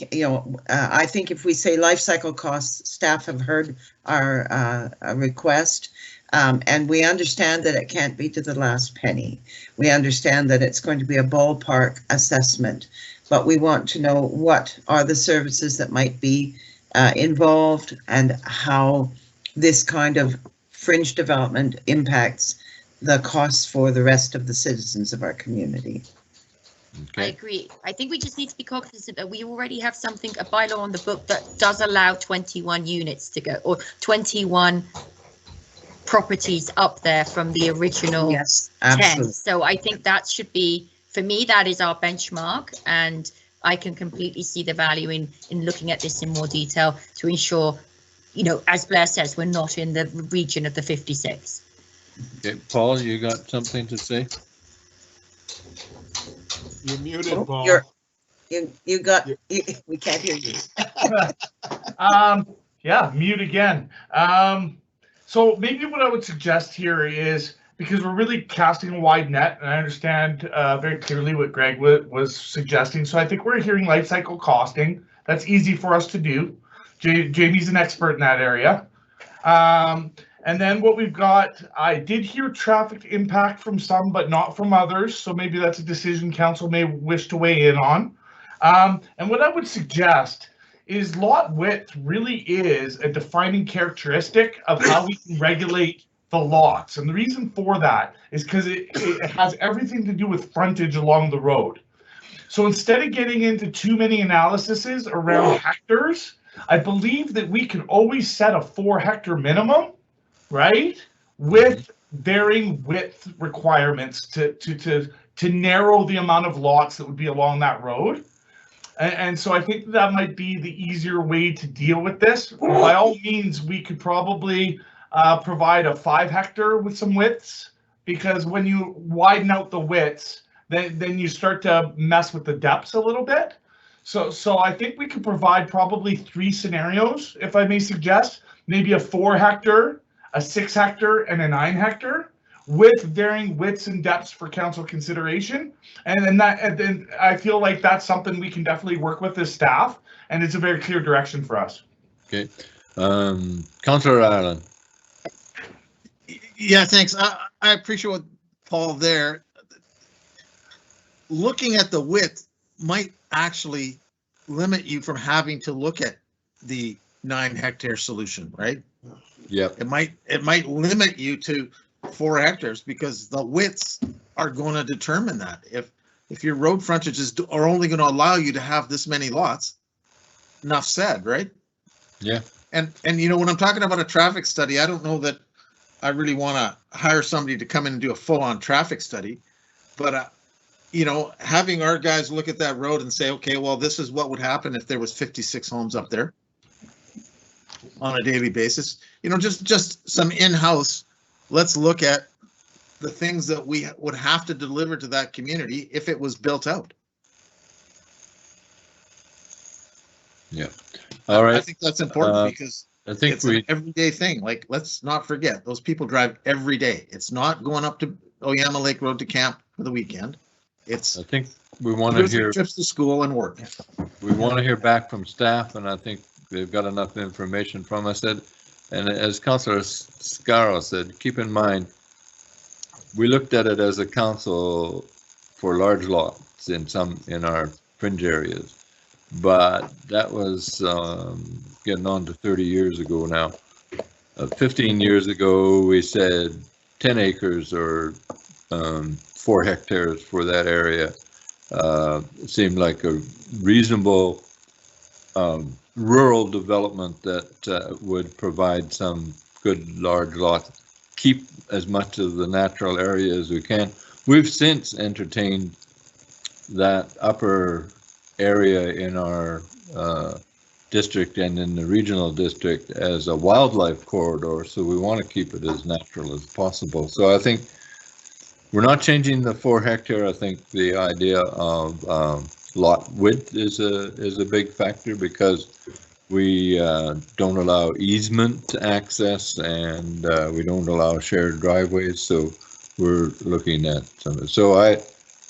I think if we say life cycle costs, staff have heard our request, and we understand that it can't be to the last penny. We understand that it's going to be a ballpark assessment, but we want to know what are the services that might be involved and how this kind of fringe development impacts the costs for the rest of the citizens of our community. I agree. I think we just need to be cognizant that we already have something, a bylaw on the book that does allow 21 units to go, or 21 properties up there from the original 10. So I think that should be, for me, that is our benchmark, and I can completely see the value in looking at this in more detail to ensure, you know, as Blair says, we're not in the region of the 56. Okay, Paul, you got something to say? You're muted, Paul. We can't hear you. Yeah, mute again. So maybe what I would suggest here is, because we're really casting a wide net, and I understand very clearly what Greg was suggesting. So I think we're hearing life cycle costing. That's easy for us to do. Jamie's an expert in that area. And then what we've got, I did hear traffic impact from some, but not from others. So maybe that's a decision council may wish to weigh in on. And what I would suggest is lot width really is a defining characteristic of how we can regulate the lots. And the reason for that is because it has everything to do with frontage along the road. So instead of getting into too many analyses around hectares, I believe that we can always set a 4 hectare minimum, right? With varying width requirements to narrow the amount of lots that would be along that road. And so I think that might be the easier way to deal with this. By all means, we could probably provide a 5 hectare with some widths, because when you widen out the widths, then you start to mess with the depths a little bit. So I think we could provide probably 3 scenarios, if I may suggest, maybe a 4 hectare, a 6 hectare, and a 9 hectare, with varying widths and depths for council consideration. And then I feel like that's something we can definitely work with as staff, and it's a very clear direction for us. Okay. Councillor Ireland. Yeah, thanks. I appreciate what Paul there. Looking at the width might actually limit you from having to look at the 9 hectare solution, right? Yeah. It might limit you to 4 hectares, because the widths are going to determine that. If your road frontages are only going to allow you to have this many lots, enough said, right? Yeah. And you know, when I'm talking about a traffic study, I don't know that I really want to hire somebody to come in and do a full-on traffic study, but you know, having our guys look at that road and say, okay, well, this is what would happen if there was 56 homes up there on a daily basis. You know, just some in-house. Let's look at the things that we would have to deliver to that community if it was built out. Yeah. All right. I think that's important because I think it's an everyday thing. Like, let's not forget, those people drive every day. It's not going up to Yama Lake Road to camp for the weekend. It's, I think we want to hear trips to school and work. We want to hear back from staff, and I think they've got enough information from us. And as Councillor Scarrow said, keep in mind, we looked at it as a council for large lots in our fringe areas, but that was getting on to 30 years ago now. 15 years ago, we said 10 acres or 4 hectares for that area. It seemed like a reasonable rural development that would provide some good large lots, keep as much of the natural area as we can. We've since entertained that upper area in our district and in the regional district as a wildlife corridor, so we want to keep it as natural as possible. So I think we're not changing the 4 hectare. I think the idea of lot width is a big factor, because we don't allow easement access, and we don't allow shared driveways, so we're looking at some. So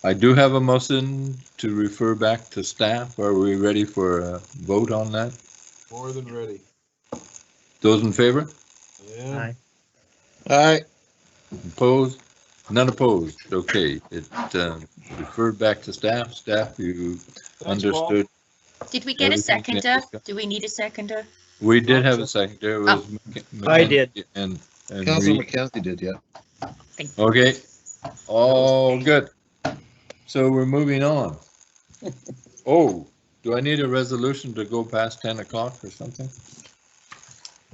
I do have a motion to refer back to staff. Are we ready for a vote on that? More than ready. Those in favor? Yeah. Aye. Opposed? None opposed. Okay, it referred back to staff. Staff, you understood. Did we get a seconder? Do we need a seconder? We did have a seconder. It was I did. And Councilor McKenzie did, yeah. Okay, all good. So we're moving on. Oh, do I need a resolution to go past 10 o'clock or something?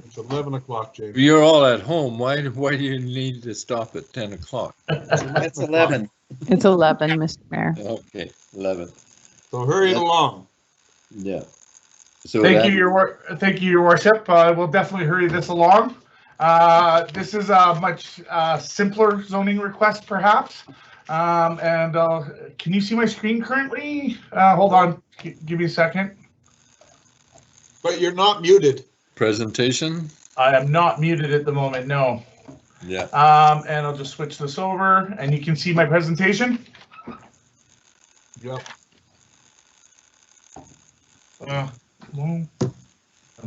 It's 11 o'clock, James. You're all at home. Why do you need to stop at 10 o'clock? It's 11. It's 11, Mr. Mayor. Okay, 11. So hurry it along. Yeah. So Thank you, Your Worship. We'll definitely hurry this along. This is a much simpler zoning request, perhaps. Can you see my screen currently? Hold on, give me a second. But you're not muted. Presentation? I am not muted at the moment, no. Yeah. And I'll just switch this over, and you can see my presentation. Yep. Am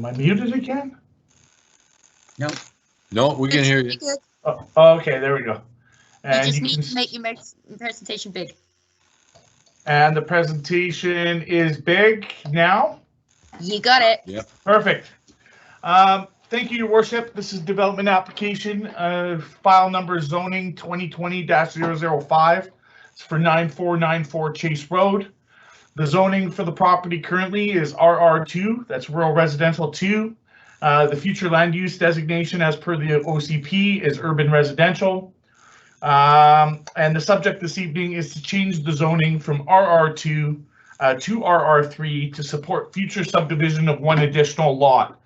I muted again? No. No, we can hear you. Oh, okay, there we go. And you just need to make your presentation big. And the presentation is big now? You got it. Yeah. Perfect. Thank you, Your Worship. This is development application, file number zoning 2020-005. It's for 9494 Chase Road. The zoning for the property currently is RR2, that's Rural Residential 2. The future land use designation as per the OCP is Urban Residential. And the subject this evening is to change the zoning from RR2 to RR3 to support future subdivision of one additional lot.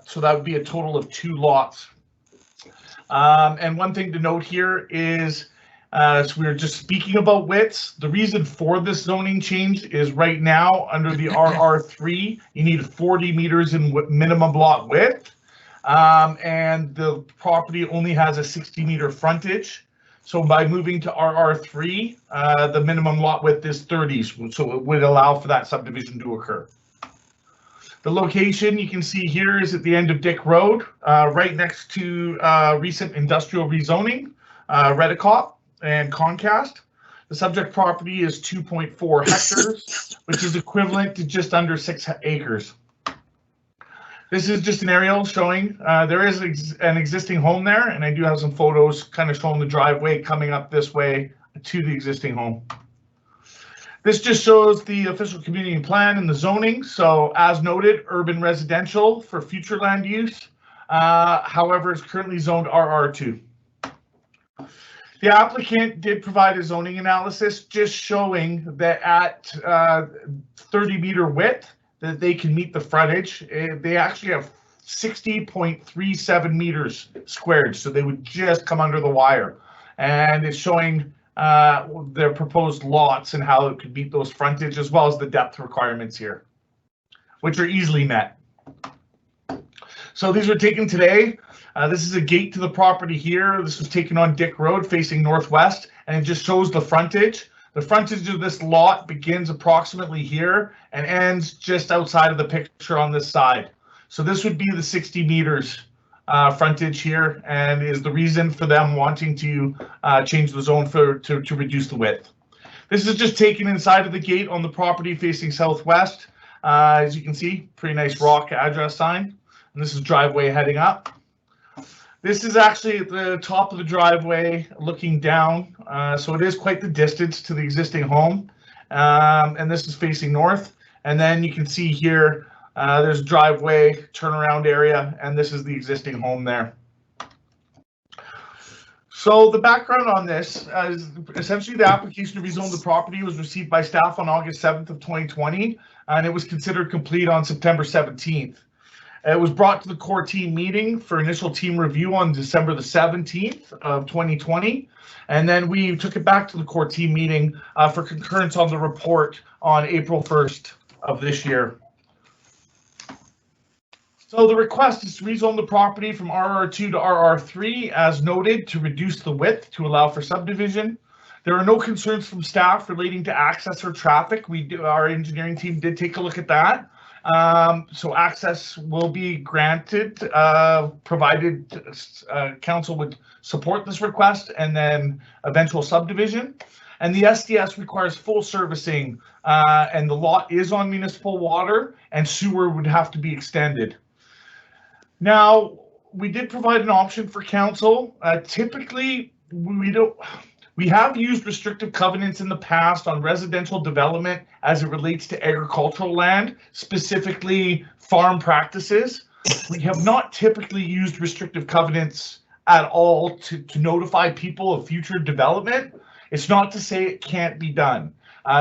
So that would be a total of 2 lots. And one thing to note here is, so we were just speaking about widths. The reason for this zoning change is right now under the RR3, you need 40 meters in minimum lot width. And the property only has a 60-meter frontage. So by moving to RR3, the minimum lot width is 30, so it would allow for that subdivision to occur. The location you can see here is at the end of Dick Road, right next to recent industrial rezoning, Redicop and Concast. The subject property is 2.4 hectares, which is equivalent to just under 6 acres. This is just an aerial showing there is an existing home there, and I do have some photos kind of showing the driveway coming up this way to the existing home. This just shows the official community plan and the zoning. So as noted, urban residential for future land use. However, it's currently zoned RR2. The applicant did provide a zoning analysis just showing that at 30-meter width, that they can meet the frontage. They actually have 60.37 meters squared, so they would just come under the wire. And it's showing their proposed lots and how it could meet those frontage as well as the depth requirements here, which are easily met. So these were taken today. This is a gate to the property here. This was taken on Dick Road facing northwest, and it just shows the frontage. The frontage of this lot begins approximately here and ends just outside of the picture on this side. So this would be the 60 meters frontage here, and is the reason for them wanting to change the zone to reduce the width. This is just taken inside of the gate on the property facing southwest. As you can see, pretty nice rock address sign. And this is driveway heading up. This is actually at the top of the driveway looking down. So it is quite the distance to the existing home. And this is facing north. And then you can see here, there's a driveway turnaround area, and this is the existing home there. So the background on this is essentially the application to rezone the property was received by staff on August 7th of 2020, and it was considered complete on September 17th. It was brought to the core team meeting for initial team review on December the 17th of 2020. And then we took it back to the core team meeting for concurrence on the report on April 1st of this year. So the request is to rezone the property from RR2 to RR3 as noted to reduce the width to allow for subdivision. There are no concerns from staff relating to access or traffic. Our engineering team did take a look at that. So access will be granted, provided council would support this request and then eventual subdivision. And the SDS requires full servicing, and the lot is on municipal water, and sewer would have to be extended. Now, we did provide an option for council. Typically, we We have used restrictive covenants in the past on residential development as it relates to agricultural land, specifically farm practices. We have not typically used restrictive covenants at all to notify people of future development. It's not to say it can't be done.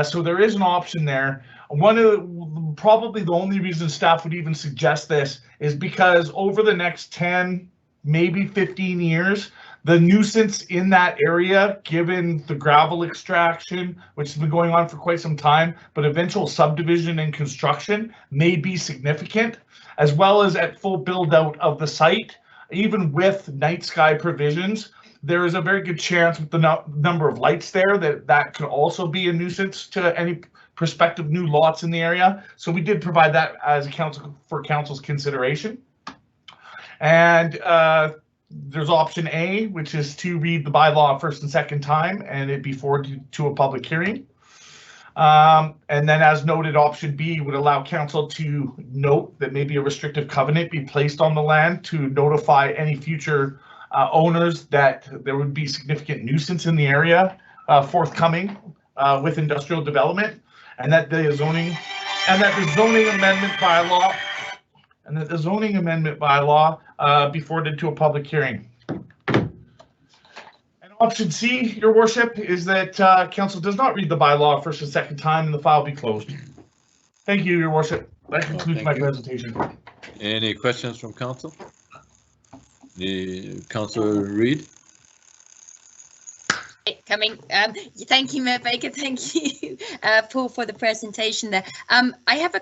So there is an option there. Probably the only reason staff would even suggest this is because over the next 10, maybe 15 years, the nuisance in that area, given the gravel extraction, which has been going on for quite some time, but eventual subdivision and construction may be significant, as well as at full build out of the site, even with night sky provisions, there is a very good chance with the number of lights there that could also be a nuisance to any prospective new lots in the area. So we did provide that as a council's consideration. And there's option A, which is to read the bylaw first and second time and it be forwarded to a public hearing. And then as noted, option B would allow council to note that maybe a restrictive covenant be placed on the land to notify any future owners that there would be significant nuisance in the area forthcoming with industrial development, and that the zoning amendment bylaw be forwarded to a public hearing. And option C, your worship, is that council does not read the bylaw first and second time and the file be closed. Thank you, your worship. That concludes my presentation. Any questions from council? The Councillor Reid. Coming. Thank you, Mayor Baker. Thank you, Paul, for the presentation there. I have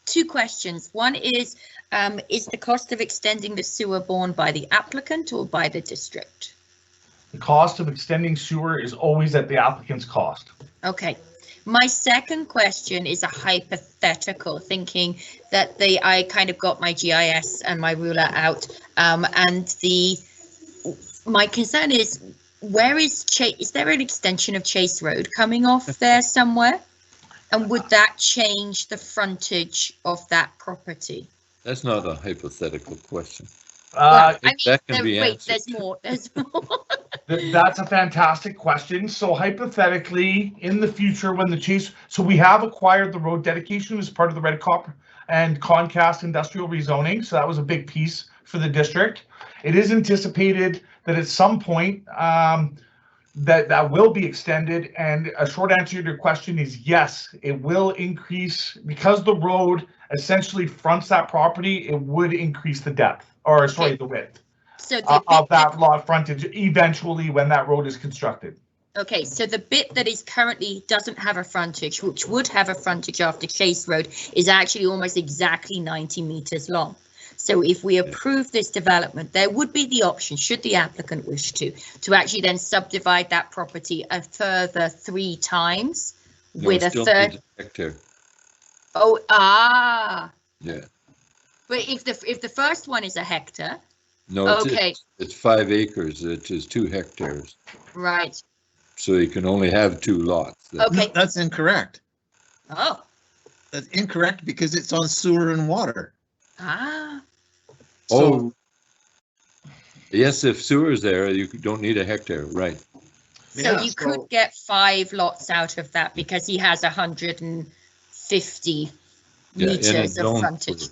two questions. One is the cost of extending the sewer borne by the applicant or by the district? The cost of extending sewer is always at the applicant's cost. Okay. My second question is a hypothetical, thinking that I kind of got my GIS and my ruler out, and my concern is, where is there an extension of Chase Road coming off there somewhere? And would that change the frontage of that property? That's not a hypothetical question. Well, that can be wait, answered. there's more. That's a fantastic question. So hypothetically, in the future, when the Chase, so we have acquired the road dedication as part of the Red Cop and Concast industrial rezoning. So that was a big piece for the district. It is anticipated that at some point that will be extended. And a short answer to your question is yes, it will increase because the road essentially fronts that property. It would increase the depth, or sorry, the width. So of that lot frontage eventually when that road is constructed. Okay, so the bit that is currently doesn't have a frontage, which would have a frontage after Chase Road, is actually almost exactly 90 meters long. So if we approve this development, there would be the option, should the applicant wish to actually then subdivide that property a further 3 times with a third hectare. Yeah. But if the first one is a hectare. No, it's 5 acres, which is 2 hectares. Right. So you can only have 2 lots. Okay. No, that's incorrect. Oh. That's incorrect because it's on sewer and water. So, yes, if sewer's there, you don't need a hectare, right? So you could get 5 lots out of that because he has 150 meters of frontage.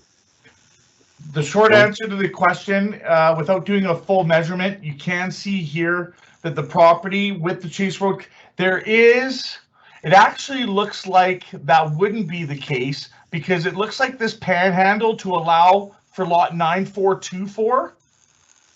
The short answer to the question, without doing a full measurement, you can see here that the property with the Chase Road, it actually looks like that wouldn't be the case because it looks like this panhandle to allow for lot 9424.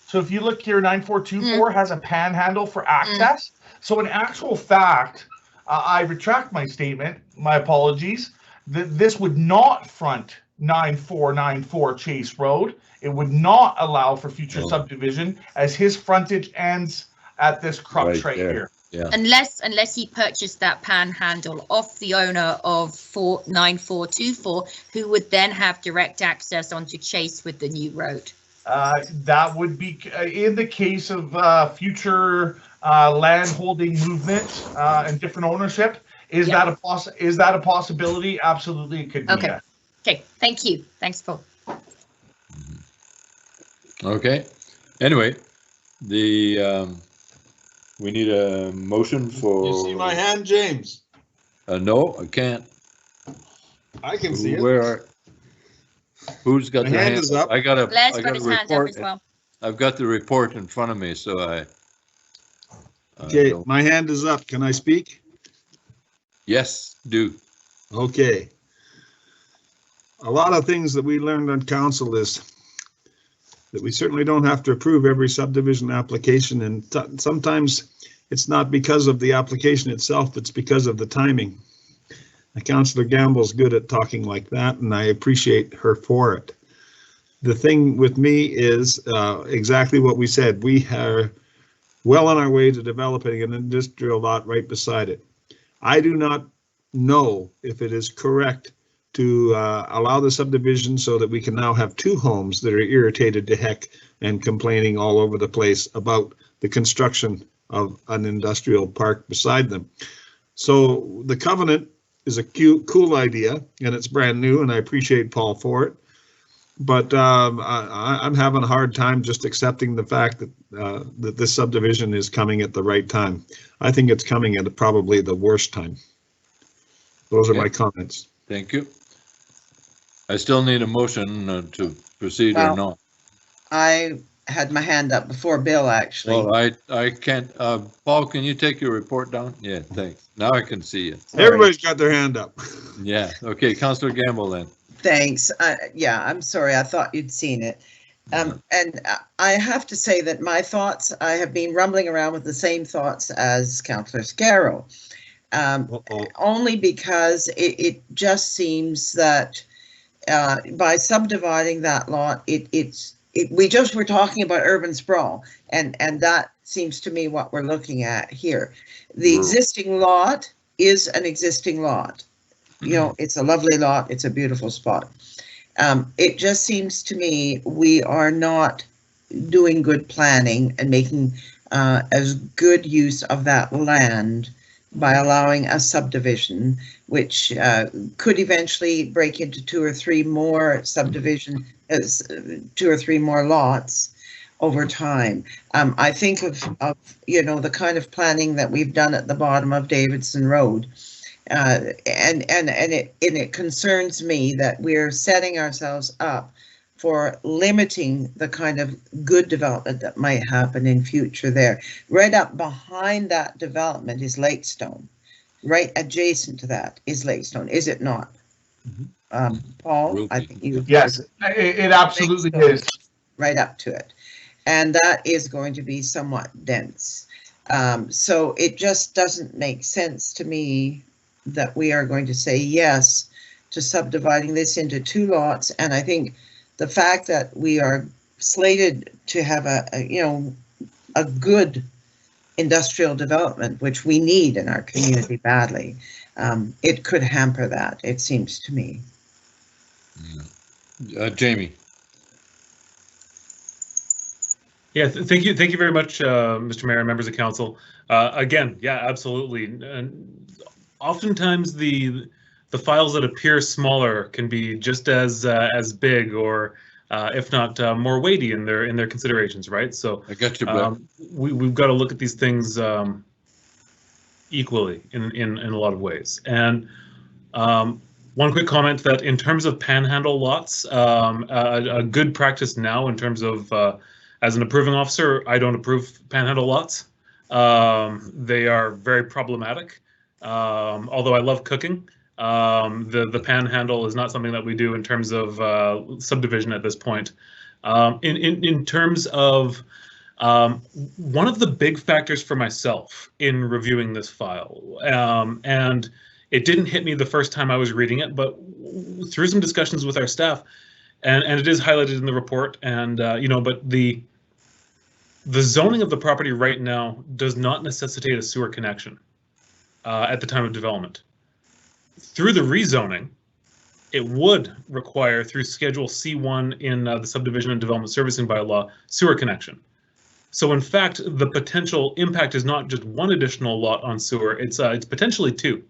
So if you look here, 9424 has a panhandle for access. So in actual fact, I retract my statement, my apologies, that this would not front 9494 Chase Road. It would not allow for future subdivision as his frontage ends at this crux right here. Yeah. Unless he purchased that panhandle off the owner of 9424, who would then have direct access onto Chase with the new road. That would be in the case of future land holding movement and different ownership. Is that a possibility? Absolutely, it could be. Okay. Okay. Thank you. Thanks, Paul. Okay. Anyway, We need a motion for. You see my hand, James? No, I can't. I can see it. Who's got My their hand hand is up? up. I got a report as well. I've got the report in front of me, so I. Okay, my hand is up. Can I speak? Yes, do. Okay. A lot of things that we learned on council is that we certainly don't have to approve every subdivision application, and sometimes it's not because of the application itself, it's because of the timing. Councillor Gamble's good at talking like that, and I appreciate her for it. The thing with me is exactly what we said. We are well on our way to developing an industrial lot right beside it. I do not know if it is correct to allow the subdivision so that we can now have two homes that are irritated to heck and complaining all over the place about the construction of an industrial park beside them. So the covenant is a cool idea, and it's brand new, and I appreciate Paul for it. But I'm having a hard time just accepting the fact that that this subdivision is coming at the right time. I think it's coming at probably the worst time. Those are my comments. Thank you. I still need a motion to proceed or not. I had my hand up before Bill, actually. Well, I can't. Paul, can you take your report down? Yeah, thanks. Now I can see you. Everybody's got their hand up. Yeah. Okay, Councillor Gamble then. Thanks. Yeah, I'm sorry. I thought you'd seen it. And I have to say that my thoughts, I have been rumbling around with the same thoughts as Councillor Scarrow. Only because it just seems that by subdividing that lot, we just were talking about urban sprawl, and that seems to me what we're looking at here. The existing lot is an existing lot. You know, it's a lovely lot. It's a beautiful spot. It just seems to me we are not doing good planning and making as good use of that land by allowing a subdivision, which could eventually break into two or three more lots over time. I think of the kind of planning that we've done at the bottom of Davidson Road. And it concerns me that we're setting ourselves up for limiting the kind of good development that might happen in future there. Right up behind that development is Lakestone. Right adjacent to that is Lakestone, is it not? Mm-hmm. Paul, I think you. Yes, it absolutely is. Right up to it. And that is going to be somewhat dense. So it just doesn't make sense to me that we are going to say yes to subdividing this into two lots. And I think the fact that we are slated to have a good industrial development, which we need in our community badly, it could hamper that, it seems to me. Jamie. Yeah, thank you very much, Mr. Mayor and members of council. Again, yeah, absolutely. And oftentimes the files that appear smaller can be just as big, or if not more weighty in their considerations, right? So I got you, we've got to look at these things equally in a lot of ways. And one quick comment that in terms of panhandle lots, a good practice now in terms of as an approving officer, I don't approve panhandle lots. They are very problematic. Although I love cooking, the panhandle is not something that we do in terms of subdivision at this point. In terms of one of the big factors for myself in reviewing this file, and it didn't hit me the first time I was reading it, but through some discussions with our staff, and it is highlighted in the report, and but the zoning of the property right now does not necessitate a sewer connection at the time of development. Through the rezoning, it would require, through Schedule C1 in the Subdivision and Development Servicing Bylaw, sewer connection. So in fact, the potential impact is not just one additional lot on sewer; it's potentially two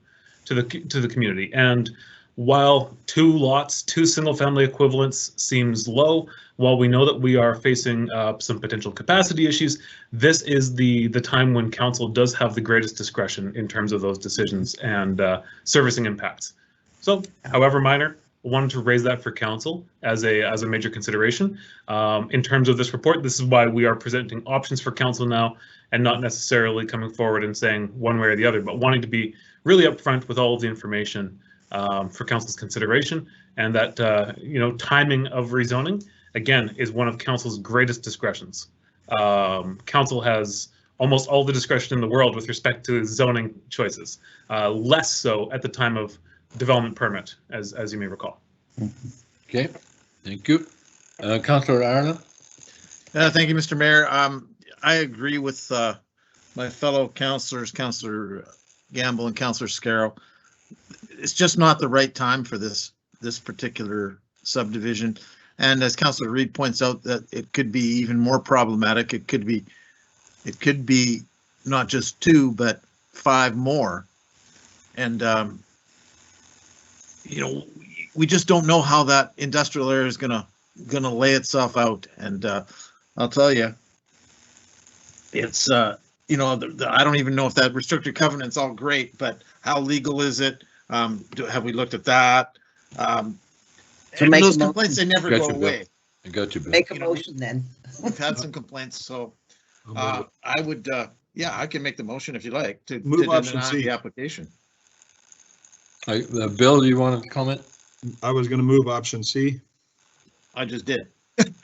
to the community. And while 2 lots, 2 single-family equivalents seems low, while we know that we are facing some potential capacity issues, this is the time when council does have the greatest discretion in terms of those decisions and servicing impacts. So, however minor, I wanted to raise that for council as a major consideration. In terms of this report, this is why we are presenting options for council now and not necessarily coming forward and saying one way or the other, but wanting to be really upfront with all of the information for council's consideration, and that timing of rezoning again is one of council's greatest discretions. Council has almost all the discretion in the world with respect to zoning choices, less so at the time of development permit, as you may recall. Okay, thank you. Councillor Ireland. Thank you, Mr. Mayor. I agree with my fellow councillors, Councillor Gamble and Councillor Scarrow. It's just not the right time for this particular subdivision. And as Councillor Reid points out, that it could be even more problematic. It could be not just 2, but 5 more. And we just don't know how that industrial area is gonna lay itself out. And I'll tell you, it's I don't even know if that restricted covenant's all great, but how legal is it? Have we looked at that? So make those a complaints, they never go away. I got you, Bill. Make a motion then. We've had some complaints, so I would, I can make the motion if you like to Move deny option C. the application. Bill, do you want to comment? I was going to move option C. I just did.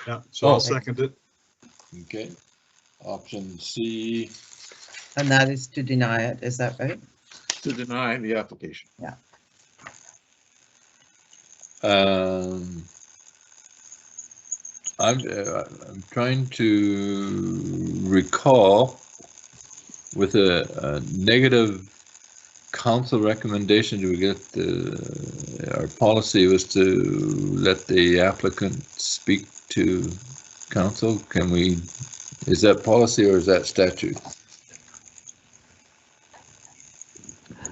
Yeah, so I'll second it. Okay, option C. And that is to deny it, is that right? To deny the application. Yeah. I'm trying to recall with a negative council recommendation. Do we get our policy was to let the applicant speak to council? Can we? Is that policy or is that statute?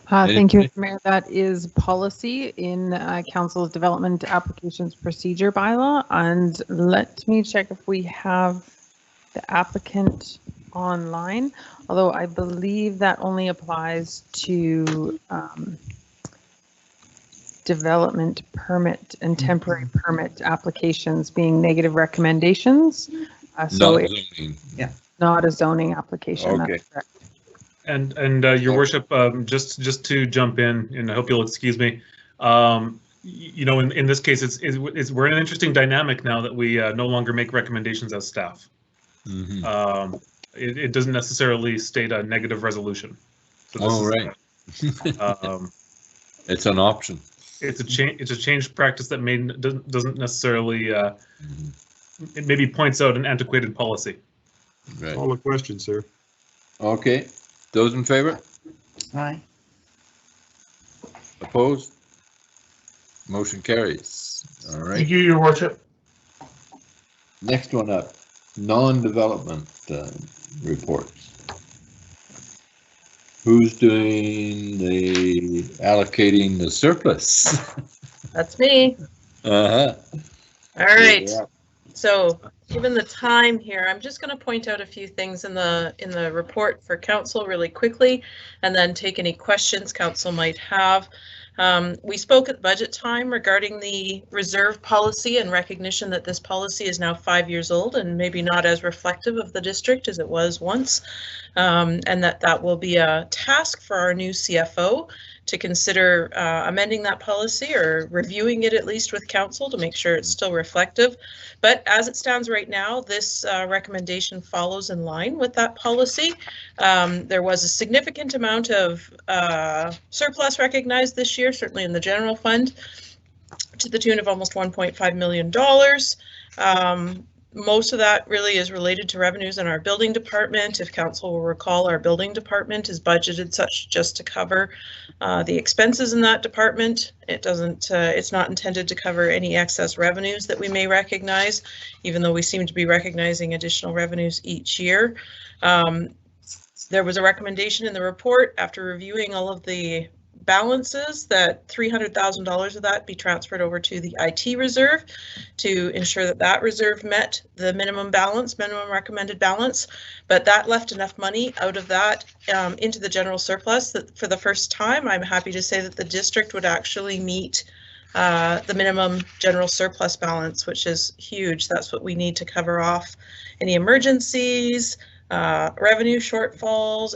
Thank you, Mr. Mayor. That is policy in Council's Development Applications Procedure Bylaw. And let me check if we have the applicant online, although I believe that only applies to development permit and temporary permit applications being negative recommendations. So it's not a zoning application. Okay. That's correct. And Your Worship, just to jump in, and I hope you'll excuse me. In this case, we're in an interesting dynamic now that we no longer make recommendations as staff. Mm-hmm. It doesn't necessarily state a negative resolution. So right. It's an option. It's a change practice that doesn't necessarily. It maybe points out an antiquated policy. Right. All the questions, sir. Okay. Those in favor? Aye. Opposed? Motion carries. All right. Thank you, Your Worship. Next one up, non-development reports. Who's doing the allocating the surplus? That's me. Uh-huh. All right. Yeah. So given the time here, I'm just going to point out a few things in the report for council really quickly, and then take any questions council might have. We spoke at budget time regarding the reserve policy and recognition that this policy is now 5 years old and maybe not as reflective of the district as it was once, and that will be a task for our new CFO to consider amending that policy or reviewing it at least with council to make sure it's still reflective. But as it stands right now, this recommendation follows in line with that policy. There was a significant amount of surplus recognized this year, certainly in the general fund, to the tune of almost $1.5 million. Most of that really is related to revenues in our building department. If council will recall, our building department is budgeted such just to cover the expenses in that department. It doesn't, it's not intended to cover any excess revenues that we may recognize, even though we seem to be recognizing additional revenues each year. There was a recommendation in the report after reviewing all of the balances, that $300,000 of that be transferred over to the IT reserve to ensure that that reserve met the minimum recommended balance. But that left enough money out of that into the general surplus that for the first time, I'm happy to say that the district would actually meet the minimum general surplus balance, which is huge. That's what we need to cover off any emergencies, revenue shortfalls,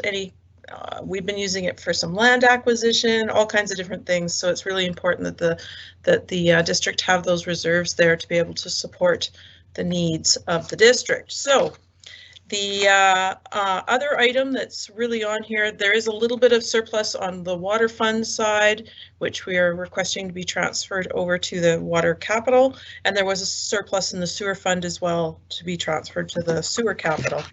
we've been using it for some land acquisition, all kinds of different things. So it's really important that the district have those reserves there to be able to support the needs of the district. So the other item that's really on here, there is a little bit of surplus on the water fund side, which we are requesting to be transferred over to the water capital. And there was a surplus in the sewer fund as well to be transferred to the sewer capital.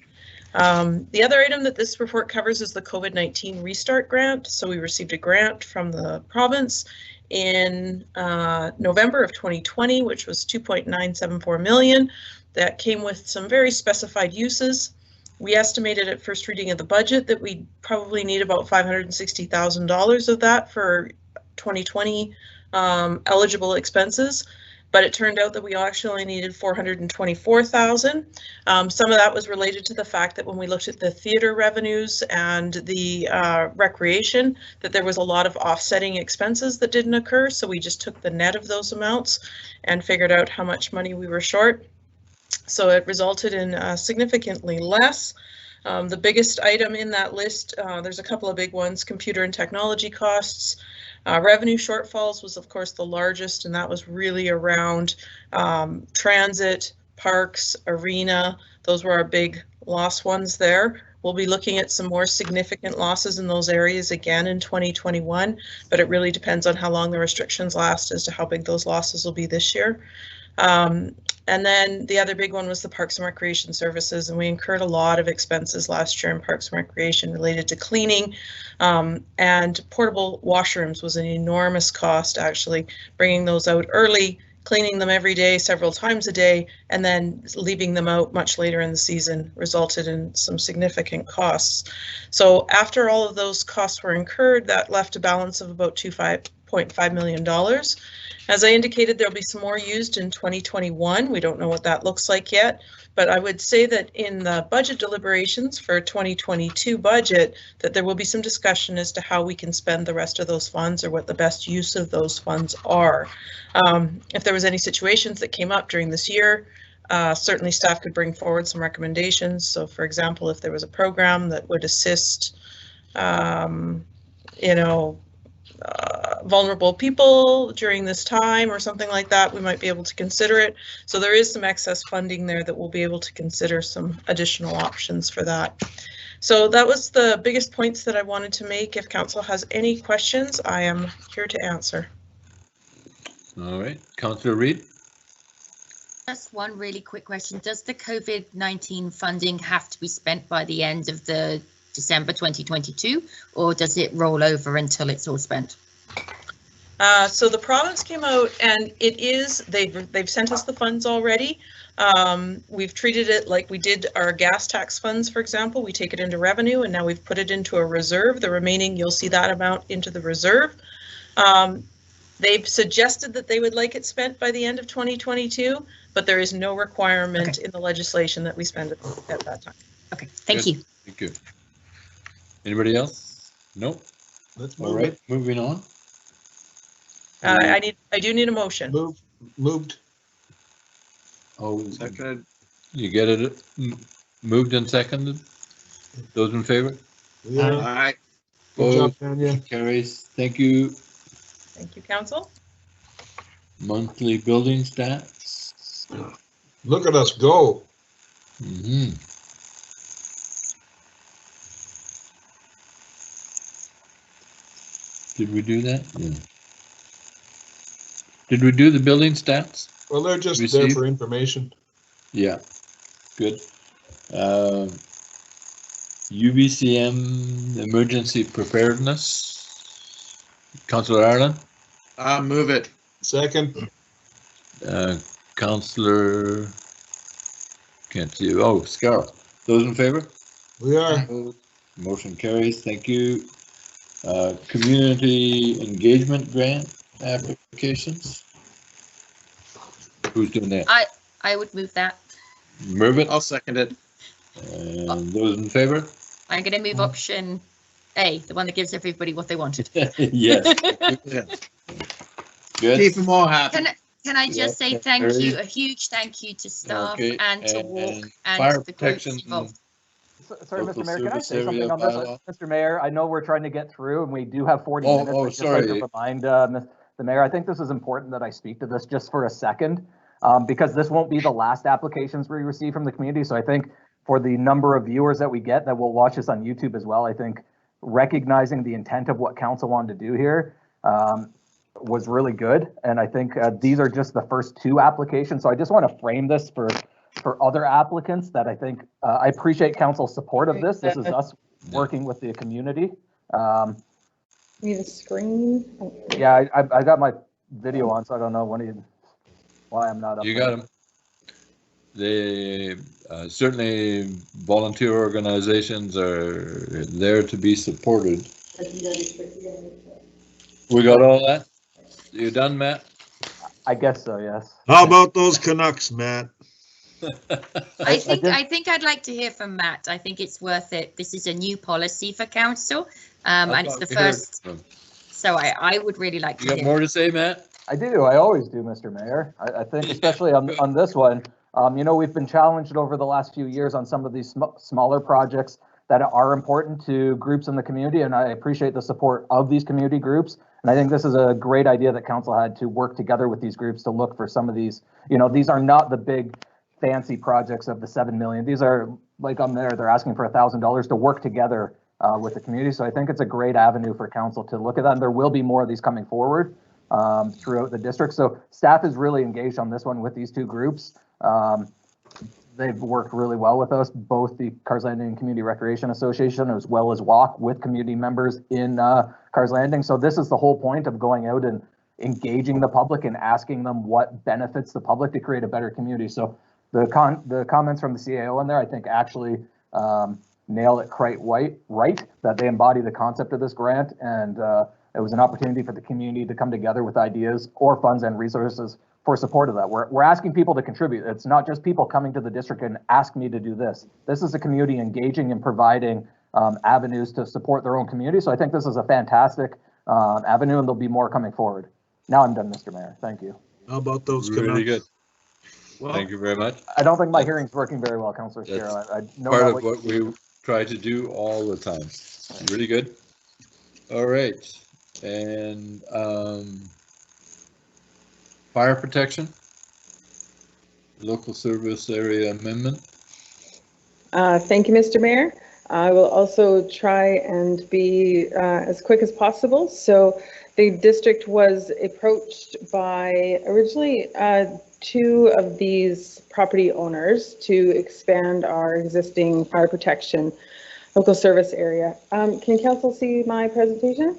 The other item that this report covers is the COVID-19 restart grant. So we received a grant from the province in November of 2020, which was $2.974 million. That came with some very specified uses. We estimated at first reading of the budget that we probably need about $560,000 of that for 2020 eligible expenses. But it turned out that we actually needed $424,000. Some of that was related to the fact that when we looked at the theater revenues and the recreation, that there was a lot of offsetting expenses that didn't occur. So we just took the net of those amounts and figured out how much money we were short. So it resulted in significantly less. The biggest item in that list, there's a couple of big ones: computer and technology costs. Revenue shortfalls was, of course, the largest, and that was really around transit, parks, arena. Those were our big loss ones there. We'll be looking at some more significant losses in those areas again in 2021, but it really depends on how long the restrictions last as to how big those losses will be this year. And then the other big one was the Parks and Recreation Services, and we incurred a lot of expenses last year in Parks and Recreation related to cleaning, and portable washrooms was an enormous cost, actually, bringing those out early, cleaning them every day, several times a day, and then leaving them out much later in the season resulted in some significant costs. So after all of those costs were incurred, that left a balance of about $2.5 million. As I indicated, there'll be some more used in 2021. We don't know what that looks like yet, but I would say that in the budget deliberations for 2022 budget, that there will be some discussion as to how we can spend the rest of those funds or what the best use of those funds are. If there was any situations that came up during this year, certainly staff could bring forward some recommendations. So for example, if there was a program that would assist, vulnerable people during this time or something like that, we might be able to consider it. So there is some excess funding there that we'll be able to consider some additional options for that. So that was the biggest points that I wanted to make. If council has any questions, I am here to answer. All right, Councillor Reid. Just one really quick question. Does the COVID-19 funding have to be spent by the end of the December 2022, or does it roll over until it's all spent? So the province came out and they've sent us the funds already. We've treated it like we did our gas tax funds, for example. We take it into revenue and now we've put it into a reserve. The remaining, you'll see that amount into the reserve. They've suggested that they would like it spent by the end of 2022, but there is no requirement in the legislation that we spend it at that time. Okay, thank you. Thank you. Anybody else? Nope. All right, moving on. I do need a motion. Moved. Oh, seconded. You get it? Moved and seconded? Those in favor? Yeah. All right. Good job, Tanya. Carries. Thank you. Thank you, council. Monthly building stats. Look at us go. Mm-hmm. Did we do that? Yeah. Did we do the building stats? Well, they're just there for information. Yeah, good. UBCM emergency preparedness. Councillor Ireland? Move it. Second. Councillor, can't see you. Oh, Scarlett. Those in favor? We are. Motion carries. Thank you. Community engagement grant applications. Who's doing that? I would move that. Move it. I'll second it. And those in favor? I'm going to move option A, the one that gives everybody what they wanted. Yes. Good. Keep them all happy. Can I just say thank you, a huge thank you to staff and to Walk and fire the groups protection. involved. Sorry, Local Mr. Mayor, can I service say something area on this? bylaw. Mr. Mayor, I know we're trying to get through and we do have 40 minutes. Oh, I'd just like sorry. to remind the Mayor, I think this is important that I speak to this just for a second, because this won't be the last applications we receive from the community. So I think for the number of viewers that we get that will watch this on YouTube as well, I think recognizing the intent of what council wanted to do here was really good. And I think these are just the first two applications. So I just want to frame this for other applicants that I think, I appreciate council's support of this. This is us working with the community. Need a screen? Yeah, I got my video on, so I don't know why I'm not up. You got them. They certainly volunteer organizations are there to be supported. We got all that? You done, Matt? I guess so, yes. How about those Canucks, Matt? I think I'd like to hear from Matt. I think it's worth it. This is a new policy for council, and it's the first. So I would really like to hear. You got more to say, Matt? I do. I always do, Mr. Mayor. I think especially on this one, you know, we've been challenged over the last few years on some of these smaller projects that are important to groups in the community, and I appreciate the support of these community groups. And I think this is a great idea that council had to work together with these groups to look for some of these. You know, these are not the big fancy projects of the 7 million. These are like on there, they're asking for $1,000 to work together with the community. So I think it's a great avenue for council to look at that. And there will be more of these coming forward throughout the district. So staff is really engaged on this one with these two groups. They've worked really well with us, both the Cars Landing Community Recreation Association as well as Walk with community members in Cars Landing. So this is the whole point of going out and engaging the public and asking them what benefits the public to create a better community. So the comments from the CAO in there, I think actually nail it quite right, that they embody the concept of this grant. And it was an opportunity for the community to come together with ideas or funds and resources for support of that. We're asking people to contribute. It's not just people coming to the district and ask me to do this. This is a community engaging and providing avenues to support their own community. So I think this is a fantastic avenue, and there'll be more coming forward. Now I'm done, Mr. Mayor. Thank you. How about those Really good. Well, Thank you very much. I don't think my hearing's working very well, Councillor Scarrow. I know Part that of what we try to do all the time. Really good. All right. And fire protection, local service area amendment. Thank you, Mr. Mayor. I will also try and be as quick as possible. So the district was approached by originally two of these property owners to expand our existing fire protection local service area. Can council see my presentation?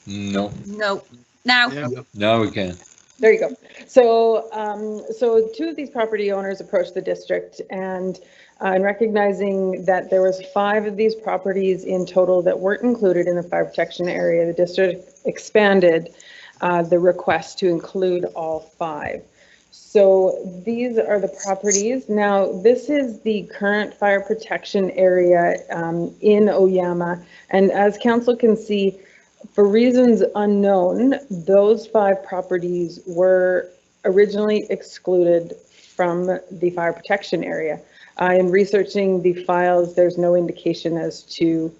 No. No. Now. Now we can. There you go. So, so two of these property owners approached the district, and in recognizing that there was 5 of these properties in total that weren't included in the fire protection area, the district expanded the request to include all 5. So these are the properties. Now, this is the current fire protection area in Oyama, and as council can see, for reasons unknown, those 5 properties were originally excluded from the fire protection area. In researching the files, there's no indication as to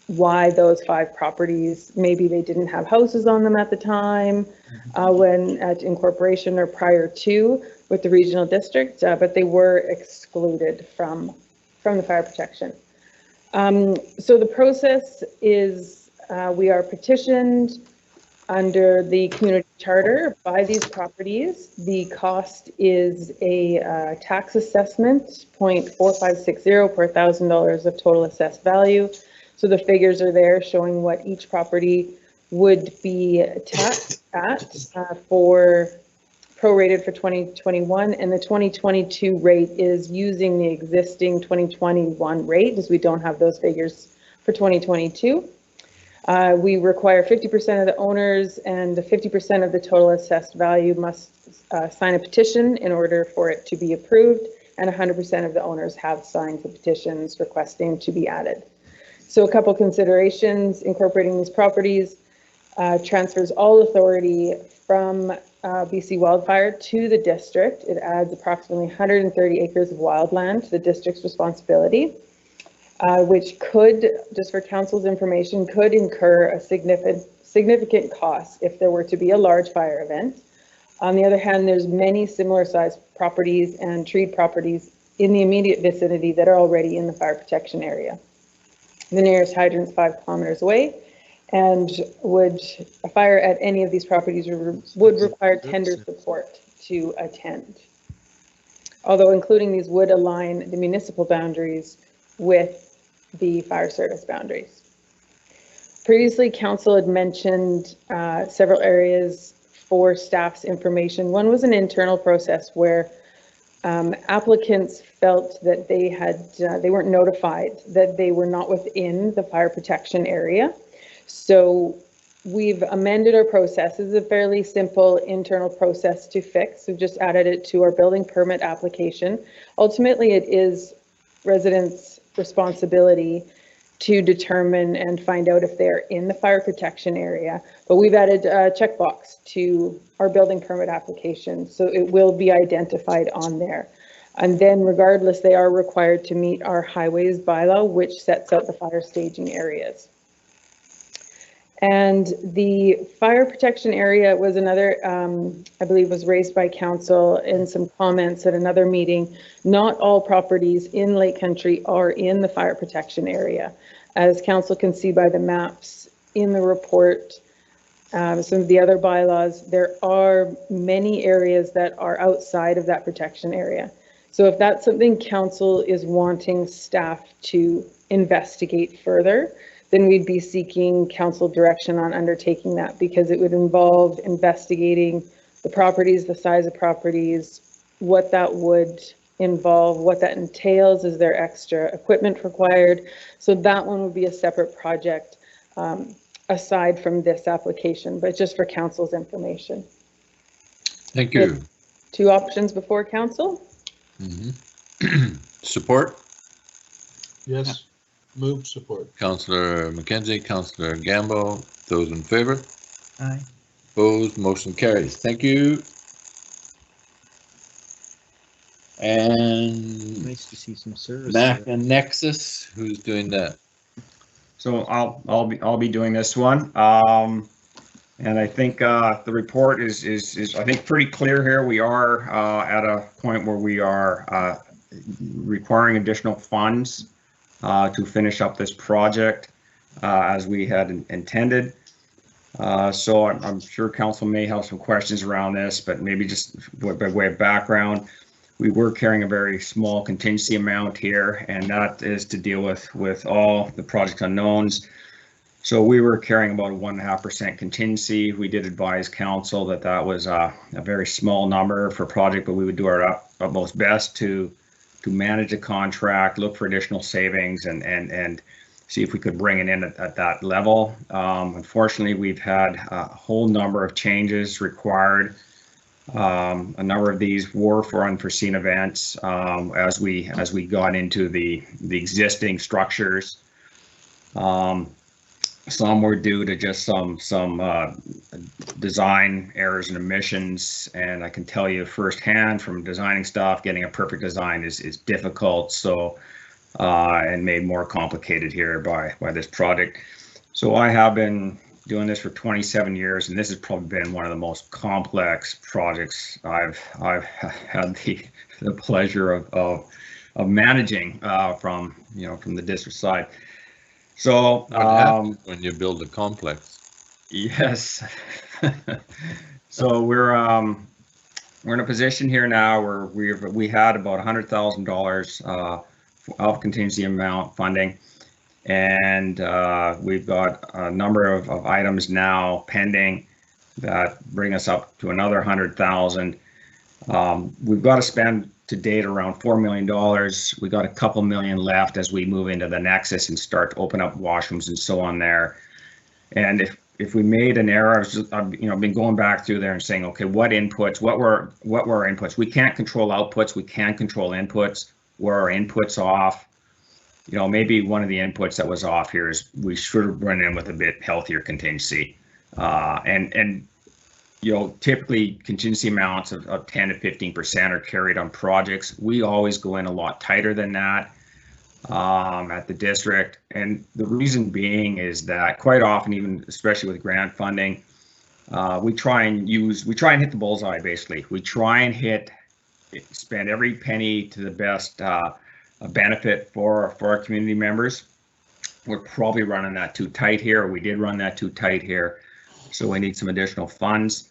why those 5 properties, maybe they didn't have houses on them at the time when at incorporation or prior to with the regional district, but they were excluded from the fire protection. So the process is we are petitioned under the community charter by these properties. The cost is a tax assessment, 0.4560 per $1,000 of total assessed value. So the figures are there showing what each property would be taxed at for prorated for 2021, and the 2022 rate is using the existing 2021 rate, as we don't have those figures for 2022. We require 50% of the owners and 50% of the total assessed value must sign a petition in order for it to be approved, and 100% of the owners have signed the petitions requesting to be added. So a couple considerations: incorporating these properties transfers all authority from BC Wildfire to the district. It adds approximately 130 acres of wildland to the district's responsibility, which could, just for council's information, could incur a significant cost if there were to be a large fire event. On the other hand, there's many similar sized properties and treed properties in the immediate vicinity that are already in the fire protection area. The nearest hydrant is 5 kilometers away, and a fire at any of these properties would require tender support to attend. Although including these would align the municipal boundaries with the fire service boundaries. Previously, council had mentioned several areas for staff's information. One was an internal process where applicants felt that they weren't notified that they were not within the fire protection area. So we've amended our process. It's a fairly simple internal process to fix. We've just added it to our building permit application. Ultimately, it is residents' responsibility to determine and find out if they're in the fire protection area. But we've added a checkbox to our building permit application, so it will be identified on there. And then regardless, they are required to meet our highways bylaw, which sets out the fire staging areas. And the fire protection area was another, I believe was raised by council in some comments at another meeting. Not all properties in Lake Country are in the fire protection area. As council can see by the maps in the report, some of the other bylaws, there are many areas that are outside of that protection area. So if that's something council is wanting staff to investigate further, then we'd be seeking council direction on undertaking that, because it would involve investigating the properties, the size of properties, what that would involve, what that entails. Is there extra equipment required? So that one would be a separate project aside from this application, but just for council's information. Thank you. 2 options before council. Support? Yes. Move support. Councillor McKenzie, Councillor Gamble, those in favor? Aye. Opposed, motion carries. Thank you. And nice to see some service. Mac and Nexus, who's doing that? So I'll be doing this one. And I think the report is I think pretty clear here. We are at a point where we are requiring additional funds to finish up this project as we had intended. So I'm sure council may have some questions around this, but maybe just by way of background, we were carrying a very small contingency amount here, and that is to deal with all the project unknowns. So we were carrying about a 1.5% contingency. We did advise council that that was a very small number for a project, but we would do our utmost best to manage the contract, look for additional savings, and see if we could bring it in at that level. Unfortunately, we've had a whole number of changes required. A number of these were for unforeseen events as we got into the existing structures. Some were due to just some design errors and omissions, and I can tell you firsthand from designing stuff, getting a perfect design is difficult. So and made more complicated here by this project. So I have been doing this for 27 years, and this has probably been one of the most complex projects I've had the pleasure of managing from the district side. So when you build a complex. Yes. So we're in a position here now where we had about $100,000 of contingency amount funding, and we've got a number of items now pending that bring us up to another 100,000. We've got to spend to date around $4 million. We got a couple million left as we move into the Nexus and start to open up washrooms and so on there. And if we made an error, I've been going back through there and saying, okay, what were our inputs? We can't control outputs. We can control inputs. Were our inputs off? Maybe one of the inputs that was off here is we should have run in with a bit healthier contingency. Typically contingency amounts of 10 to 15% are carried on projects. We always go in a lot tighter than that at the district. And the reason being is that quite often, even especially with grant funding, we try and hit the bullseye, basically. We try and spend every penny to the best benefit for our community members. We're probably running that too tight here, or we did run that too tight here. So we need some additional funds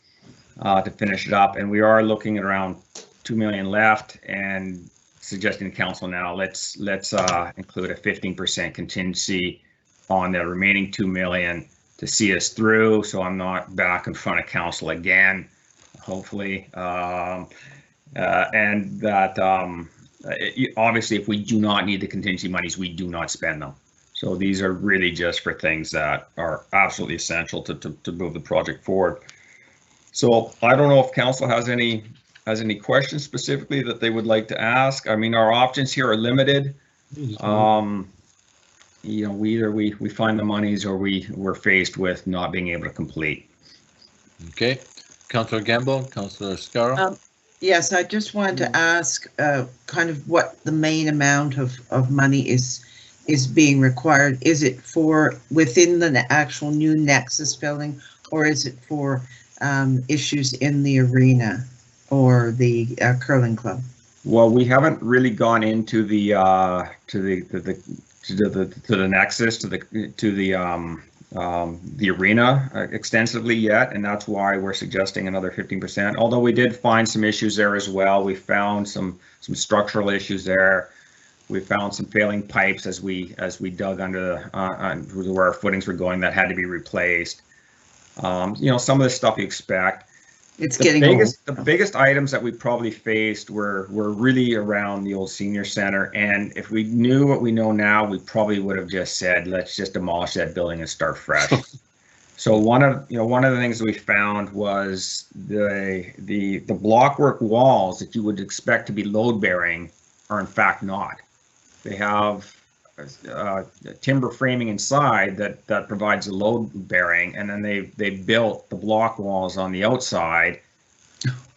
to finish it up. And we are looking at around 2 million left and suggesting to council now, let's include a 15% contingency on the remaining 2 million to see us through. So I'm not back in front of council again, hopefully. And that obviously, if we do not need the contingency monies, we do not spend them. So these are really just for things that are absolutely essential to move the project forward. So I don't know if council has any questions specifically that they would like to ask. I mean, our options here are limited. We find the monies, or we're faced with not being able to complete. Okay, Councillor Gamble, Councillor Scarrow. Yes, I just wanted to ask kind of what the main amount of money is being required. Is it for within the actual new Nexus building, or is it for issues in the arena or the curling club? Well, we haven't really gone into the Nexus, the arena extensively yet, and that's why we're suggesting another 15%. Although we did find some issues there as well. We found some structural issues there. We found some failing pipes as we dug under where our footings were going that had to be replaced. Some of the stuff you expect. The biggest items that we probably faced were really around the old senior center. And if we knew what we know now, we probably would have just said, let's just demolish that building and start fresh. So one of the things we found was the blockwork walls that you would expect to be load bearing are in fact not. They have timber framing inside that provides the load bearing, and then they built the block walls on the outside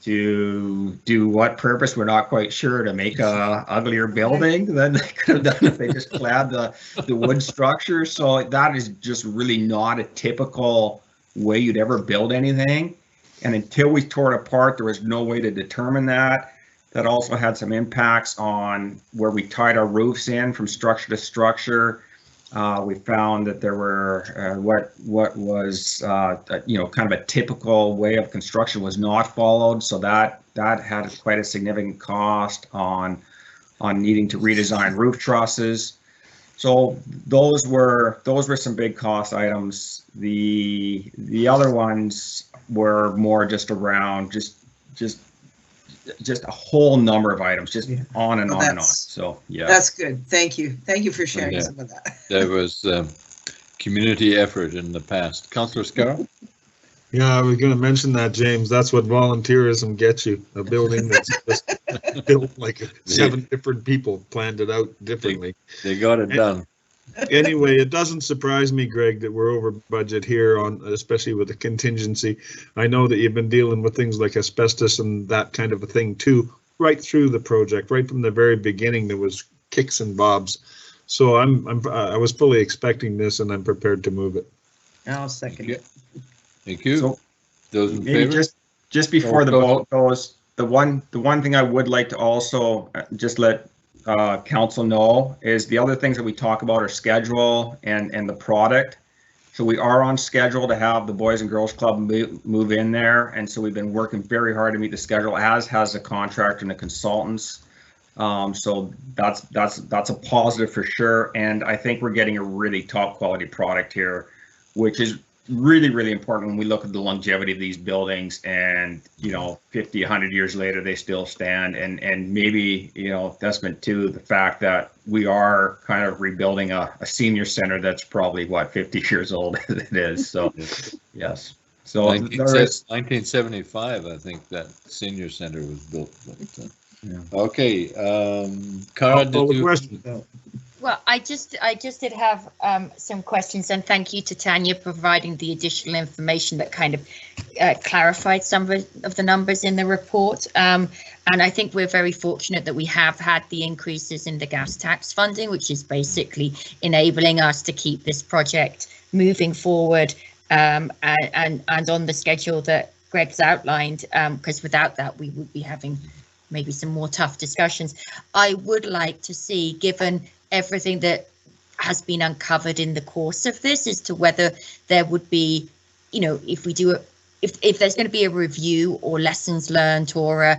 to do what purpose we're not quite sure, to make a uglier building than they could have done if they just clad the wood structure. So that is just really not a typical way you'd ever build anything. And until we tore it apart, there was no way to determine that. That also had some impacts on where we tied our roofs in from structure to structure. We found that there were what was kind of a typical way of construction was not followed. So that had quite a significant cost on needing to redesign roof trusses. So those were some big cost items. The other ones were more just around just a whole number of items, just on and on and on. So yeah, that's good. Thank you for sharing some of that. There was community effort in the past. Councillor Scarrow. Yeah, I was going to mention that, James. That's what volunteerism gets you. A building that's just built like 7 different people planned it out differently. They got it done. Anyway, it doesn't surprise me, Greg, that we're over budget here, especially with the contingency. I know that you've been dealing with things like asbestos and that kind of a thing too, right through the project, right from the very beginning. There was kicks and bobs. So I was fully expecting this, and I'm prepared to move it. I'll second it. Thank you. So those in favor? Just before the vote goes, the one thing I would like to also just let council know is the other things that we talk about are schedule and the product. So we are on schedule to have the Boys and Girls Club move in there, and so we've been working very hard to meet the schedule, as has the contractor and the consultants. So that's a positive for sure, and I think we're getting a really top quality product here, which is really, really important when we look at the longevity of these buildings, and, you know, 50, 100 years later, they still stand, and maybe, you know, testament to the fact that we are kind of rebuilding a senior center that's probably, what, 50 years old as it is, so, yes. So 1975, I think that senior center was built. But, yeah. Okay, Cara, did you? Well, I just did have some questions, and thank you to Tanya for providing the additional information that kind of clarified some of the numbers in the report. And I think we're very fortunate that we have had the increases in the gas tax funding, which is basically enabling us to keep this project moving forward and on the schedule that Greg's outlined, because without that, we would be having maybe some more tough discussions. I would like to see, given everything that has been uncovered in the course of this, as to whether there would be, you know, if there's going to be a review or lessons learned, or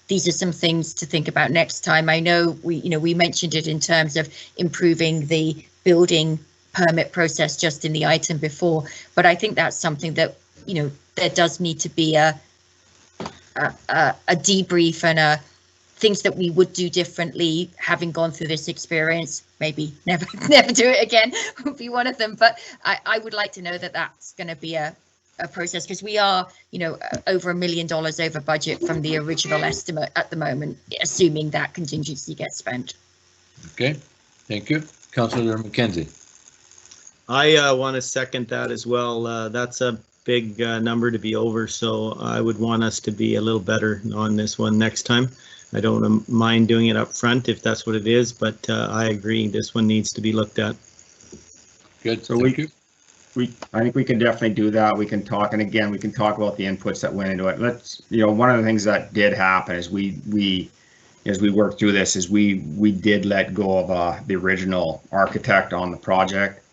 these are some things to think about next time. I know we mentioned it in terms of improving the building permit process just in the item before, but I think that's something that, you know, there does need to be a debrief and things that we would do differently, having gone through this experience. Maybe never do it again would be one of them, but I would like to know that that's going to be a process, because we are, you know, over $1 million over budget from the original estimate at the moment, assuming that contingency gets spent. Okay, thank you. Councillor McKenzie. I want to second that as well. That's a big number to be over, so I would want us to be a little better on this one next time. I don't mind doing it up front if that's what it is, but I agree this one needs to be looked at. Good. So I think we can definitely do that. We can talk, and again, we can talk about the inputs that went into it. Let's, you know, one of the things that did happen is as we worked through this, is we did let go of the original architect on the project.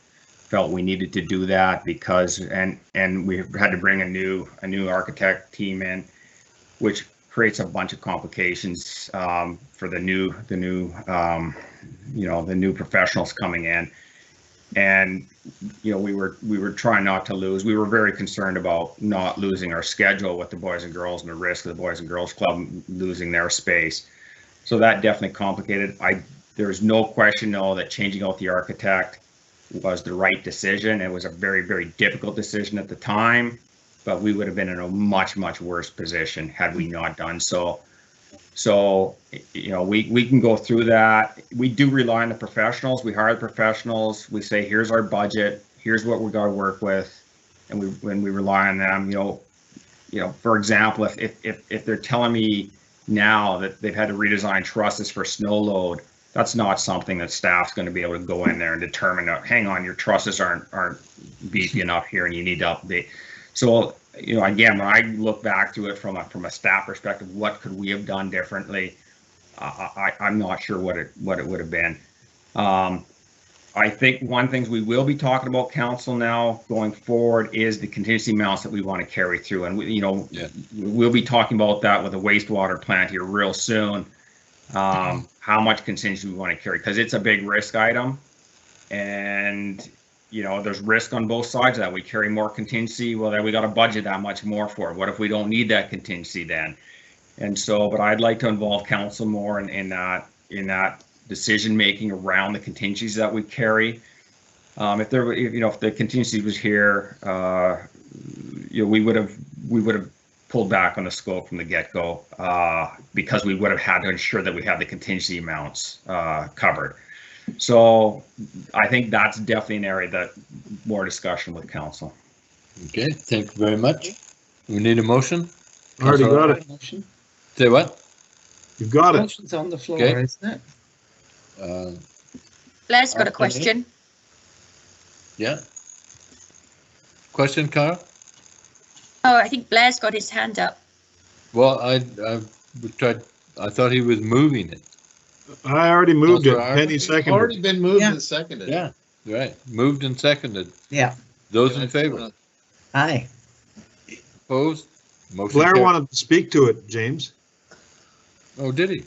Felt we needed to do that because, and we had to bring a new architect team in, which creates a bunch of complications for the new professionals coming in. And, you know, we were trying not to lose. We were very concerned about not losing our schedule with the Boys and Girls and the risk of the Boys and Girls Club losing their space. So that definitely complicated. There's no question, though, that changing out the architect was the right decision. It was a very, very difficult decision at the time, but we would have been in a much, much worse position had we not done so. So, you know, we can go through that. We do rely on the professionals. We hire the professionals. We say, here's our budget. Here's what we got to work with. And when we rely on them, you know, for example, if they're telling me now that they've had to redesign trusses for snow load, that's not something that staff's going to be able to go in there and determine, hang on, your trusses aren't beefy enough here and you need to update. So, you know, again, when I look back to it from a staff perspective, what could we have done differently? I'm not sure what it would have been. I think one thing we will be talking about, council, now going forward is the contingency amounts that we want to carry through, and we'll be talking about that with a wastewater plant here real soon. How much contingency we want to carry, because it's a big risk item, and you know, there's risk on both sides of that. We carry more contingency, well, then we got to budget that much more for it. What if we don't need that contingency then? And so, but I'd like to involve council more in that decision making around the contingencies that we carry. If the contingency was here, you know, we would have pulled back on the scope from the get-go, because we would have had to ensure that we have the contingency amounts covered. So I think that's definitely an area that more discussion with council. Okay, thank you very much. We need a motion. Already got it. Motion. Say what? You've got it. Motion's on the floor, Okay. Isn't it? Blair's got a question. Yeah. Question, Cara? Oh, I think Blair's got his hand up. Well, I thought he was moving it. I already moved it. Penny seconded. Already been moved and seconded. Yeah, right. Moved and seconded. Yeah. Those in favor? Aye. Opposed? Motion Blair carried. wanted to speak to it, James. Oh, did he?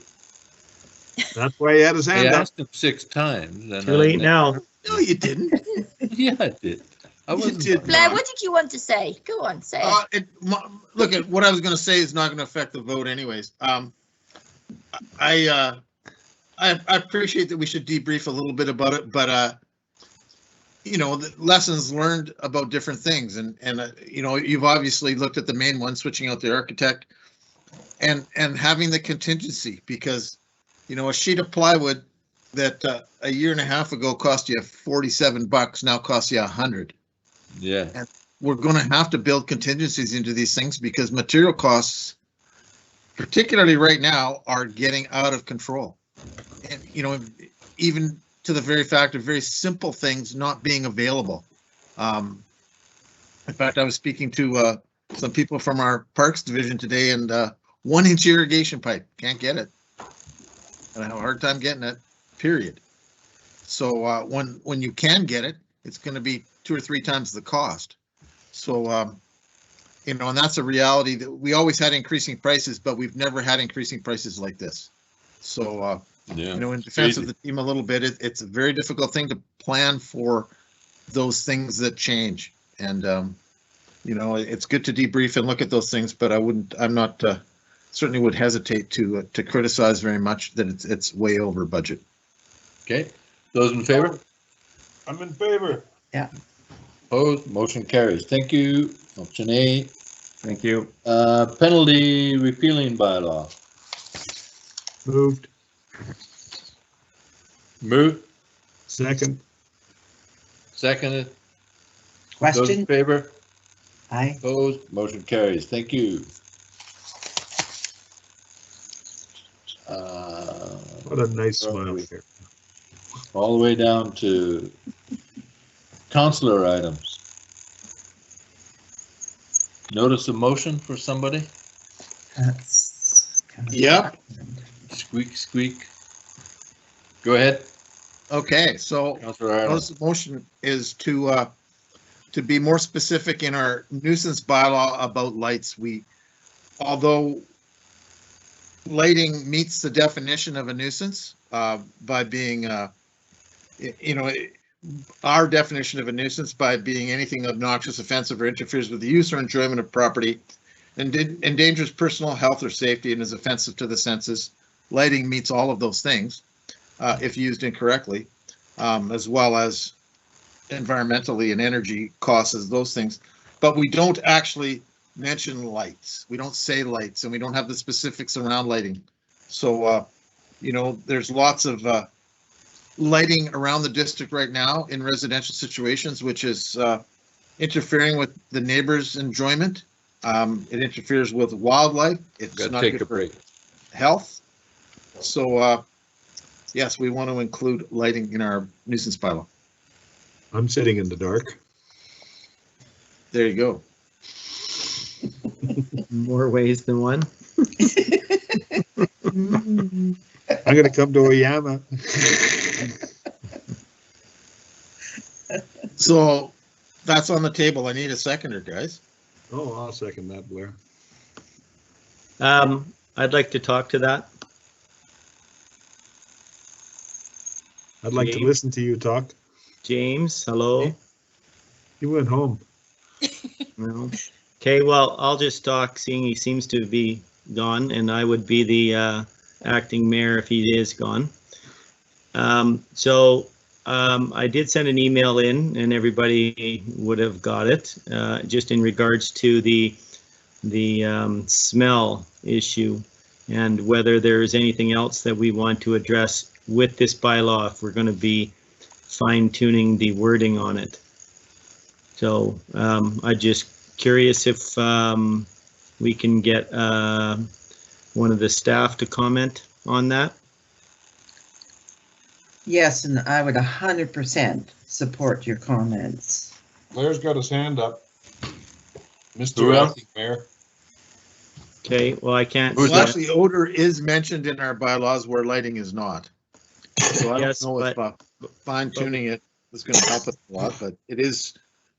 That's why he had his hand I up. asked him 6 times. And Too late now. No, you didn't. Yeah, I did. I wasn't. Blair, what did you want to say? Go on, say it. Look, at what I was going to say is not going to affect the vote anyways. I appreciate that we should debrief a little bit about it, but the lessons learned about different things, and you've obviously looked at the main one, switching out the architect, and having the contingency, because a sheet of plywood that a year and a half ago cost you $47 now costs you $100. Yeah. And we're going to have to build contingencies into these things because material costs, particularly right now, are getting out of control. And, even to the very fact of very simple things not being available. In fact, I was speaking to some people from our parks division today, and 1-inch irrigation pipe, can't get it. And I have a hard time getting it, period. So when you can get it, it's going to be 2 or 3 times the cost. So, and that's a reality that we always had increasing prices, but we've never had increasing prices like this. So, in defense of the team a little bit, it's a very difficult thing to plan for those things that change. And, it's good to debrief and look at those things, but certainly would hesitate to criticize very much that it's way over budget. Okay, those in favor? I'm in favor. Yeah. Opposed, motion carries. Thank you. Option A. Thank you. Penalty repealing bylaw. Moved. Moved. Second. Seconded. Question? Those in favor? Aye. Opposed, motion carries. Thank you. What a nice smile here. All the way down to councillor items. Notice a motion for somebody? Yep. Squeak, squeak. Go ahead. Okay, so the motion is to be more specific in our nuisance bylaw about lights. Although lighting meets the definition of a nuisance by being, our definition of a nuisance by being anything obnoxious, offensive, or interferes with the use or enjoyment of property, and endangers personal health or safety, and is offensive to the senses. Lighting meets all of those things if used incorrectly, as well as environmentally and energy costs, those things. But we don't actually mention lights. We don't say lights, and we don't have the specifics around lighting. So, there's lots of lighting around the district right now in residential situations, which is interfering with the neighbor's enjoyment. It interferes with wildlife. It's not good for health. So, yes, we want to include lighting in our nuisance bylaw. I'm sitting in the dark. There you go. More ways than one. I'm going to come to a Yama. So that's on the table. I need a seconder, guys. Oh, I'll second that, Blair. I'd like to talk to that. I'd like to listen to you talk. James, hello. You went home. No. Okay, well, I'll just talk, seeing he seems to be gone, and I would be the acting mayor if he is gone. I did send an email in, and everybody would have got it, just in regards to the smell issue and whether there's anything else that we want to address with this bylaw if we're going to be fine-tuning the wording on it. So I'm just curious if we can get one of the staff to comment on that. Yes, and I would 100% support your comments. Blair's got his hand up. Mr. Acting Mayor. Okay, well, I can't. Well, actually, odor is mentioned in our bylaws where lighting is not. So I don't know if fine tuning it is going to help us a lot, but it is.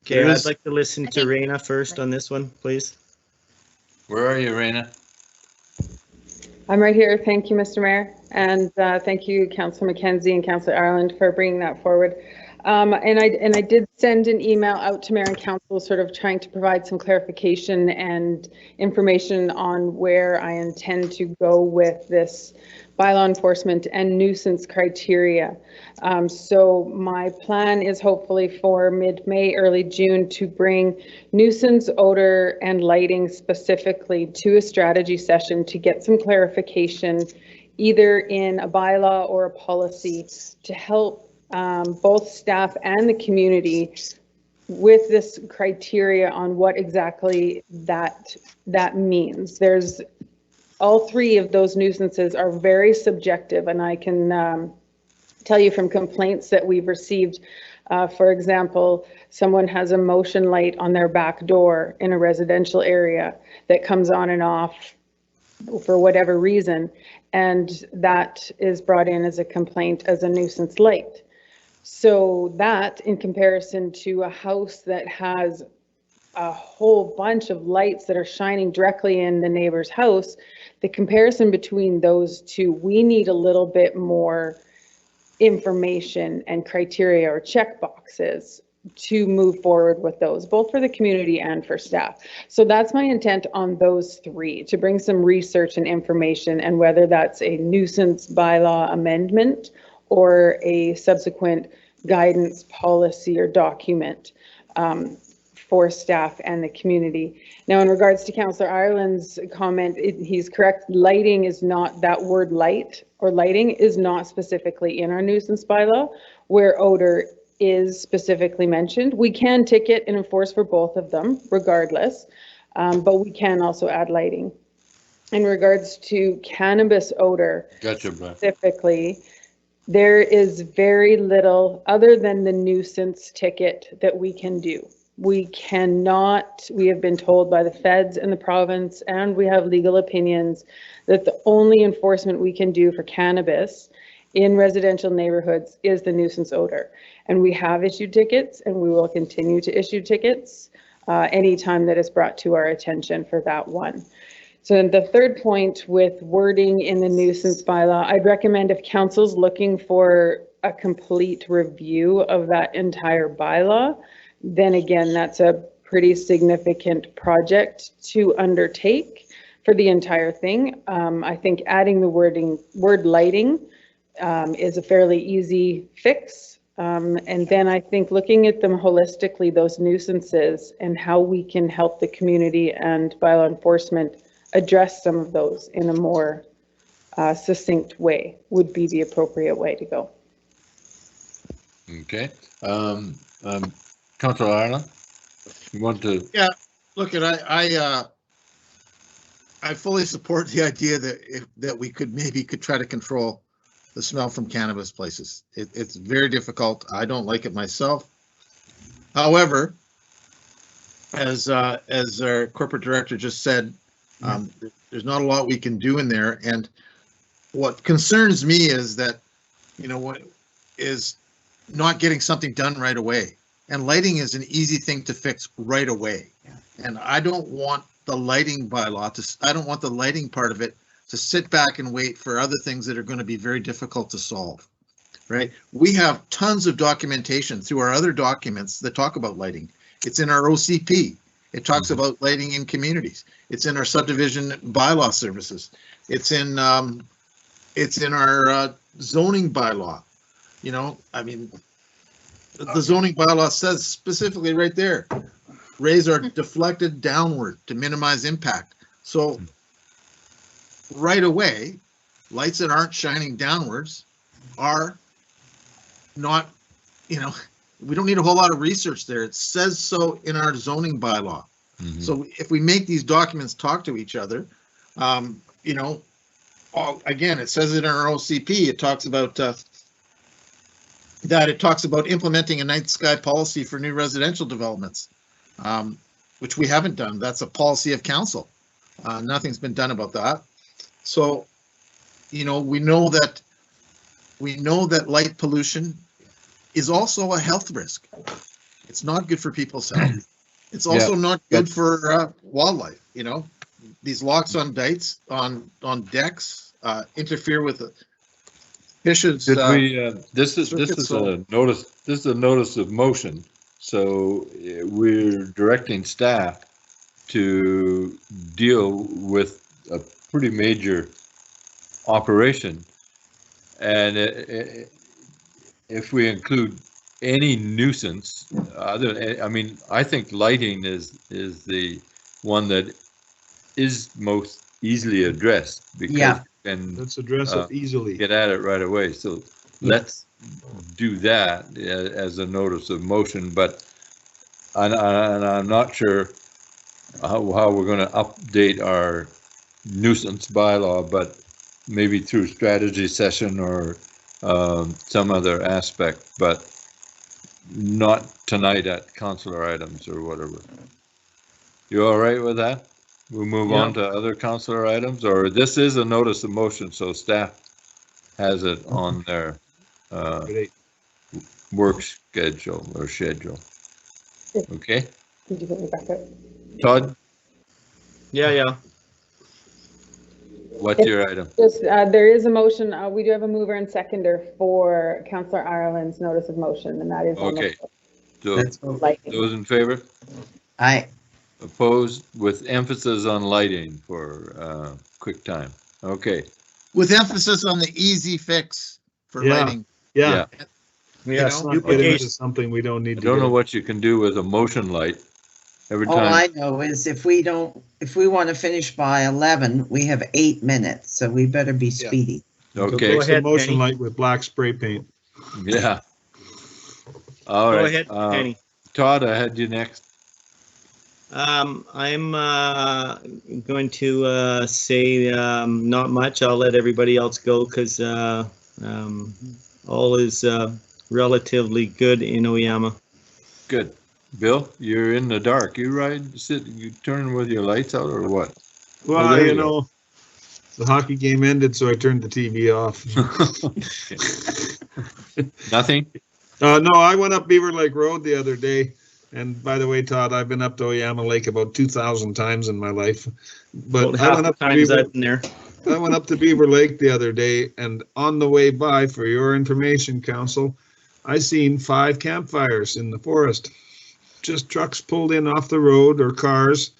Okay, I'd like to listen to Raina first on this one, please. Where are you, Raina? I'm right here. Thank you, Mr. Mayor. And thank you, Councillor McKenzie and Councillor Ireland for bringing that forward. And I did send an email out to Mayor and Council, sort of trying to provide some clarification and information on where I intend to go with this bylaw enforcement and nuisance criteria. So my plan is hopefully for mid-May, early June to bring nuisance, odor, and lighting specifically to a strategy session to get some clarification, either in a bylaw or a policy, to help both staff and the community with this criteria on what exactly that means. There's all three of those nuisances are very subjective, and I can tell you from complaints that we've received. For example, someone has a motion light on their back door in a residential area that comes on and off for whatever reason, and that is brought in as a complaint as a nuisance light. So that, in comparison to a house that has a whole bunch of lights that are shining directly in the neighbor's house, the comparison between those two, we need a little bit more information and criteria or check boxes to move forward with those, both for the community and for staff. So that's my intent on those three, to bring some research and information, and whether that's a nuisance bylaw amendment or a subsequent guidance policy or document for staff and the community. Now, in regards to Councillor Ireland's comment, he's correct. Lighting is not, that word light or lighting is not specifically in our nuisance bylaw, where odor is specifically mentioned. We can ticket and enforce for both of them regardless, but we can also add lighting. In regards to cannabis odor, specifically, there is very little other than the nuisance ticket that we can do. We cannot, we have been told by the feds and the province, and we have legal opinions, that the only enforcement we can do for cannabis in residential neighborhoods is the nuisance odor. And we have issued tickets, and we will continue to issue tickets anytime that is brought to our attention for that one. So then the third point with wording in the nuisance bylaw, I'd recommend if council's looking for a complete review of that entire bylaw, then again, that's a pretty significant project to undertake for the entire thing. I think adding the word lighting is a fairly easy fix. And then I think looking at them holistically, those nuisances, and how we can help the community and bylaw enforcement address some of those in a more succinct way would be the appropriate way to go. Okay. Councillor Ireland, you want to? Yeah, look, I fully support the idea that we could try to control the smell from cannabis places. It's very difficult. I don't like it myself. However, as our corporate director just said, there's not a lot we can do in there. And what concerns me is that, what is not getting something done right away. And lighting is an easy thing to fix right away. And I don't want the lighting bylaw I don't want the lighting part of it to sit back and wait for other things that are going to be very difficult to solve, right? We have tons of documentation through our other documents that talk about lighting. It's in our OCP. It talks about lighting in communities. It's in our subdivision bylaw services. It's in our zoning bylaw. I mean, the zoning bylaw says specifically right there, rays are deflected downward to minimize impact. So right away, lights that aren't shining downwards are not, we don't need a whole lot of research there. It says so in our zoning bylaw. So if we make these documents talk to each other, again, it says it in our OCP, it talks about implementing a night sky policy for new residential developments, which we haven't done. That's a policy of council. Nothing's been done about that. So, we know that light pollution is also a health risk. It's not good for people's health. It's also not good for wildlife. These locks on decks interfere with Fishes, Did we, this is a notice, this is a notice of motion. So we're directing staff to deal with a pretty major operation. And if we include any nuisance, I mean, I think lighting is the one that is most easily addressed, because let's address it easily. Get at it right away. So let's do that as a notice of motion. But I'm not sure how we're going to update our nuisance bylaw, but maybe through strategy session or some other aspect, but not tonight at councillor items or whatever. You all right with that? We'll move on to other councillor items, or this is a notice of motion, so staff has it on their work schedule or schedule. Okay? Did you put me back up? Todd? Yeah. What's your item? Just, there is a motion. We do have a mover and seconder for Councillor Ireland's notice of motion, and that is on Okay. the So those in favor? Aye. Opposed, with emphasis on lighting for quick time. Okay. With emphasis on the easy fix for lighting. Yeah. You get into something we don't need to. I don't know what you can do with a motion light. Every time. All I know is if we want to finish by 11, we have 8 minutes, so we better be speedy. Okay. Fix the motion light with black spray paint. Yeah. All right. Go ahead, Penny. Todd, I had you next. I'm going to say not much. I'll let everybody else go because all is relatively good in Oyama. Good. Bill, you're in the dark. You turn with your lights out or what? Well, the hockey game ended, so I turned the TV off. Nothing? No, I went up Beaver Lake Road the other day. And by the way, Todd, I've been up to Oyama Lake about 2,000 times in my life. But I went up to Beaver Lake the other day, and on the way by, for your information, Council, I seen 5 campfires in the forest. Just trucks pulled in off the road or cars,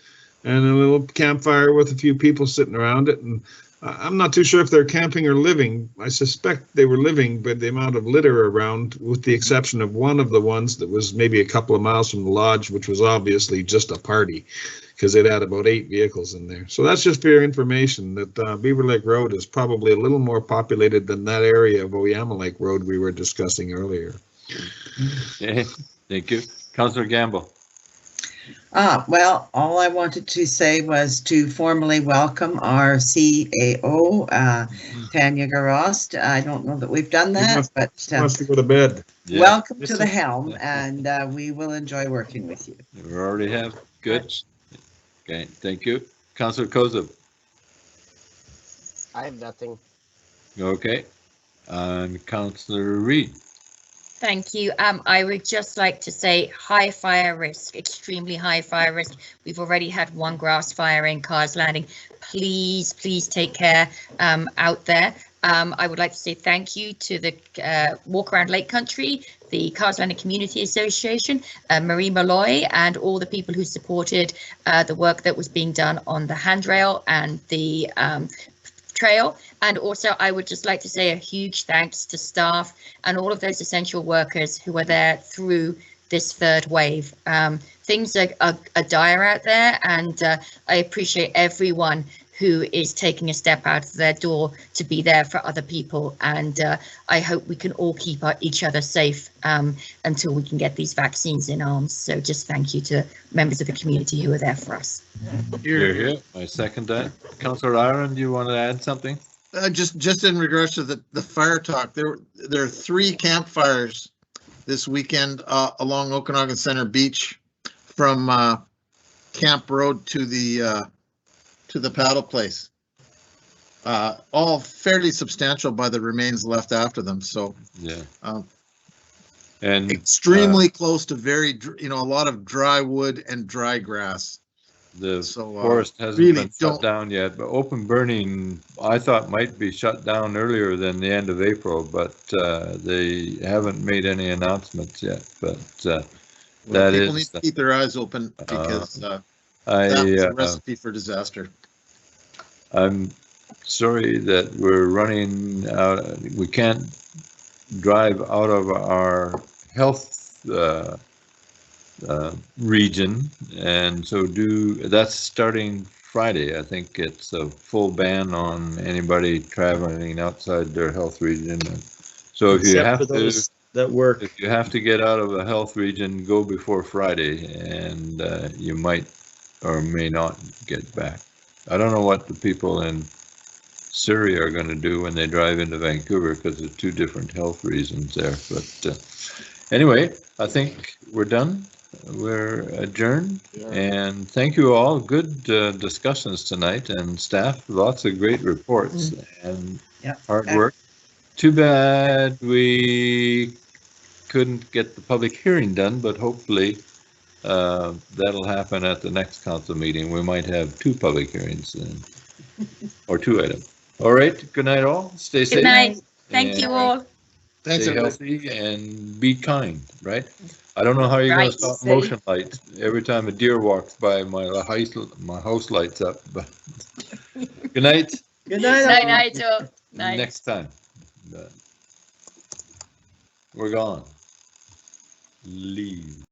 and a little campfire with a few people sitting around it. And I'm not too sure if they're camping or living. I suspect they were living, but the amount of litter around, with the exception of one of the ones that was maybe a couple of miles from the lodge, which was obviously just a party, because it had about 8 vehicles in there. So that's just for your information, that Beaver Lake Road is probably a little more populated than that area of Oyama Lake Road we were discussing earlier. Okay, thank you. Councillor Gamble. Well, all I wanted to say was to formally welcome our CAO, Tanya Garost. I don't know that we've done that, but must go to bed. Welcome to the helm, and we will enjoy working with you. We already have. Good. Okay, thank you. Councillor Kozub. I have nothing. Okay. And Councillor Reid. Thank you. I would just like to say high fire risk, extremely high fire risk. We've already had 1 grass fire in Cars Landing. Please take care out there. I would like to say thank you to the Walk Around Lake Country, the Cars Landing Community Association, Marie Malloy, and all the people who supported the work that was being done on the handrail and the trail. And also I would just like to say a huge thanks to staff and all of those essential workers who are there through this 3rd wave. Things are dire out there, and I appreciate everyone who is taking a step out of their door to be there for other people, and I hope we can all keep each other safe until we can get these vaccines in arms. So just thank you to members of the community who are there for us. Here. I second that. Councillor Ireland, do you want to add something? Just in regards to the fire talk, there are 3 campfires this weekend along Okanagan Center Beach, from Camp Road to the paddle place. All fairly substantial by the remains left after them. So yeah, and extremely close to a lot of dry wood and dry grass. The So, forest hasn't really been shut down yet, but open burning, I thought might be shut down earlier than the end of April, but they haven't made any announcements yet. But well, people need to keep their eyes open because that's a recipe for disaster. I'm sorry that we're running out. We can't drive out of our health region, and so that's starting Friday. I think it's a full ban on anybody traveling outside their health region. So if you have to, that work, if you have to get out of the health region, go before Friday, and you might or may not get back. I don't know what the people in Surrey are going to do when they drive into Vancouver, because there's two different health reasons there. But anyway, I think we're done. We're adjourned, and thank you all. Good discussions tonight, and staff, lots of great reports and hard work. Too bad we couldn't get the public hearing done, but hopefully that'll happen at the next council meeting. We might have two public hearings or two items. All right, good night all. Stay safe. Good night. Thank you all. Thanks, stay healthy and be kind, right? I don't know how you're going to stop motion lights. Every time a deer walks by, my house lights up. But good night. Good night. Night, night. Next time. We're gone. Leave.